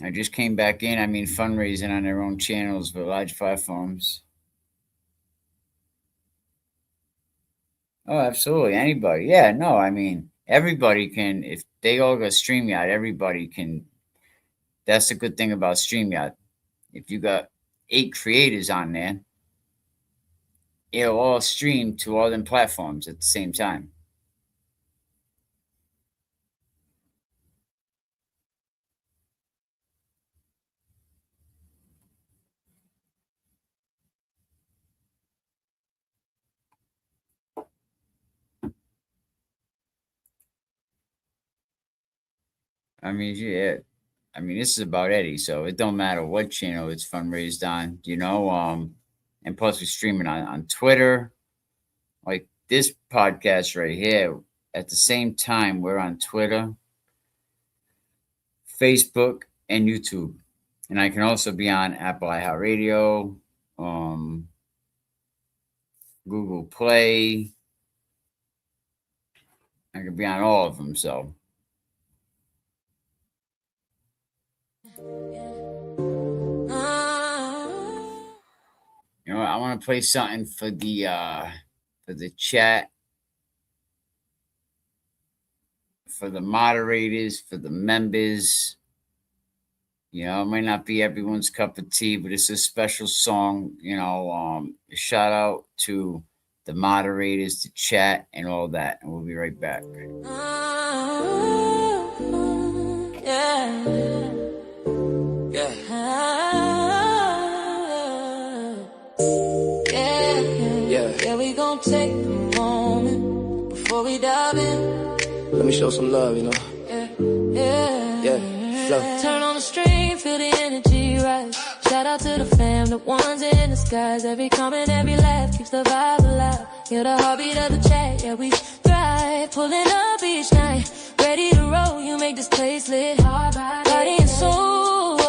I just came back in. I mean, fundraising on their own channels with large platforms. Oh, absolutely. Anybody. Yeah, no, I mean, everybody can, if they all go StreamYard, everybody can. That's the good thing about StreamYard. If you got 8 creators on there, it'll all stream to all them platforms at the same time. I mean, yeah. I mean, this is about Eddie, so it don't matter what channel it's fundraised on, you know. And plus we stream it on Twitter, like this podcast right here. At the same time, we're on Twitter, Facebook, and YouTube, and I can also be on Apple iHeartRadio, um, Google Play. I can be on all of them. So you know, I want to play something for the chat, for the moderators, for the members. You know, it might not be everyone's cup of tea, but it's a special song. You know, a shout out to the moderators, the chat, and all that. And we'll be right back. Yeah, we gon' take a moment before we dive in. Let me show some love, you know. Yeah. Turn on the stream, feel the energy rise. Shout out to the fam, the ones in the skies. Every comment, every laugh keeps the vibe alive. You're the heartbeat of the chat, yeah, we thrive. Pulling up each night, ready to roll. You make this place lit, body and soul.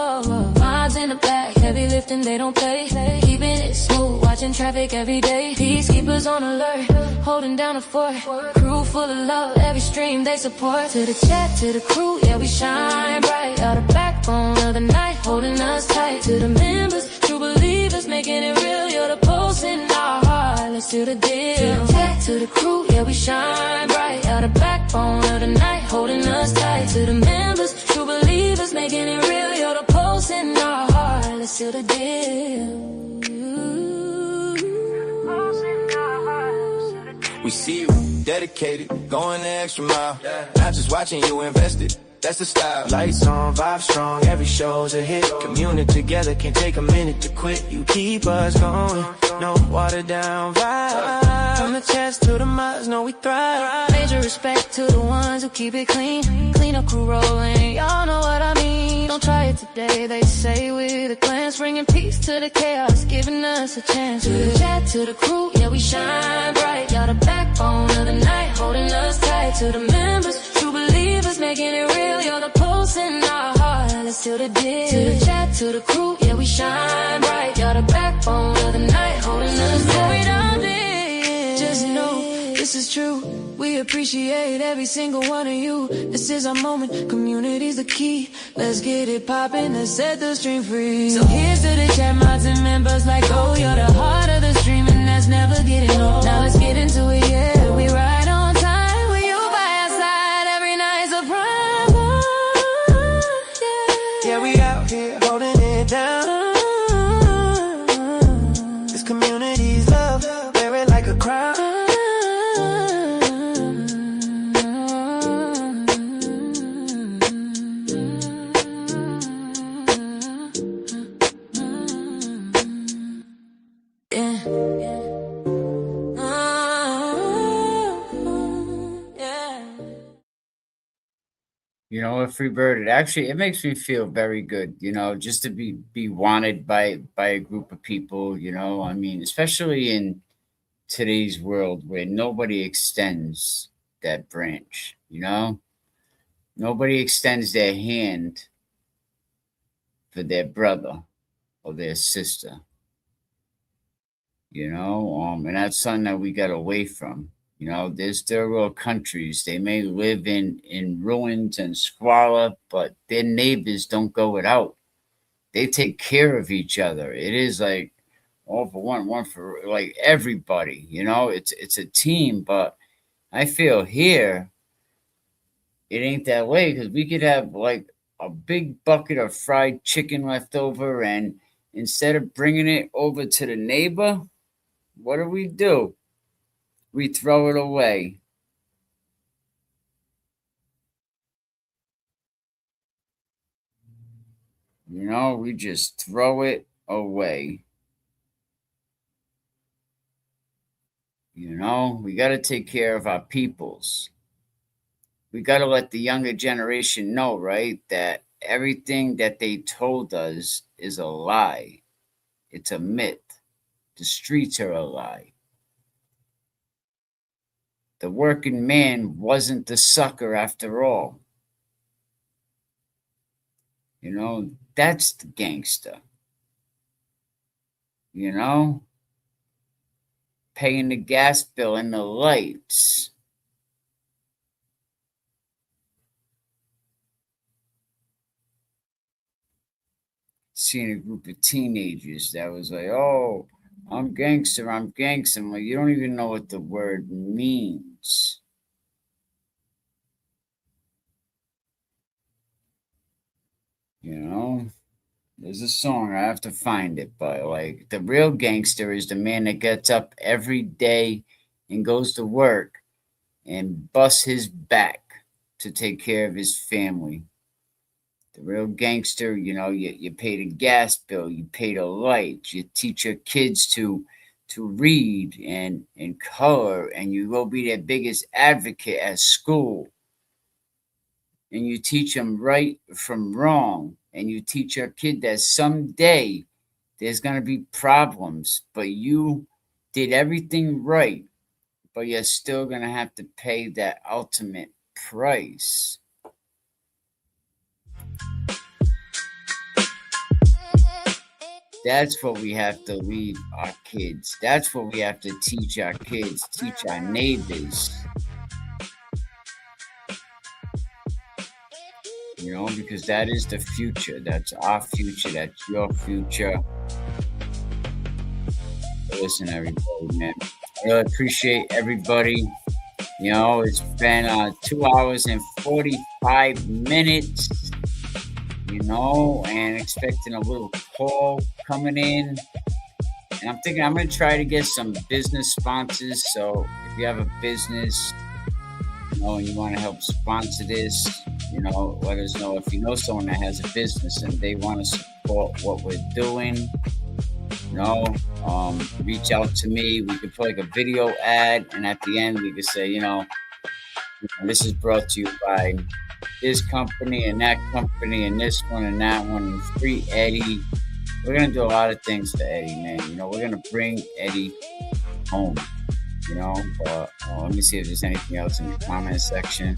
Minds in the back, heavy lifting, they don't play. Keeping it smooth, watching traffic every day. Peacekeepers on alert, holding down the fort. Crew full of love, every stream they support. To the chat, to the crew, yeah, we shine bright. You're the backbone of the night, holding us tight. To the members, true believers, making it real. You're the pulse in our heart, let's do the deal. To the chat, to the crew, yeah, we shine bright. You're the backbone of the night, holding us tight. To the members, true believers, making it real. You're the pulse in our heart, let's do the deal. We see you dedicated, going the extra mile. Not just watching you invested, that's the style. Lights on, vibe strong, every show's a hit. Community together, can't take a minute to quit. You keep us going, no watered down vibe. From the chest to the miles, know we thrive. Major respect to the ones who keep it clean. Clean up crew rolling, y'all know what I mean. Don't try it today, they say with a glance. Bringing peace to the chaos, giving us a chance. To the chat, to the crew, yeah, we shine bright. Y'all the backbone of the night, holding us tight. To the members, true believers, making it real. You're the pulse in our heart, let's do the deal. To the chat, to the crew, yeah, we shine bright. You're the backbone of the night, holding us tight. Just know this is true. We appreciate every single one of you. This is our moment, community's the key. Let's get it poppin', let's set the stream free. So here's to the chat mods and members like, oh, you're the heart of the stream and that's never getting old. Now let's get into it, yeah, we ride on time. With you by our side, every night's a prime. Yeah, we out here holding it down. This community's love, wear it like a crown. a free bird. It makes me feel very good, just to be wanted by a group of people, I mean, especially in today's world where nobody extends that branch, nobody extends their hand for their brother or their sister, and that's something that we got away from. There's third world countries. They may live in ruins and squalor, but their neighbors don't go without. They take care of each other. It is like all for one for like everybody. It's a team. But I feel here it ain't that way because we could have like a big bucket of fried chicken left over, and instead of bringing it over to the neighbor, what do? We throw it away. We just throw it away. We got to take care of our peoples. We got to let the younger generation know, right, that everything that they told us is a lie. It's a myth. The streets are a lie. The working man wasn't the sucker after all. That's the gangster. Paying the gas bill and the lights. Seeing a group of teenagers that was like, oh, I'm gangster. I'm like, you don't even know what the word means. There's a song, I have to find it, but like the real gangster is the man that gets up every day and goes to work and busts his back to take care of his family. The real gangster, you pay the gas bill, you pay the lights, you teach your kids to read and color, and you go be their biggest advocate at school. And you teach them right from wrong, and you teach your kid that someday there's going to be problems, but you did everything right, but you're still going to have to pay that ultimate price. That's what we have to leave our kids. That's what we have to teach our kids, teach our neighbors. Because that is the future. That's our future. That's your future. Listen, everybody, man. I really appreciate everybody. It's been 2 hours and 45 minutes, and expecting a little call coming in. And I'm thinking I'm going to try to get some business sponsors. So if you have a business, and you want to help sponsor this, let us know. If you know someone that has a business and they want to support what we're doing, reach out to me. We could put like a video ad, and at the end we could say, this is brought to you by this company and that company and this one and that one, and free Eddie. We're gonna do a lot of things for Eddie, man. We're gonna bring Eddie home. But let me see if there's anything else in the comment section.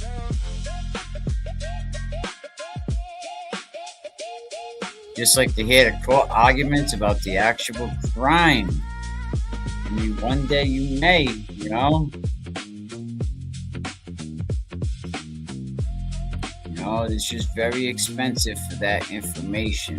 Just like to hear the court arguments about the actual crime. I mean, one day you may, it's just very expensive for that information.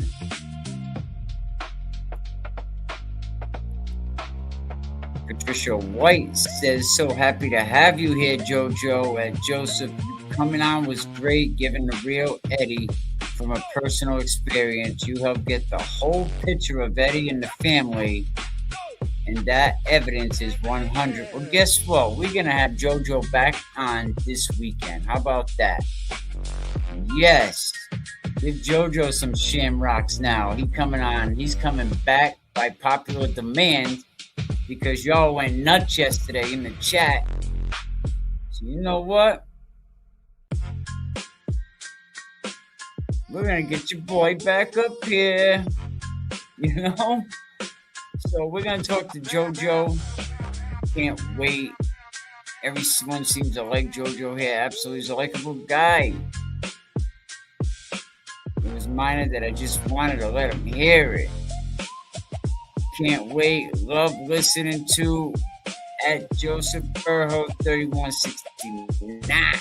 Patricia White says, so happy to have you here, JoJo. And Joseph, coming on was great, giving the real Eddie from a personal experience. You helped get the whole picture of Eddie and the family, and that evidence is 100. Well, guess what? We're going to have JoJo back on this weekend. How about that? Yes. Give JoJo some shamrocks now. He's coming back by popular demand, because y'all went nuts yesterday in the chat. So you know what? we're gonna get your boy back up here, you know? So we're gonna talk to JoJo. Can't wait. Everyone seems to like JoJo here. Absolutely, he's a likable guy. It was minor that I just wanted to let him hear it. Can't wait. Love listening to at Joseph Burho 3169.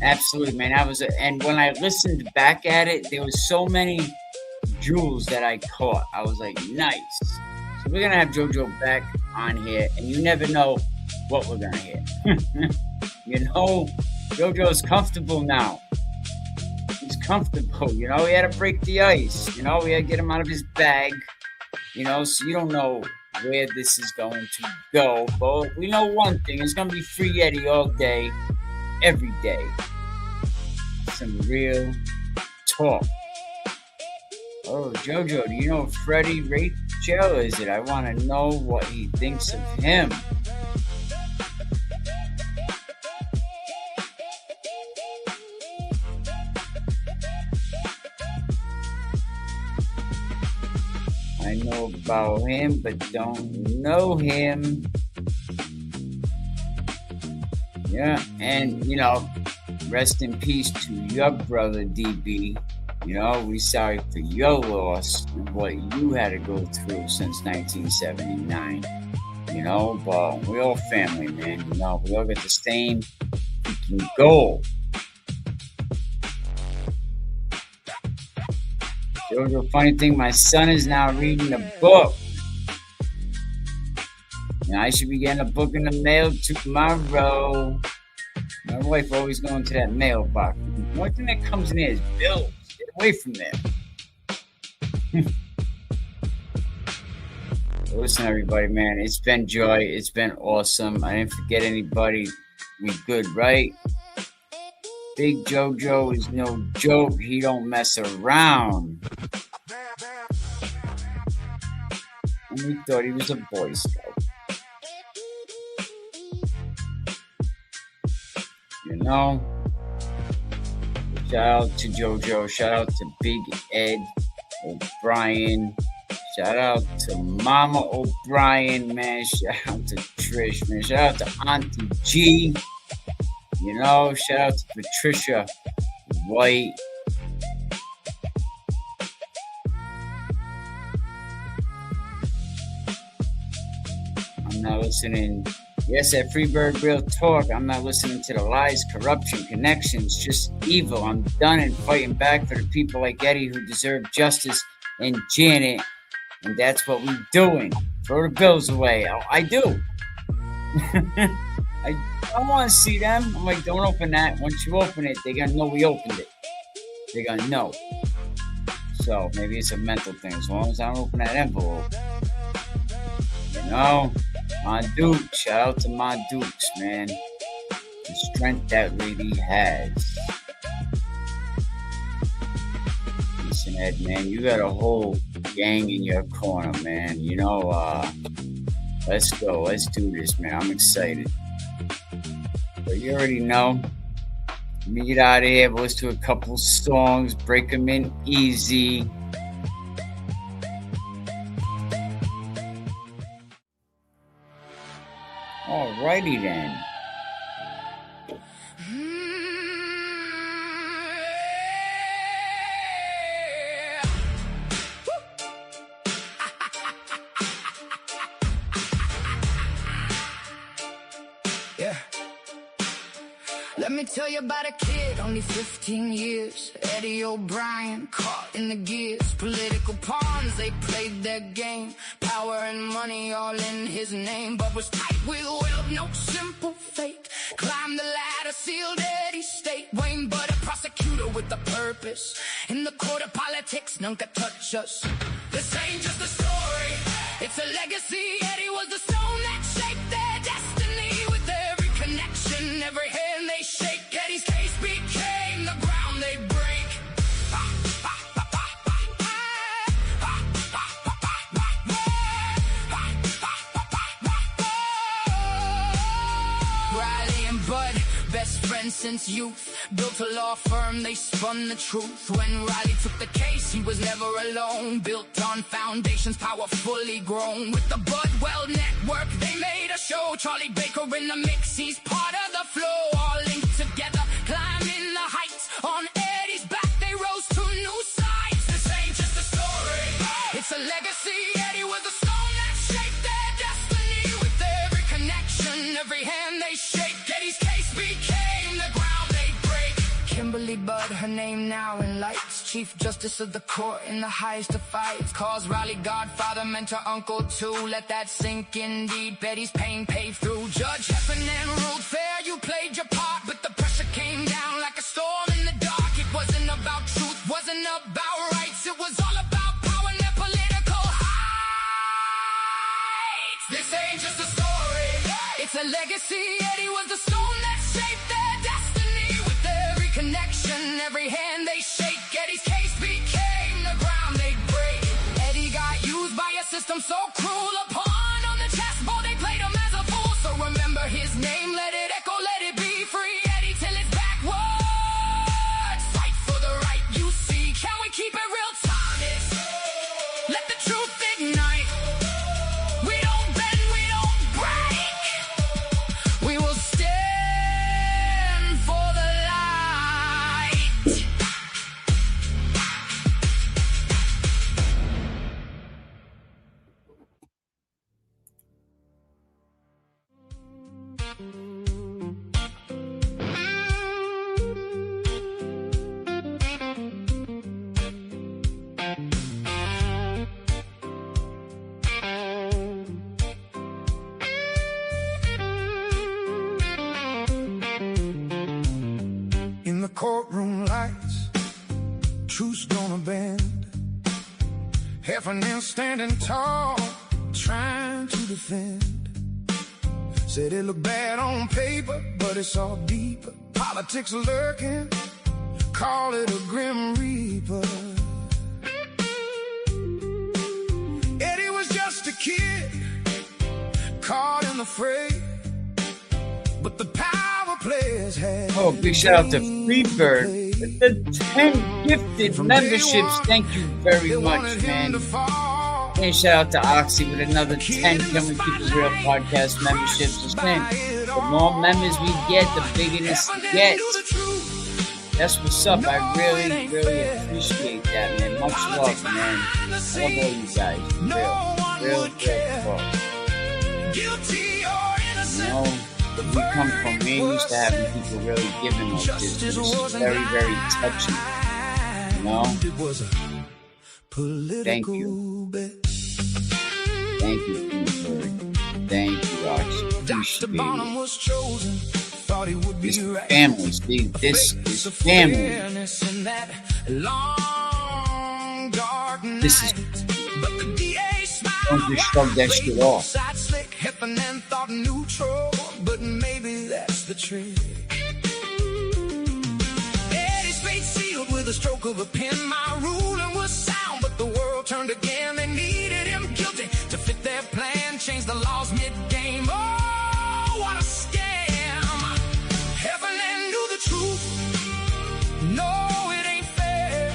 Absolutely, man. And when I listened back at it, there was so many jewels that I caught. I was like, nice. So we're gonna have JoJo back on here, and you never know what we're gonna hear. You know, JoJo's comfortable now. He's comfortable, you know. He had to break the ice, you know. We had to get him out of his bag, you know. So you don't know where this is going to go, but we know one thing: it's gonna be Free Eddie all day, every day. Some real talk. Oh, JoJo, do you know Freddie Rachel? Is it? I want to know what he thinks of him. I know about him, but don't know him. Yeah, and you know, rest in peace to your brother DB. You know, we sorry for your loss and what you had to go through since 1979. You know, but we're all family, man. You know, we all got the same freaking goal. JoJo, funny thing, my son is now reading a book. And I should be getting a book in the mail tomorrow. My wife always going to that mailbox. The only thing that comes in there is bills. Get away from there. Listen, everybody, man. It's been joy. It's been awesome. I didn't forget anybody. We good, right? Big JoJo is no joke. He don't mess around. And we thought he was a Boy Scout. You know? Shout out to JoJo. Shout out to Big Ed O'Brien. Shout out to Mama O'Brien, man. Shout out to Trish, man. Shout out to Auntie G. You know, shout out to Patricia White. I'm not listening. Yes, at Freebird Real Talk, I'm not listening to the lies, corruption, connections, just evil. I'm done and fighting back for the people like Eddie who deserve justice and Janet. And that's what we're doing. Throw the bills away. I do. I don't want to see them. I'm like, don't open that. Once you open it, they're going to know we opened it. They're going to know. So maybe it's a mental thing. As long as I don't open that envelope. You know? Ma Duke. Shout out to Ma Dukes, man. The strength that lady has. Listen, Ed, man. You got a whole gang in your corner, man. You know, let's go. Let's do this, man. I'm excited. But you already know. Let me get out of here. But let's do a couple songs. Break them in easy. Alrighty then. Yeah. Let me tell you about a kid, only 15 years. Eddie O'Brien, caught in the gears. Political pawns, they played their game. Power and money all in his name. But was tight with will, no simple fate. Climbed the ladder, sealed Eddie's state. Wayne but a prosecutor with a purpose. In the court of politics, none could touch us. This ain't just a story, it's a legacy. Eddie was the stone that shaped their destiny. With every connection, every hand they shake, Eddie's case became the ground they break. Riley and Bud best friend since youth. Built a law firm, they spun the truth. When Riley took the case, he was never alone. Built on foundations, powerfully grown. With the Budwell network, they made a show. Charlie Baker in the mix, he's part of the flow. All linked together, climbing the heights. On Eddie's back, they rose to new sights. This ain't just a story, it's a legacy. Eddie was the stone that shaped their destiny. With every connection, every hand they shake, Eddie's case became the ground they break. Kimberly Budd, her name now in lights. Chief Justice of the court in the highest of fights. Calls Riley godfather, mentor, uncle too. Let that sink in deep. Betty's pain paid through. Judge Heffernan ruled fair, you played your part. But the pressure came down like a storm in the dark. It wasn't about truth, wasn't about rights. It was all about power and their political heights. This ain't just a story, it's a legacy. Eddie was the stone that shaped their destiny. With every connection, every hand they shake, Eddie's case became the ground they break. Eddie got used by a system so cruel. A pawn on the chessboard, they played him as a fool. So remember his name, let it echo, let it be free. Eddie till it's backwards. Fight for the right you see. Can we keep it real, Thomas? Let the truth ignite. We don't bend, we don't break. We will stand for the light. In the courtroom lights, truth's gonna bend. Heffernan standing tall, trying to defend. Said it looked bad on paper, but it's all deeper. Politics lurking, call it a grim reaper. Eddie was just a kid, caught in the fray. But the power players had. Oh, big shout out to Freebird with the 10 gifted memberships. Thank you very much, man. And shout out to Oxy with another 10 Can We Keep It Real podcast memberships. Listen, the more members we get, the bigger this gets. That's what's up. I really, really appreciate that, man. Much love, man. I love all you guys. Real talk. You know, we come from, we ain't used to having people really giving like this. This is very, very touching. You know? Thank you. Thank you, Freebird. Thank you, Oxy. Appreciate it. This family, see, this is family. This is. Don't just shrug that shit off. Heffernan thought neutral, but maybe that's the trick. Eddie's fate sealed with a stroke of a pen. My ruling was sound, but the world turned again. They needed him guilty to fit their plan. Change the laws mid-game. Oh, what a scam. Heffernan knew the truth. No, it ain't fair.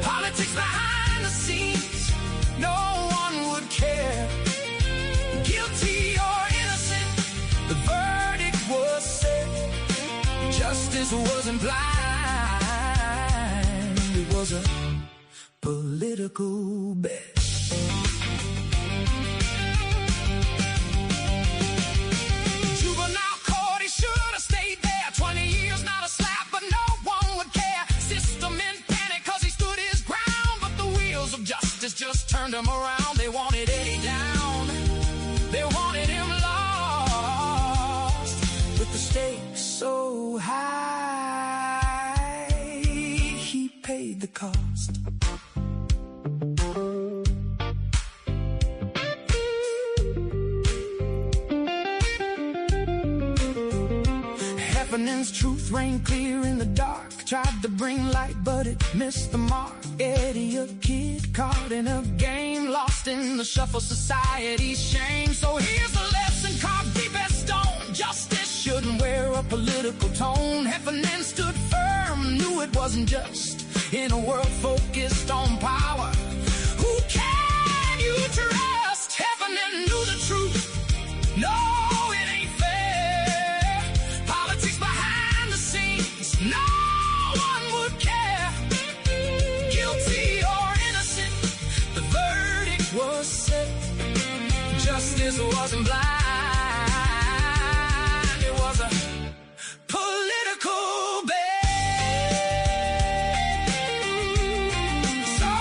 Politics behind the scenes. No one would care. Guilty or innocent, the verdict was set. Justice wasn't blind, it was a political bet. Juvenile court, he should have stayed there. 20 years, not a slap, but no one would care. System in panic cause he stood his ground, but the wheels of justice just turned him around. They wanted Eddie down, they wanted him lost. With the stakes so high, he paid the cost. Heffernan's truth reigned clear in the dark. Tried to bring light, but it missed the mark. Eddie, a kid caught in a game, lost in the shuffle, society's shame. So here's a lesson carved deep as stone. Justice shouldn't wear a political tone. Heffernan stood firm, knew it wasn't just in a world focused on power. Who can you trust? Heffernan knew the truth. No, it ain't fair. Politics behind the scenes, no one would care. Guilty or innocent, the verdict was set. Justice wasn't blind, it was a political bet. So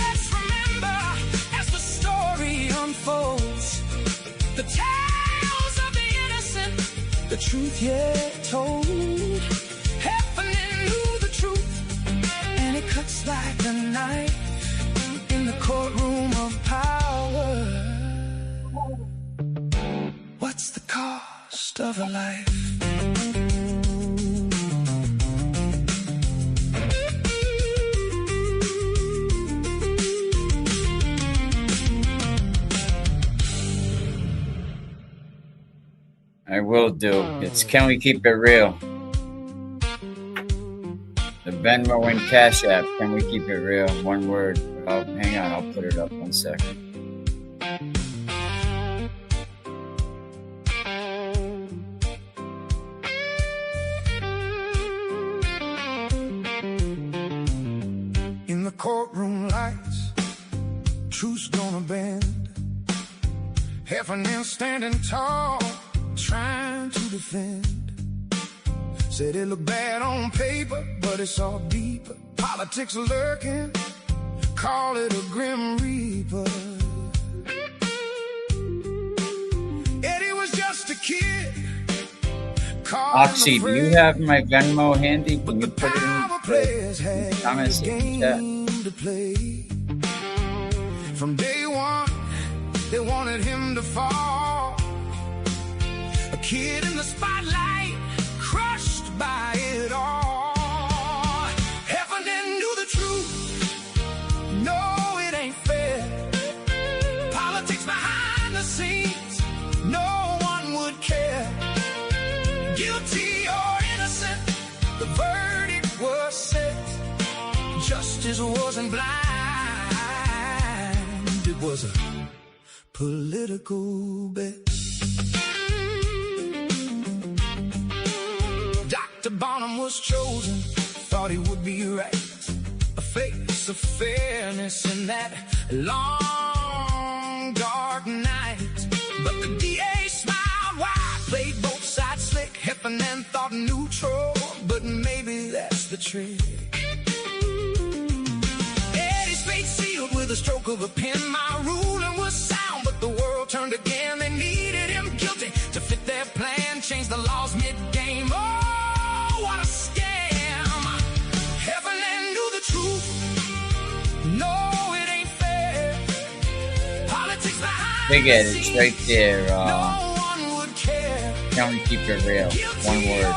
let's remember as the story unfolds, the tales of the innocent, the truth yet told. Heffernan knew the truth, and it cuts like a knife in the courtroom of power. What's the cost of a life? I will do. It's Can We Keep It Real? The Venmo and Cash App. Can we keep it real? One word. Hang on, I'll put it up 1 second. In the courtroom lights, truth's gonna bend. Heffernan standing tall, trying to defend. Said it looked bad on paper, but it's all deeper. Politics lurking, call it a grim reaper. Eddie was just a kid. Oxy, do you have my Venmo handy? Can you put it in the comments in chat? To play. From day one, they wanted him to fall. A kid in the spotlight, crushed by it all. Heffernan knew the truth. No, it ain't fair. Politics behind the scenes, no one would care. Guilty or innocent, the verdict was set. Justice wasn't blind, it was a political bet. Dr. Bonham was chosen, thought he would be right. A face of fairness in that long, dark night. But the DA smiled wide, played both sides slick. Heffernan thought neutral, but maybe that's the trick. Eddie's fate sealed with a stroke of a pen. My ruling was sound, but the world turned again. They needed him guilty to fit their plan, change the laws mid-game. Oh, what a scam! Heffernan knew the truth. No, it ain't fair. Politics behind Big Ed, it's right there. no one would care. Can we keep it real? One word.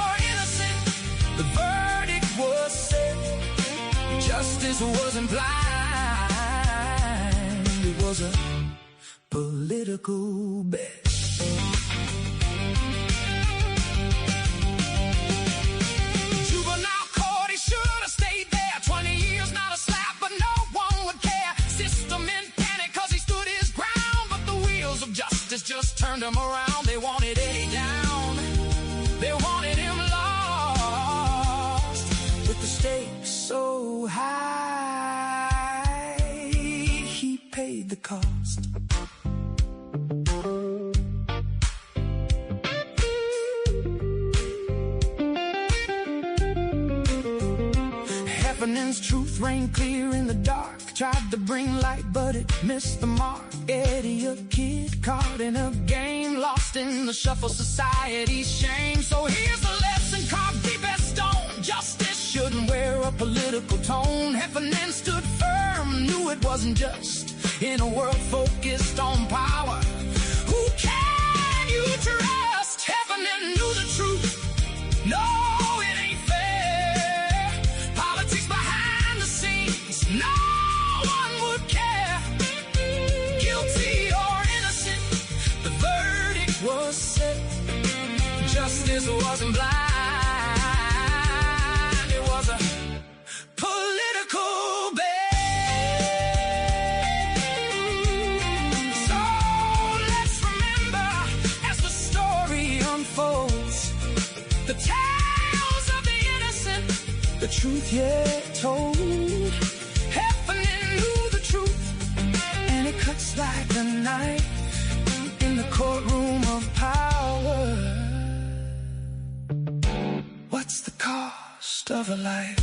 The verdict was set. Justice wasn't blind. It was a political bet. Juvenile court, he should have stayed there. 20 years, not a slap, but no one would care. System in panic cause he stood his ground, but the wheels of justice just turned him around. They wanted Eddie down. They wanted him lost. With the stakes so high, he paid the cost. Heffernan's truth reigned clear in the dark. Tried to bring light, but it missed the mark. Eddie, a kid caught in a game, lost in the shuffle, society's shame. So here's a lesson carved deep as stone. Justice shouldn't wear a political tone. Heffernan stood firm, knew it wasn't just in a world focused on power. Who can you trust? Heffernan knew the truth. No, it ain't fair. Politics behind the scenes, no one would care. Guilty or innocent, the verdict was set. Justice wasn't blind. The tales of the innocent, the truth yet told. Heffernan knew the truth, and it cuts like a knife in the courtroom of power. What's the cost of a life?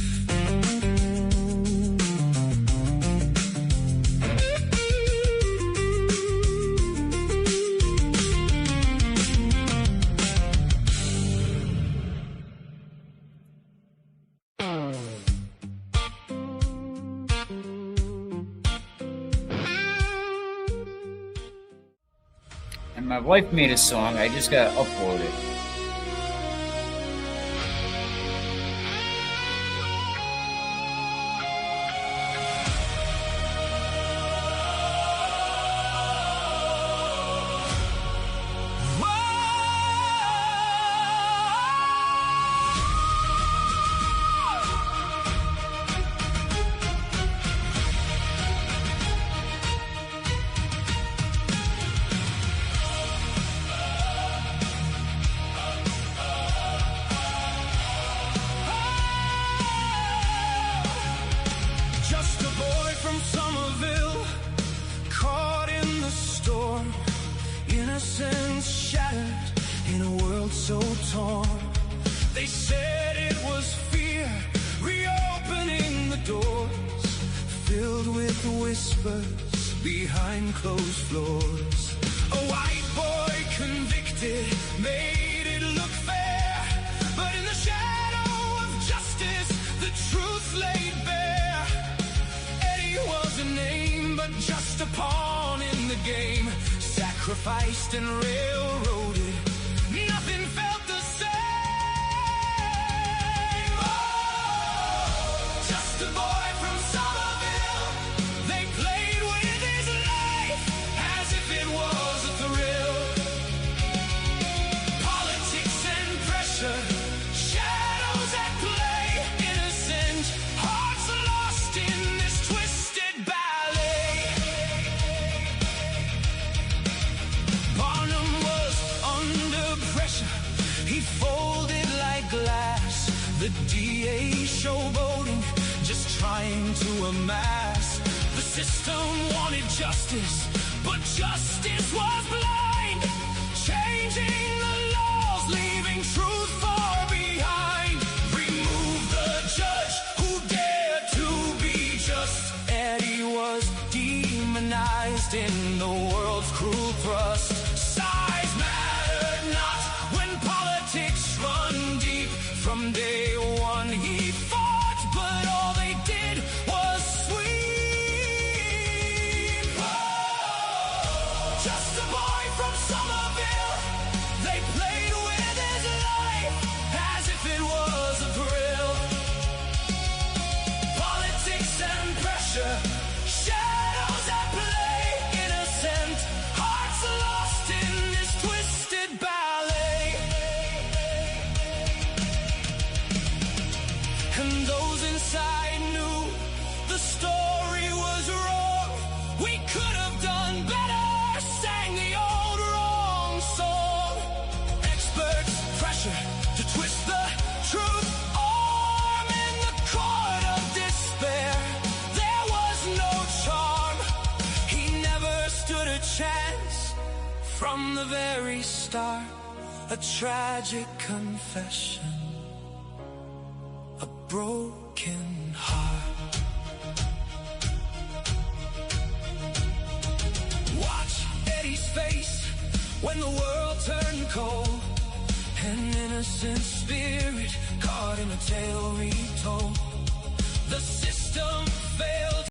And my wife made a song, I just gotta upload it. Just a boy from Somerville, caught in the storm, innocence shattered in a world so torn. They said it was fear, reopening the doors, filled with whispers behind closed floors. A white boy convicted made it look fair, but in the shadow of justice, the truth laid bare. Eddie was a name, but just a pawn in the game, sacrificed and railroaded. Nothing felt the same. Oh, just a boy from Somerville. They played with his life as if it was a thrill. Politics and pressure, shadows at play, innocent hearts lost in this twisted ballet. Barnum was under pressure, he folded like glass. The DA showboating, just trying to amass. The system wanted justice, but justice was blind, changing the laws, leaving truth far behind. Remove the judge who dared to be just. Eddie was demonized in the world's cruel thrust. Size mattered not when politics run deep. From day one he fought, but all they did was sweep. Oh, just a boy from Somerville. They played with his life as if it was a thrill. Politics and pressure, shadows at play, innocent hearts lost in this twisted ballet. And those inside knew the story was wrong. We could have done better, sang the old wrong song. Experts pressure to twist the truth, arm in the court of despair. There was no charm, he never stood a chance. From the very start, a tragic confession, a broken heart. Watch Eddie's face when the world turned cold. An innocent spirit caught in a tale retold. The system failed.